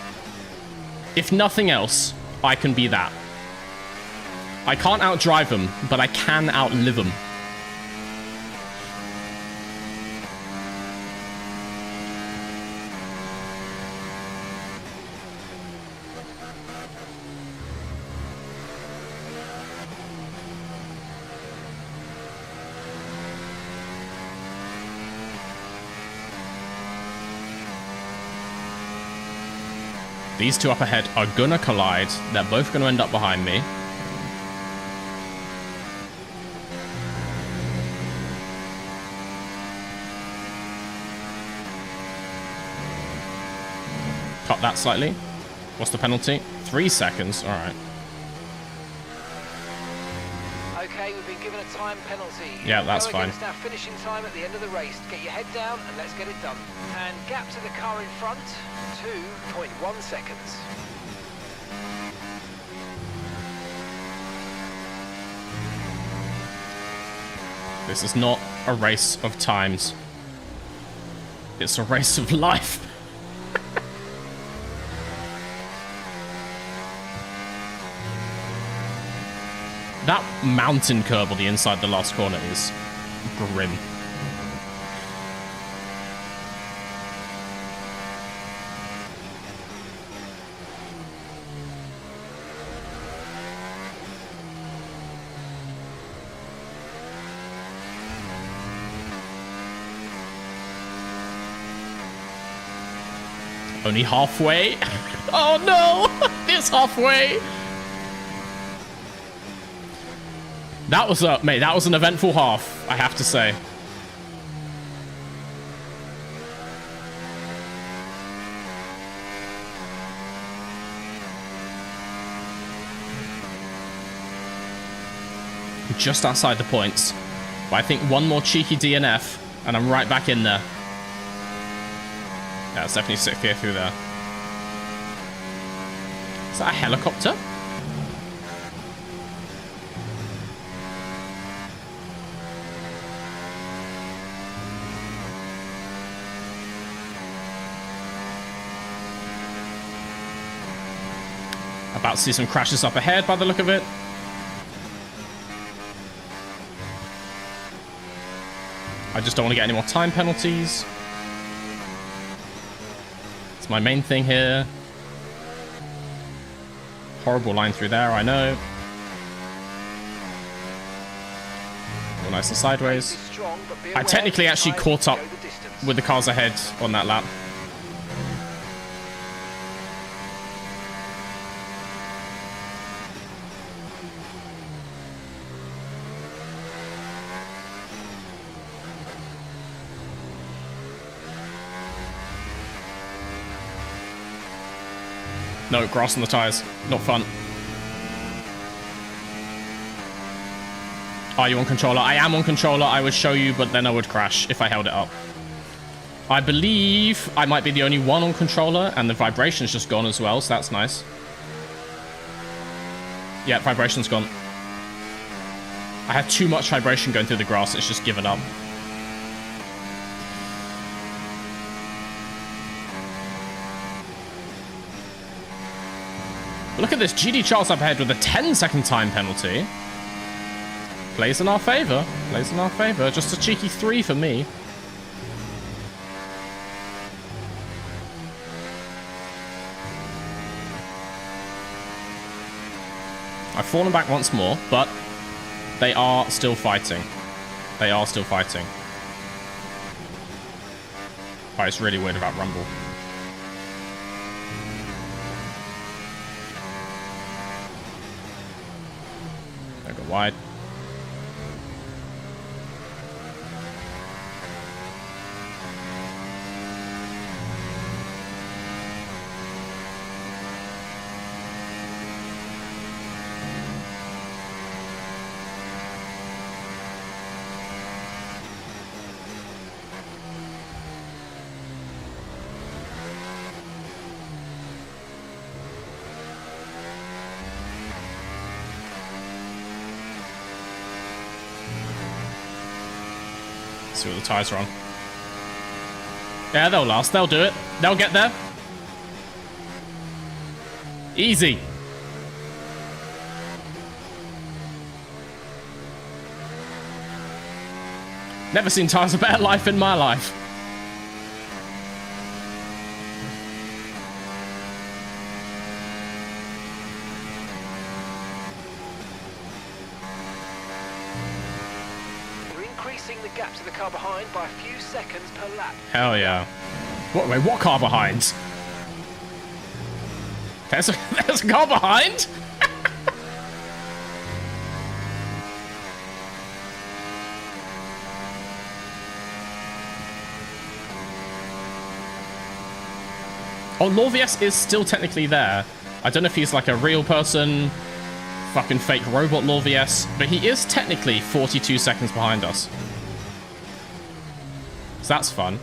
If nothing else, I can be that. I can't outdrive them, but I can outlive them. These two up ahead are gonna collide. They're both gonna end up behind me. Cut that slightly. What's the penalty? 3 seconds. All right.
Okay, we've been given a time penalty.
Yeah, that's fine.
Now finishing time at the end of the race. Get your head down and let's get it done. And gap to the car in front, 2.1 seconds.
This is not a race of times. It's a race of life. That mountain curve on the inside the last corner is grim. Only halfway. Oh no! It's halfway! That was mate, that was an eventful half, I have to say. Just outside the points. But I think one more cheeky DNF, and I'm right back in there. Yeah, it's definitely 6th gear through there. Is that a helicopter? About to see some crashes up ahead by the look of it. I just don't want to get any more time penalties. It's my main thing here. Horrible line through there, I know. All nice and sideways. I technically actually caught up with the cars ahead on that lap. No, grass on the tyres. Not fun. Are you on controller? I am on controller. I would show you, but then I would crash if I held it up. I believe I might be the only one on controller, and the vibration's just gone as well, so that's nice. Yeah, vibration's gone. I had too much vibration going through the grass. It's just given up. Look at this, GD Charles up ahead with a 10-second time penalty. Plays in our favour. Plays in our favour. Just a cheeky 3 for me. I've fallen back once more, but they are still fighting. They are still fighting. Oh, it's really weird about Rumble. Go wide. Let's see what the tyres are on. Yeah, they'll last. They'll do it. They'll get there. Easy. Never seen tyres a better life in my life.
You're increasing the gap to the car behind by a few seconds per lap.
Hell yeah. Wait, what car behind? There's a car behind? Oh, Lorvius is still technically there. I don't know if he's like a real person, fucking fake robot Lorvius, but he is technically 42 seconds behind us. So that's fun.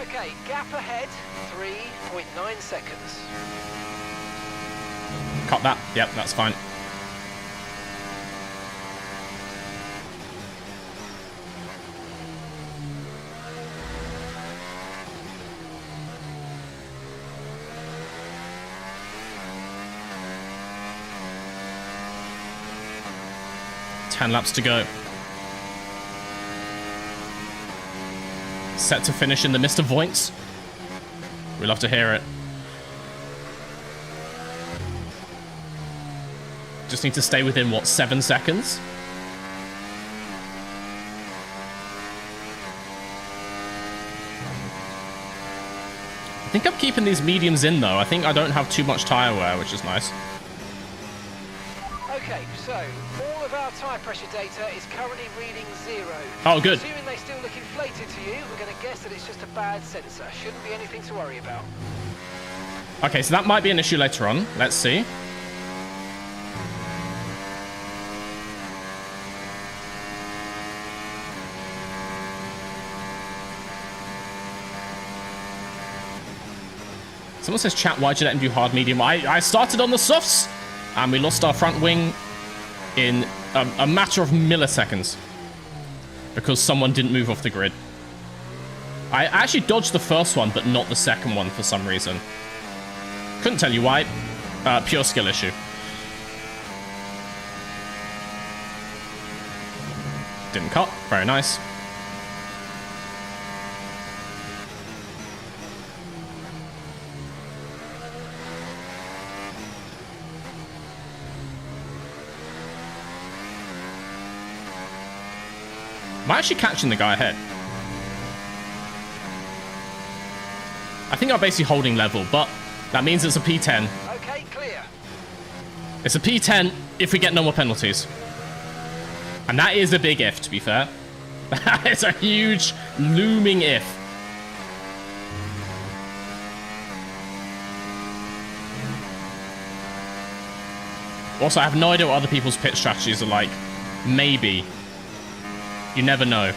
Okay, gap ahead, 3.9 seconds.
Cut that. Yep, that's fine. Ten laps to go. Set to finish in the mist of Voints. We love to hear it. Just need to stay within, what, 7 seconds? I think I'm keeping these mediums in, though. I think I don't have too much tyre wear, which is nice.
Okay, so all of our tyre pressure data is currently reading 0.
Oh, good.
Assuming they still look inflated to you, we're going to guess that it's just a bad sensor. Shouldn't be anything to worry about.
Okay, so that might be an issue later on. Let's see. Someone says, chat, why'd you let him do hard medium? I started on the softs, and we lost our front wing in a matter of milliseconds because someone didn't move off the grid. I actually dodged the first one, but not the second one for some reason. Couldn't tell you why. Pure skill issue. Didn't cut. Very nice. Am I actually catching the guy ahead? I think I'm basically holding level, but that means it's a P10.
Okay, clear.
It's a P10 if we get no more penalties. And that is a big if, to be fair. That is a huge, looming if. Also, I have no idea what other people's pit strategies are like. Maybe. You never know.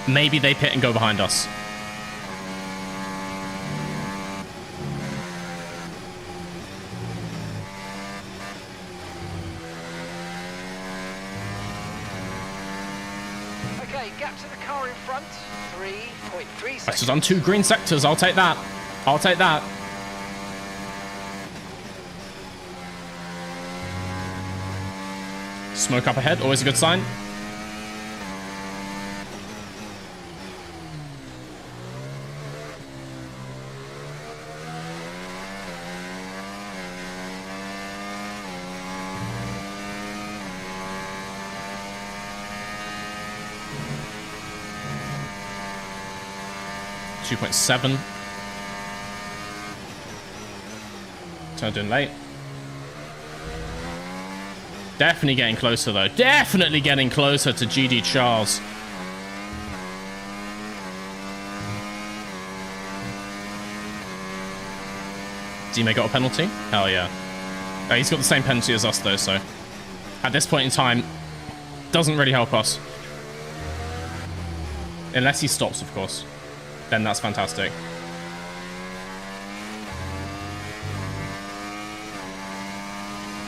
Maybe they pit and go behind us.
Okay, gap to the car in front, 3.3 seconds.
That's just on 2 green sectors. I'll take that. I'll take that. Smoke up ahead, always a good sign. .7. Turned in late. Definitely getting closer, though. Definitely getting closer to GD Charles. D-May got a penalty? Hell yeah. He's got the same penalty as us, though, so... At this point in time, doesn't really help us. Unless he stops, of course. Then that's fantastic.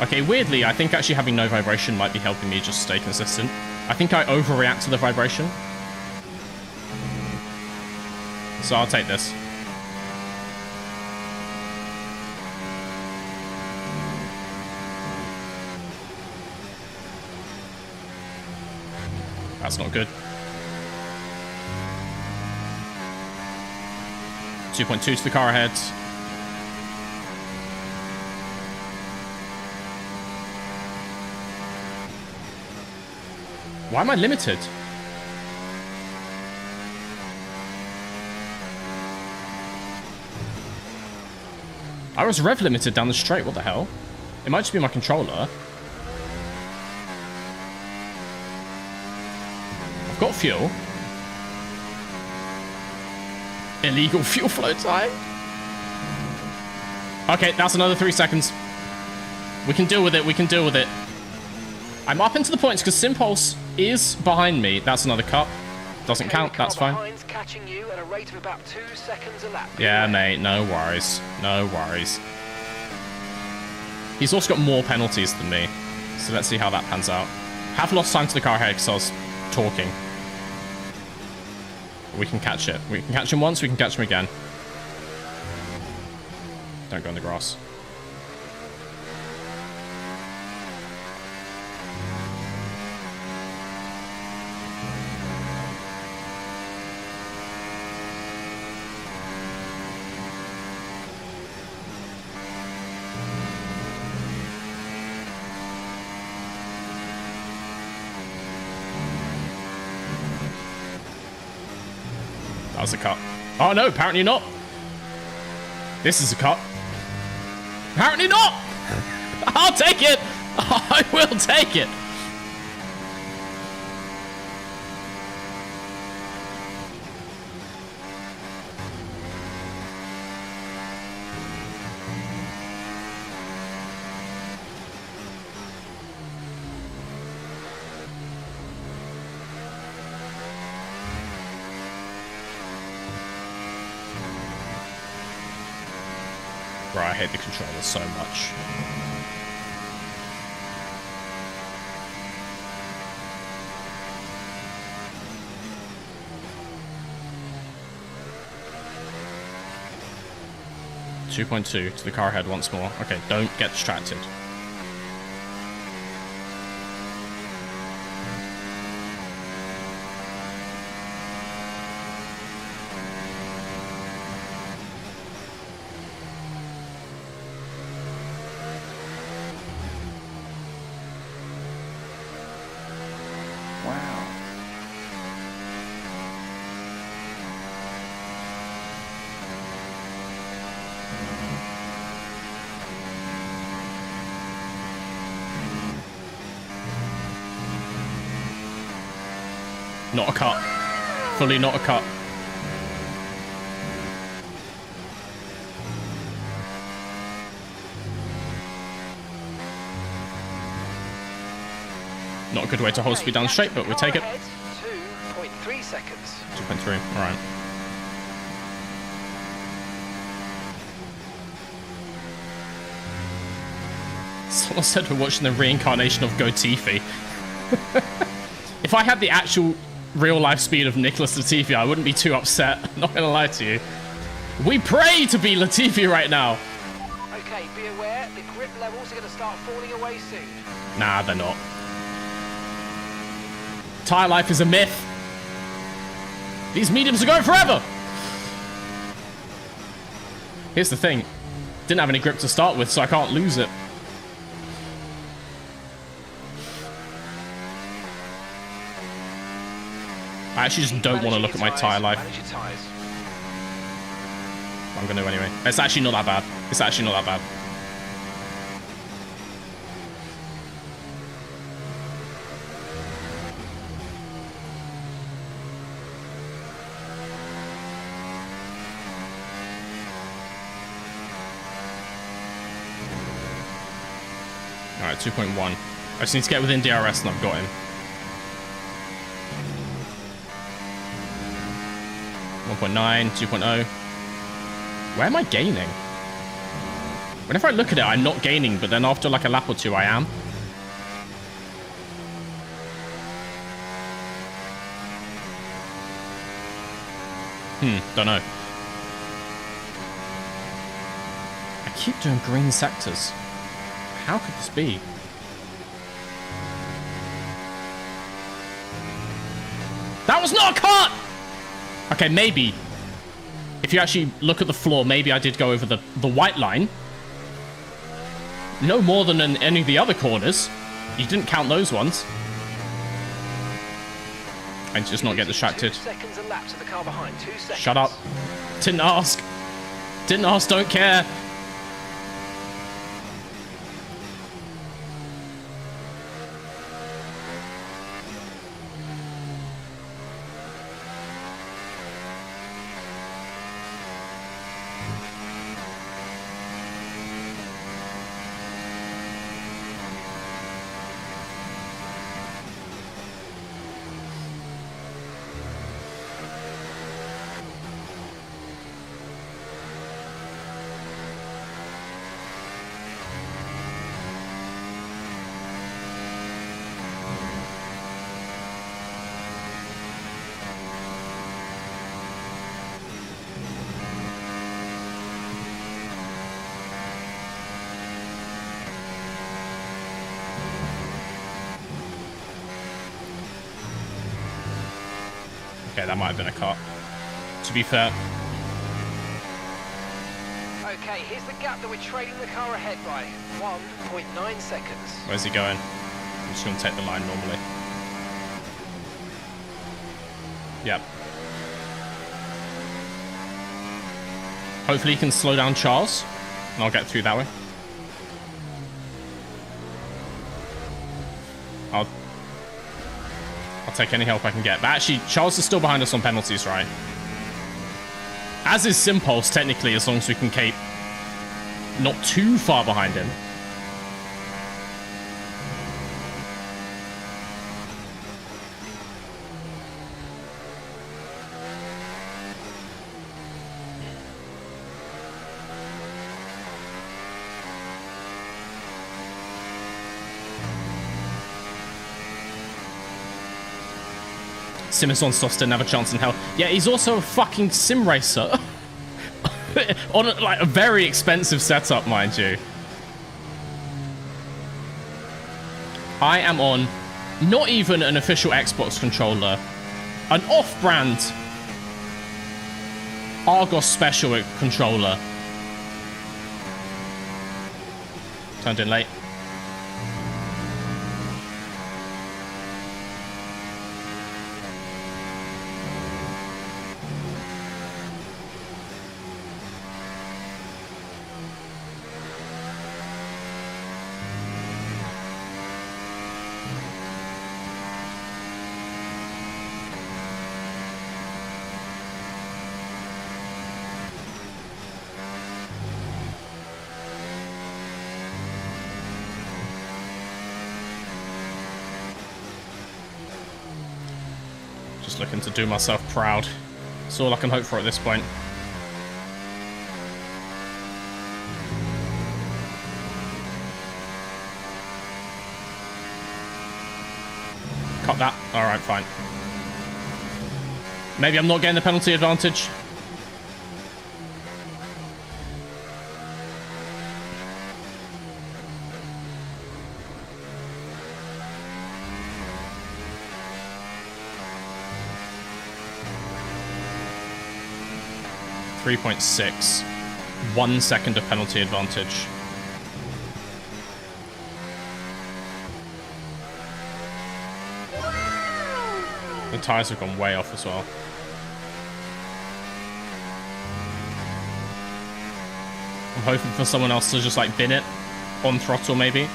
Okay, weirdly, I think actually having no vibration might be helping me just stay consistent. I think I overreact to the vibration. So I'll take this. That's not good. 2.2 to the car ahead. Why am I limited? I was rev limited down the straight, what the hell? It might just be my controller. I've got fuel. Illegal fuel flow time. Okay, that's another 3 seconds. We can deal with it, we can deal with it. I'm up into the points because Simpulse is behind me. That's another cut. Doesn't count, that's fine.
Catching you at a rate of about 2 seconds a lap.
Yeah, mate, no worries. No worries. He's also got more penalties than me. So let's see how that pans out. Have lost time to the car ahead because I was talking. We can catch it. We can catch him once, we can catch him again. Don't go in the grass. That was a cut. Oh no, apparently not. This is a cut. Apparently not! I'll take it! I will take it! Bro, I hate the controller so much. .2 to the car ahead once more. Okay, don't get distracted.
Wow.
Not a cut. Fully not a cut. Not a good way to hold speed down straight, but we'll take it.
2.3 seconds.
2.3, alright. Someone said we're watching the reincarnation of Gotifi. If I had the actual real life speed of Nicholas Latifi, I wouldn't be too upset. I'm not gonna lie to you. We pray to be Latifi right now.
Okay, be aware, the grip levels are going to start falling away soon.
Nah, they're not. Tire life is a myth. These mediums are going forever. Here's the thing. Didn't have any grip to start with, so I can't lose it. I actually just don't want to look at my tire life. I'm going to anyway. It's actually not that bad. It's actually not that bad. Alright, 2.1. I just need to get within DRS and I've got him. 1.9, 2.0. Where am I gaining? Whenever I look at it, I'm not gaining, but then after like a lap or two, I am. Don't know. I keep doing green sectors. How could this be? That was not a cut! Okay, maybe. If you actually look at the floor, maybe I did go over the white line. No more than in any of the other corners. You didn't count those ones. I just not get distracted.
2 seconds a lap to the car behind. 2 seconds.
Shut up. Didn't ask. Didn't ask, don't care. Okay, that might have been a cut. To be fair.
Okay, here's the gap that we're trailing the car ahead by. 1.9 seconds.
Where's he going? I'm just going to take the line normally. Yep. Hopefully he can slow down Charles, and I'll get through that way. I'll take any help I can get. But actually, Charles is still behind us on penalties, right? As is Simpulse, technically, as long as we can keep not too far behind him. Simmons stuff didn't have a chance in hell. Yeah, he's also a fucking sim racer. On like a very expensive setup, mind you. I am on not even an official Xbox controller, an off-brand Argos Special controller. Turned in late. Just looking to do myself proud. That's all I can hope for at this point. Cut that. Alright, fine. Maybe I'm not getting the penalty advantage. .6. 1 second of penalty advantage. The tires have gone way off as well. I'm hoping for someone else to just like bin it on throttle maybe.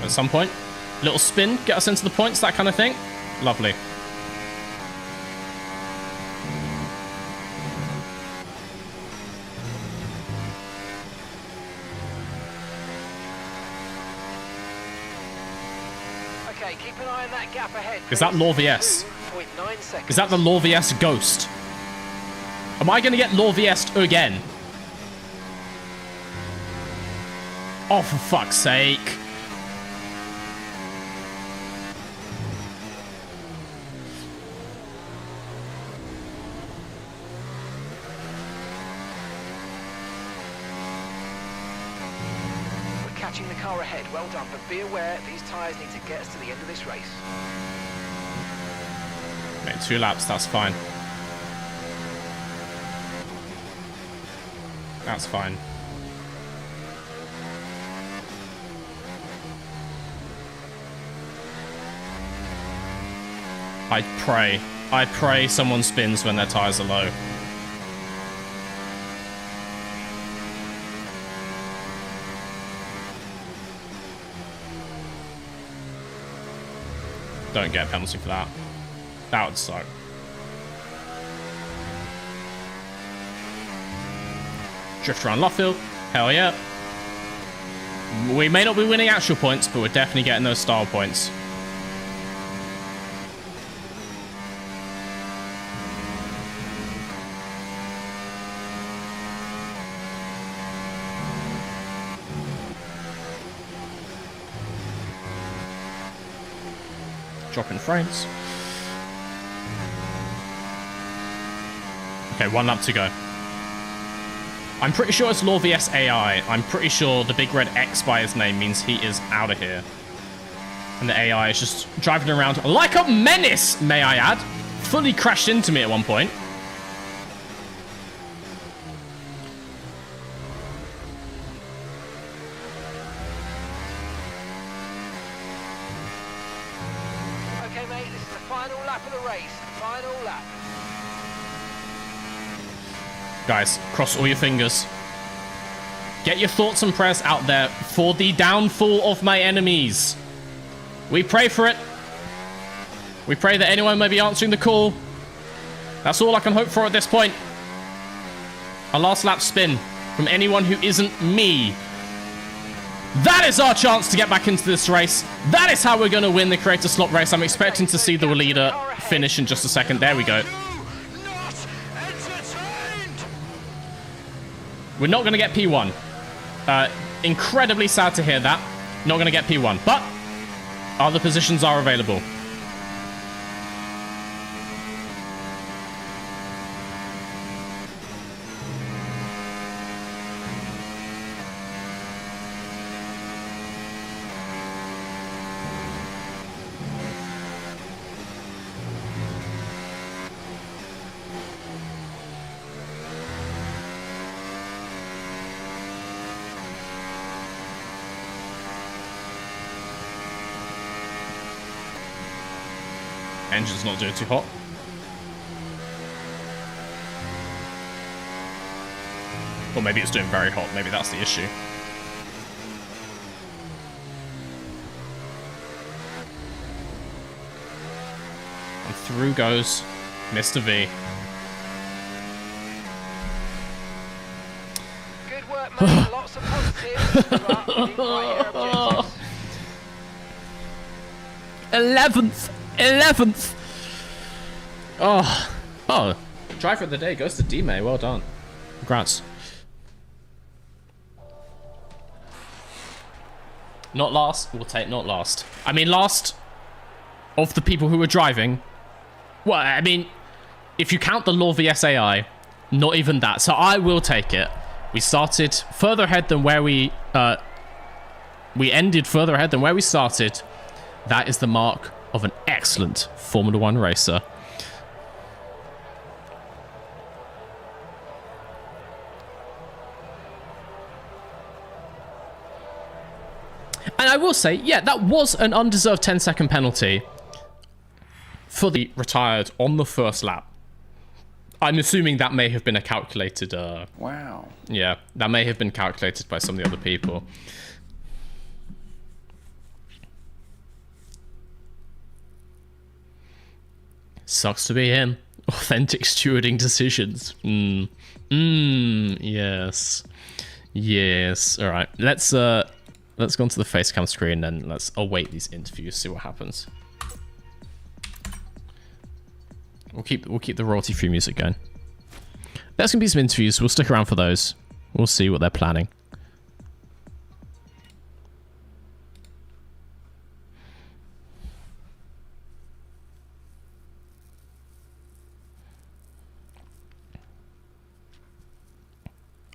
At some point. Little spin, get us into the points, that kind of thing. Lovely.
Keep an eye on that gap ahead.
Is that Law VS? Is that the Law VS Ghost? Am I going to get Law VS'd again? Oh, for fuck's sake.
We're catching the car ahead. Well done, but be aware these tyres need to get us to the end of this race.
Okay, 2 laps, that's fine. That's fine. I pray someone spins when their tires are low. Don't get a penalty for that. That would suck. Drift around Luffield. Hell yeah. We may not be winning actual points, but we're definitely getting those style points. Dropping frames. Okay, 1 lap to go. I'm pretty sure it's Law vs AI. I'm pretty sure the big red X by his name means he is out of here. And the AI is just driving around like a menace, may I add. Fully crashed into me at one point.
Okay, mate, this is the final lap of the race. Final lap.
Guys, cross all your fingers. Get your thoughts and prayers out there for the downfall of my enemies. We pray for it. We pray that anyone may be answering the call. That's all I can hope for at this point. A last lap spin from anyone who isn't me. That is our chance to get back into this race. That is how we're going to win the Creator Slop race. I'm expecting to see the leader finish in just a second. There we go. We're not going to get P1. Incredibly sad to hear that. Not going to get P1, but other positions are available. Engine's not doing too hot. Or maybe it's doing very hot. Maybe that's the issue. And through goes Mr. V.
Good work, mate. Lots of positives. But you didn't quite hit your objectives.
11th. Oh, driver of the day goes to D-May. Well done. Congrats. Not last. We'll take not last. I mean, last of the people who were driving. Well, I mean, if you count the Law vs AI, not even that. So I will take it. We started further ahead than where we ended further ahead than where we started. That is the mark of an excellent Formula 1 racer. And I will say, yeah, that was an undeserved 10-second penalty for the retired on the first lap. I'm assuming that may have been a calculated...
Wow.
Yeah, that may have been calculated by some of the other people. Sucks to be him. Authentic stewarding decisions. Yes. Yes. All right. Let's go onto the facecam screen and let's await these interviews, see what happens. We'll keep the royalty-free music going. There's going to be some interviews. We'll stick around for those. We'll see what they're planning.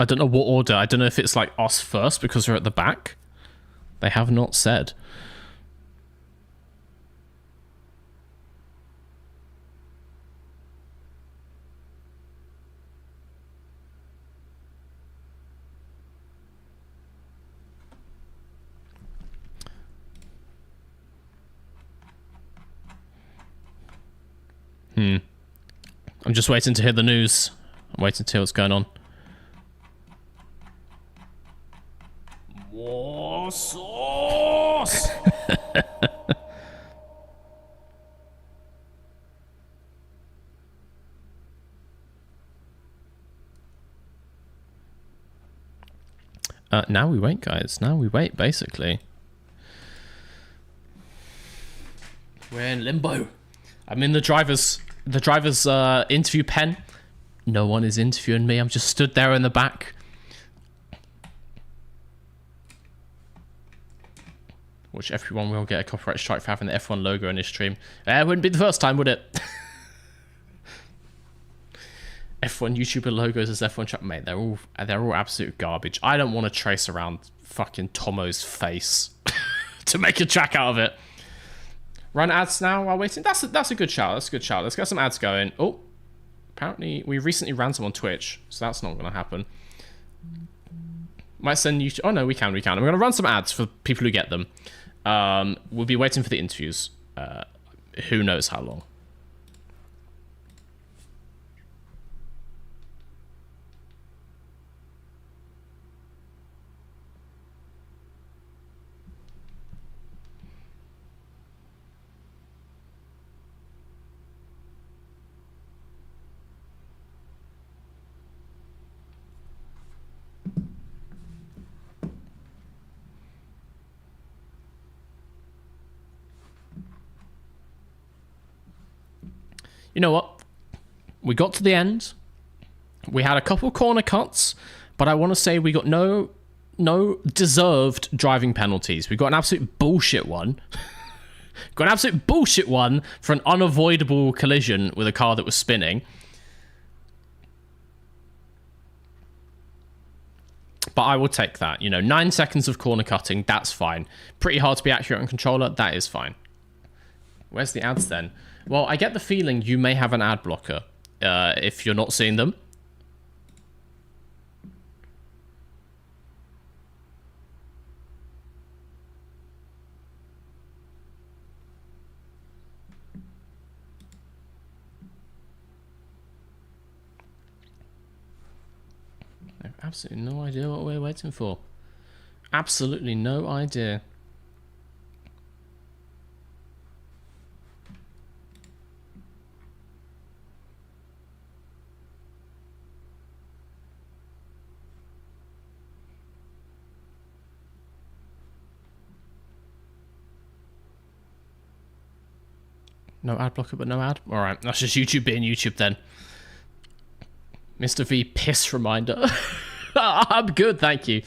I don't know what order. I don't know if it's like us first because we're at the back. They have not said. I'm just waiting to hear the news. I'm waiting to hear what's going on. More sauce! Now we wait, guys. Now we wait, basically. We're in limbo. I'm in the driver's interview pen. No one is interviewing me. I'm just stood there in the back. Which everyone will get a copyright strike for having the F1 logo in his stream. It wouldn't be the first time, would it? F1 YouTuber logos as F1 track, mate. They're all absolute garbage. I don't want to trace around fucking Tomo's face to make a track out of it. Run ads now while waiting. That's a good shout. That's a good shout. Let's get some ads going. Oh, apparently we recently ran some on Twitch, so that's not going to happen. Might send you. Oh no, we can. I'm going to run some ads for people who get them. We'll be waiting for the interviews. Who knows how long. You know what? We got to the end. We had a couple corner cuts, but I want to say we got no deserved driving penalties. We got an absolute bullshit one. Got an absolute bullshit one for an unavoidable collision with a car that was spinning. But I will take that. 9 seconds of corner cutting, that's fine. Pretty hard to be accurate on controller, that is fine. Where's the ads then? Well, I get the feeling you may have an ad blocker if you're not seeing them. I have absolutely no idea what we're waiting for. Absolutely no idea. No ad blocker, but no ad? Alright, that's just YouTube being YouTube then. Mr. V, piss reminder. I'm good, thank you.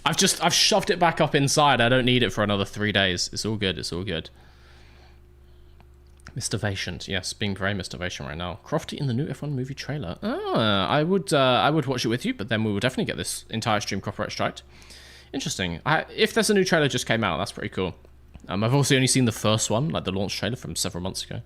I've shoved it back up inside. I don't need it for another 3 days. It's all good, it's all good. Mr. Vacient, yes, being very Mr. Vacient right now. Crofty in the new F1 movie trailer. I would watch it with you, but then we will definitely get this entire stream copyright striked. Interesting. If there's a new trailer just came out, that's pretty cool. I've also only seen the first one, like the launch trailer from several months ago.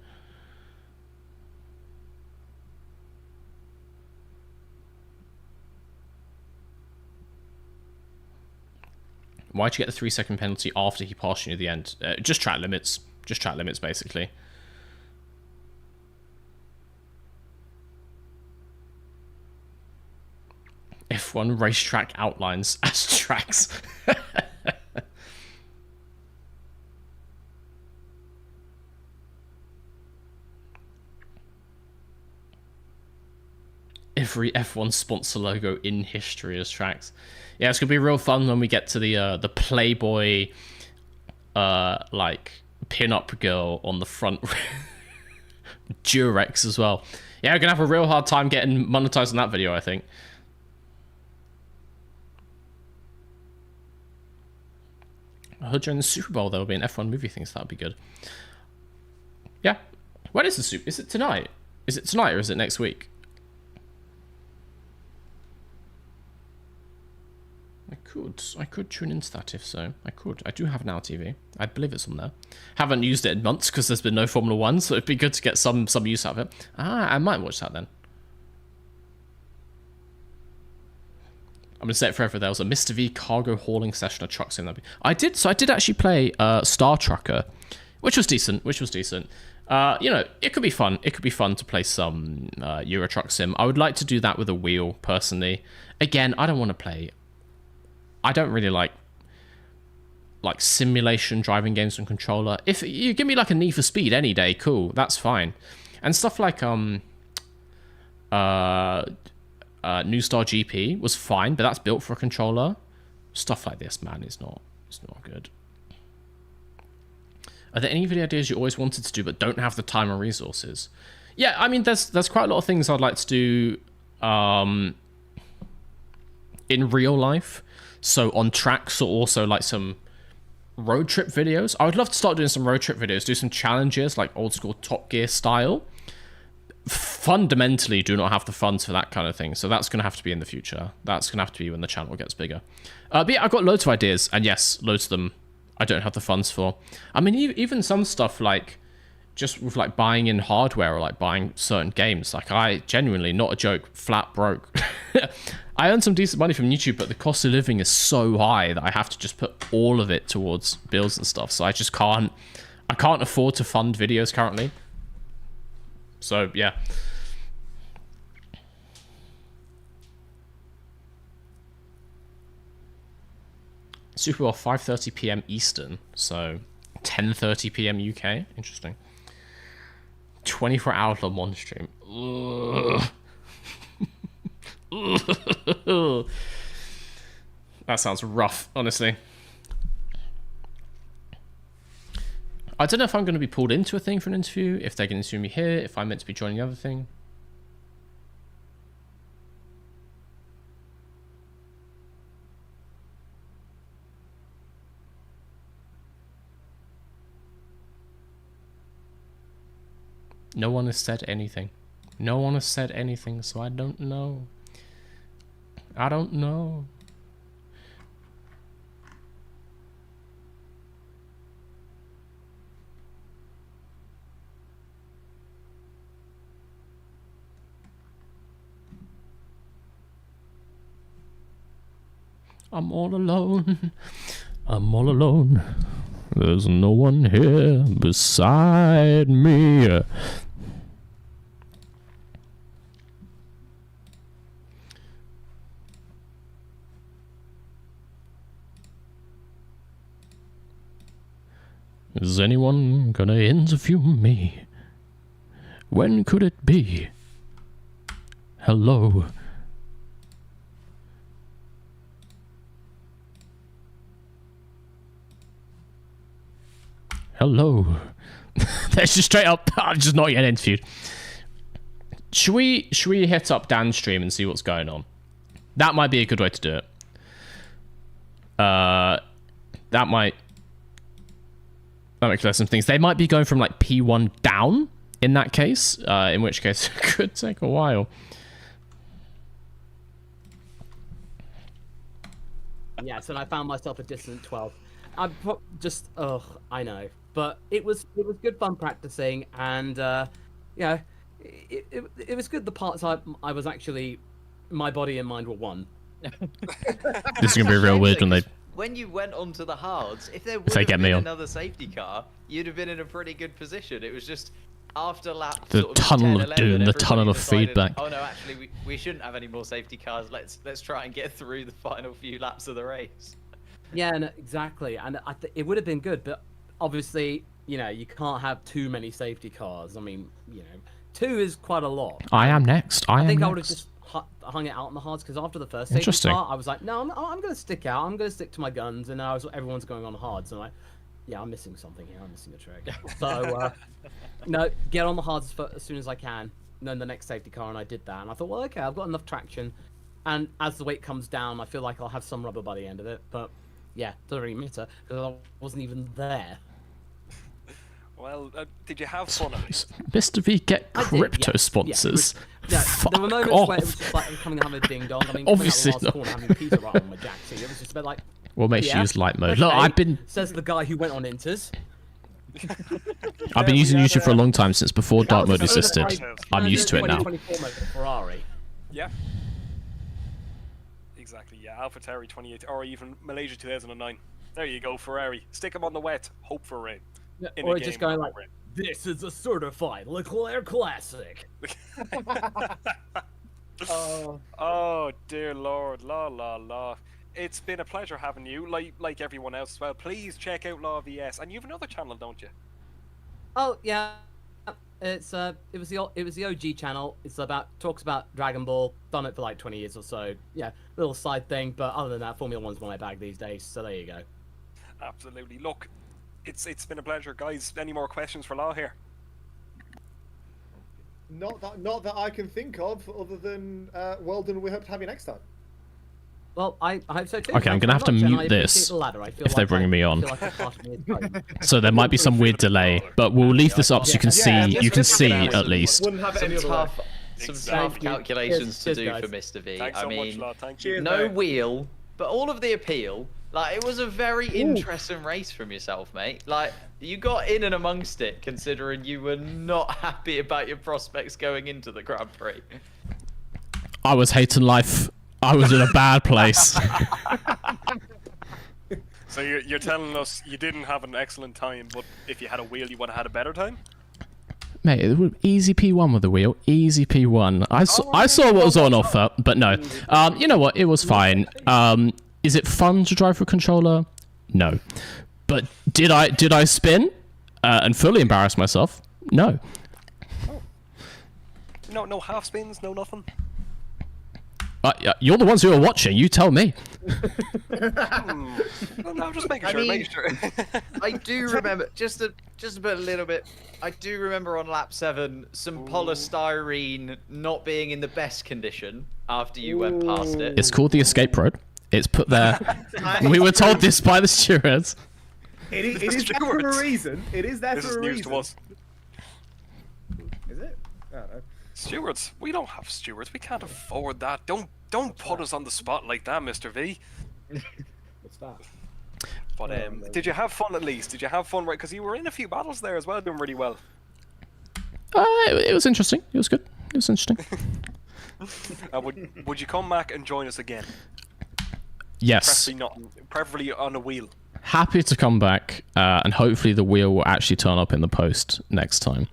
Why'd you get the 3-second penalty after he passed you at the end? Just track limits. Just track limits, basically. F1 racetrack outlines as tracks. Every F1 sponsor logo in history as tracks. Yeah, it's gonna be real fun when we get to the Playboy like pin-up girl on the front Durex as well. Yeah, we're gonna have a real hard time getting monetized on that video, I think. I heard during the Super Bowl there will be an F1 movie thing, so that'd be good. Yeah. When is the Super? Is it tonight? Is it tonight or is it next week? I could tune into that if so. I could. I do have Now TV. I believe it's on there. Haven't used it in months because there's been no Formula One, so it'd be good to get some use out of it. Ah, I might watch that then. I'm gonna say it forever. There was a Mr. V cargo hauling session of trucks in that. I did actually play Star Trucker, which was decent. You know, it could be fun. It could be fun to play some Euro Truck Sim. I would like to do that with a wheel personally. Again, I don't want to play. I don't really like simulation driving games on controller. If you give me like a Need for Speed any day, cool, that's fine. And stuff like New Star GP was fine, but that's built for a controller. Stuff like this, man, it's not good. Are there any video ideas you always wanted to do but don't have the time or resources? Yeah, I mean, there's quite a lot of things I'd like to do in real life. So on tracks, or also like some road trip videos. I would love to start doing some road trip videos, do some challenges like old school Top Gear style. Fundamentally do not have the funds for that kind of thing, so that's going to have to be in the future. That's going to have to be when the channel gets bigger. But yeah, I've got loads of ideas, and yes, loads of them I don't have the funds for. I mean, even some stuff like just with like buying in hardware or like buying certain games, like I genuinely, not a joke, flat broke. I earn some decent money from YouTube, but the cost of living is so high that I have to just put all of it towards bills and stuff. So I just can't afford to fund videos currently. So yeah. Super Bowl 5:30 p.m. Eastern, so 10:30 p.m. UK. Interesting. 24-hour on one stream. That sounds rough, honestly. I don't know if I'm going to be pulled into a thing for an interview, if they're going to interview me here, if I'm meant to be joining the other thing. No one has said anything. No one has said anything, so I don't know. I don't know. I'm all alone. I'm all alone. There's no one here beside me. Is anyone gonna interview me? When could it be? Hello. Hello. That's just straight up. I'm just not yet interviewed. Should we hit up Dan's stream and see what's going on? That might be a good way to do it. That might clear some things. They might be going from like P1 down in that case, in which case it could take a while.
Yes, and I found myself a distant 12. I know, but it was good fun practicing, and yeah, it was good. The parts I was actually, my body and mind were one.
This is gonna be real weird
when you went onto the hards, if there would have been another safety car, you'd have been in a pretty good position. It was just after lap
the
sort of
tunnel
10,
of doom, the tunnel of
decided,
feedback.
Oh no, actually we shouldn't have any more safety cars. Let's try and get through the final few laps of the race.
Yeah, no, exactly, and it would have been good, but obviously, you know, you can't have too many safety cars. I mean, you know, 2 is quite a lot.
I am next. I think
I would have just hung it out on the hards, because after the first safety car, I was like, no, I'm going to stick out. I'm going to stick to my guns, and now everyone's going on hards, and Yeah, I'm missing something here. I'm missing a trick. So, no, get on the hards as soon as I can. And then the next safety car, and I did that. And I thought, well, okay, I've got enough traction. And as the weight comes down, I feel like I'll have some rubber by the end of it. But yeah, doesn't really matter because I wasn't even there.
Well, did you have fun at least?
Mr. V, get
I did,
crypto
yeah.
sponsors.
Yeah, there were moments
off.
where it was just like coming having a ding dong. I mean,
Obviously
coming out the last corner, having Peter right on my jack seat. It was just a bit like.
What makes you
yeah,
use light mode?
okay,
Look, I've been
says the guy who went on Inters.
using YouTube for a long time, since before dark mode existed. I'm
No,
used to it now.
2024 mode for Ferrari.
Yeah. Exactly, yeah. AlphaTauri 28, or even Malaysia 2009. There you go, Ferrari. Stick them on the wet, hope for rain.
Yeah,
In
or
a
just
game
going
with
like,
rain.
this is a certified Leclerc Classic.
Oh dear lord, la. It's been a pleasure having you, like everyone else as well. Please check out Law VS, and you have another channel, don't you?
Oh yeah, it's it was the OG channel. It's talks about Dragon Ball. Done it for like 20 years or so. Yeah, little side thing, but other than that, Formula One's my bag these days. So there you go.
Absolutely. Look, it's been a pleasure, guys. Any more questions for Law here?
Not that I can think of, other than well done. We hope to have you next time.
Well, I hope so too.
Okay, I'm gonna have to mute this if they're bringing me on. So there might be some weird delay, but we'll leave this up so you can see. You can see at least.
Some tough calculations to do for Mr. V.
Thanks
I
so
mean,
much, Thank you.
no wheel, but all of the appeal. Like, it was a very interesting race from yourself, mate. Like, you got in and amongst it, considering you were not happy about your prospects going into the Grand Prix.
I was hating life. I was in a bad place.
So you're telling us you didn't have an excellent time, but if you had a wheel, you would have had a better time?
Mate, it was easy P1 with the wheel. Easy P1. I saw what was on offer, but no. You know what? It was fine. Is it fun to drive with a controller? No. But did I spin and fully embarrass myself? No.
No half spins, no nothing.
You're the ones who are watching. You tell me.
No, just making sure. Making sure.
I do remember just a little bit. I do remember on lap 7 some polystyrene not being in the best condition after you went past it.
It's called the escape road. It's put there. We were told this by the stewards.
It is there for a reason. It is there for a reason.
This is news to us.
Is it? I don't know.
Stewards? We don't have stewards. We can't afford that. Don't put us on the spot like that, Mr. V.
What's that?
But did you have fun at least? Did you have fun? Right, because you were in a few battles there as well, doing really well.
It was interesting. It was good. It was interesting.
Would you come back and join us again?
Yes.
Preferably on a wheel.
Happy to come back, and hopefully the wheel will actually turn up in the post next time.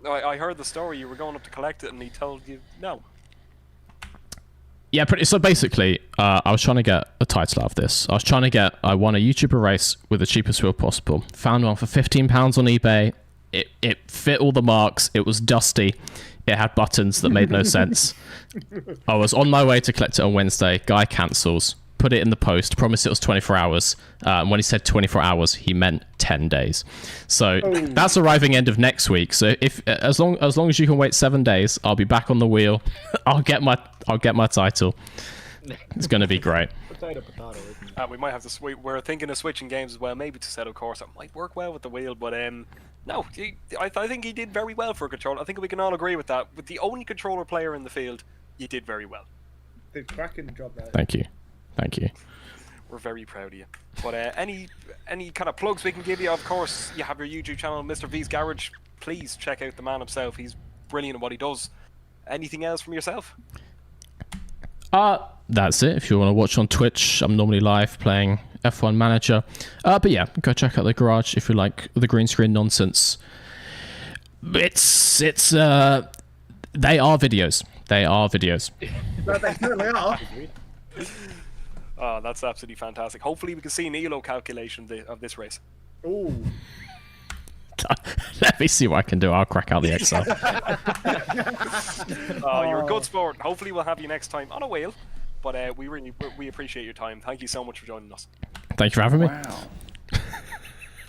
I heard the story. You were going up to collect it, and he told you no.
Yeah, so basically, I was trying to get a title out of this. I won a YouTuber race with the cheapest wheel possible. Found one for £15 on eBay. It fit all the marks. It was dusty. It had buttons that made no sense. I was on my way to collect it on Wednesday. Guy cancels. Put it in the post. Promised it was 24 hours. When he said 24 hours, he meant 10 days. So that's arriving end of next week. So as long as you can wait 7 days, I'll be back on the wheel. I'll get my title. It's going to be great.
Potato, isn't it?
We might have to. We're thinking of switching games as well. Maybe to set, of course, it might work well with the wheel. But no, I think he did very well for a controller. I think we can all agree with that. With the only controller player in the field, you did very well.
Did cracking job there.
Thank you.
We're very proud of you. But any kind of plugs we can give you? Of course, you have your YouTube channel, Mr. V's Garage. Please check out the man himself. He's brilliant at what he does. Anything else from yourself?
That's it. If you want to watch on Twitch, I'm normally live playing F1 Manager. But yeah, go check out the Garage if you like the green screen nonsense. It's they are videos. They are videos.
But they certainly are.
Oh, that's absolutely fantastic. Hopefully we can see an ELO calculation of this race.
Ooh.
Let me see what I can do. I'll crack out the Excel.
You're a good sport. Hopefully we'll have you next time on a wheel. But we appreciate your time. Thank you so much for joining us.
Thank you for having me.
Wow.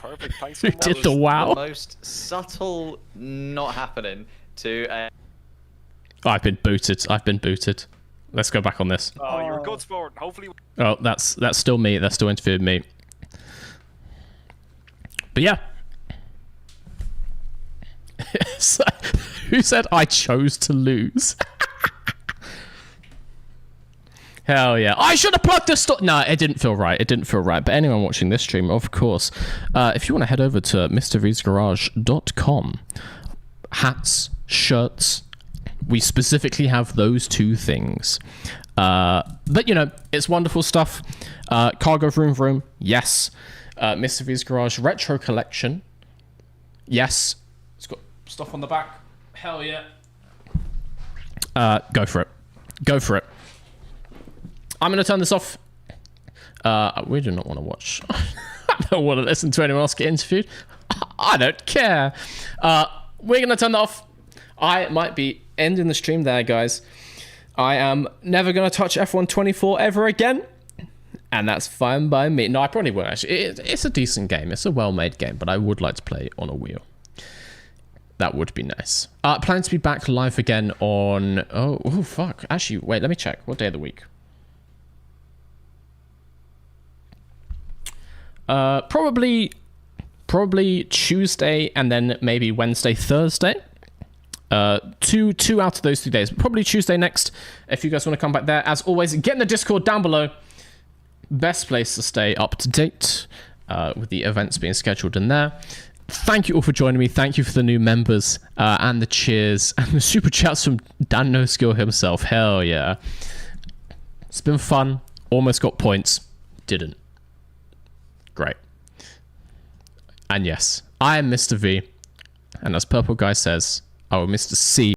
Perfect. Thanks so
Who
much.
did the wow?
The most subtle not happening to a...
I've been booted. I've been booted. Let's go back on this.
Oh, you're a good sport. Hopefully.
Oh, that's still me. That's still interviewing me. But yeah. So, who said I chose to lose? Hell yeah. I should have plugged this stuff. No, it didn't feel right. It didn't feel right. But anyone watching this stream, of course, if you want to head over to MrV'sGarage.com, hats, shirts, we specifically have those two things. But, you know, it's wonderful stuff. Cargo Vroom Vroom, yes. Mr. V's Garage Retro Collection, yes. It's got stuff on the back. Hell yeah. Go for it. Go for it. I'm going to turn this off. We do not want to watch. I don't want to listen to anyone else get interviewed. I don't care. We're going to turn that off. I might be ending the stream there, guys. I am never going to touch F124 ever again. And that's fine by me. No, I probably won't, actually. It's a decent game. It's a well-made game, but I would like to play on a wheel. That would be nice. Plan to be back live again on... Oh, fuck. Actually, wait, let me check. What day of the week? Probably Tuesday and then maybe Wednesday, Thursday. Two out of those 2 days. Probably Tuesday next. If you guys want to come back there, as always, get in the Discord down below. Best place to stay up to date with the events being scheduled in there. Thank you all for joining me. Thank you for the new members and the cheers and the super chats from Dan No Skill himself. Hell yeah. It's been fun. Almost got points. Didn't. Great. And yes, I am Mr. V. And as Purple Guy says, I will Mr. C.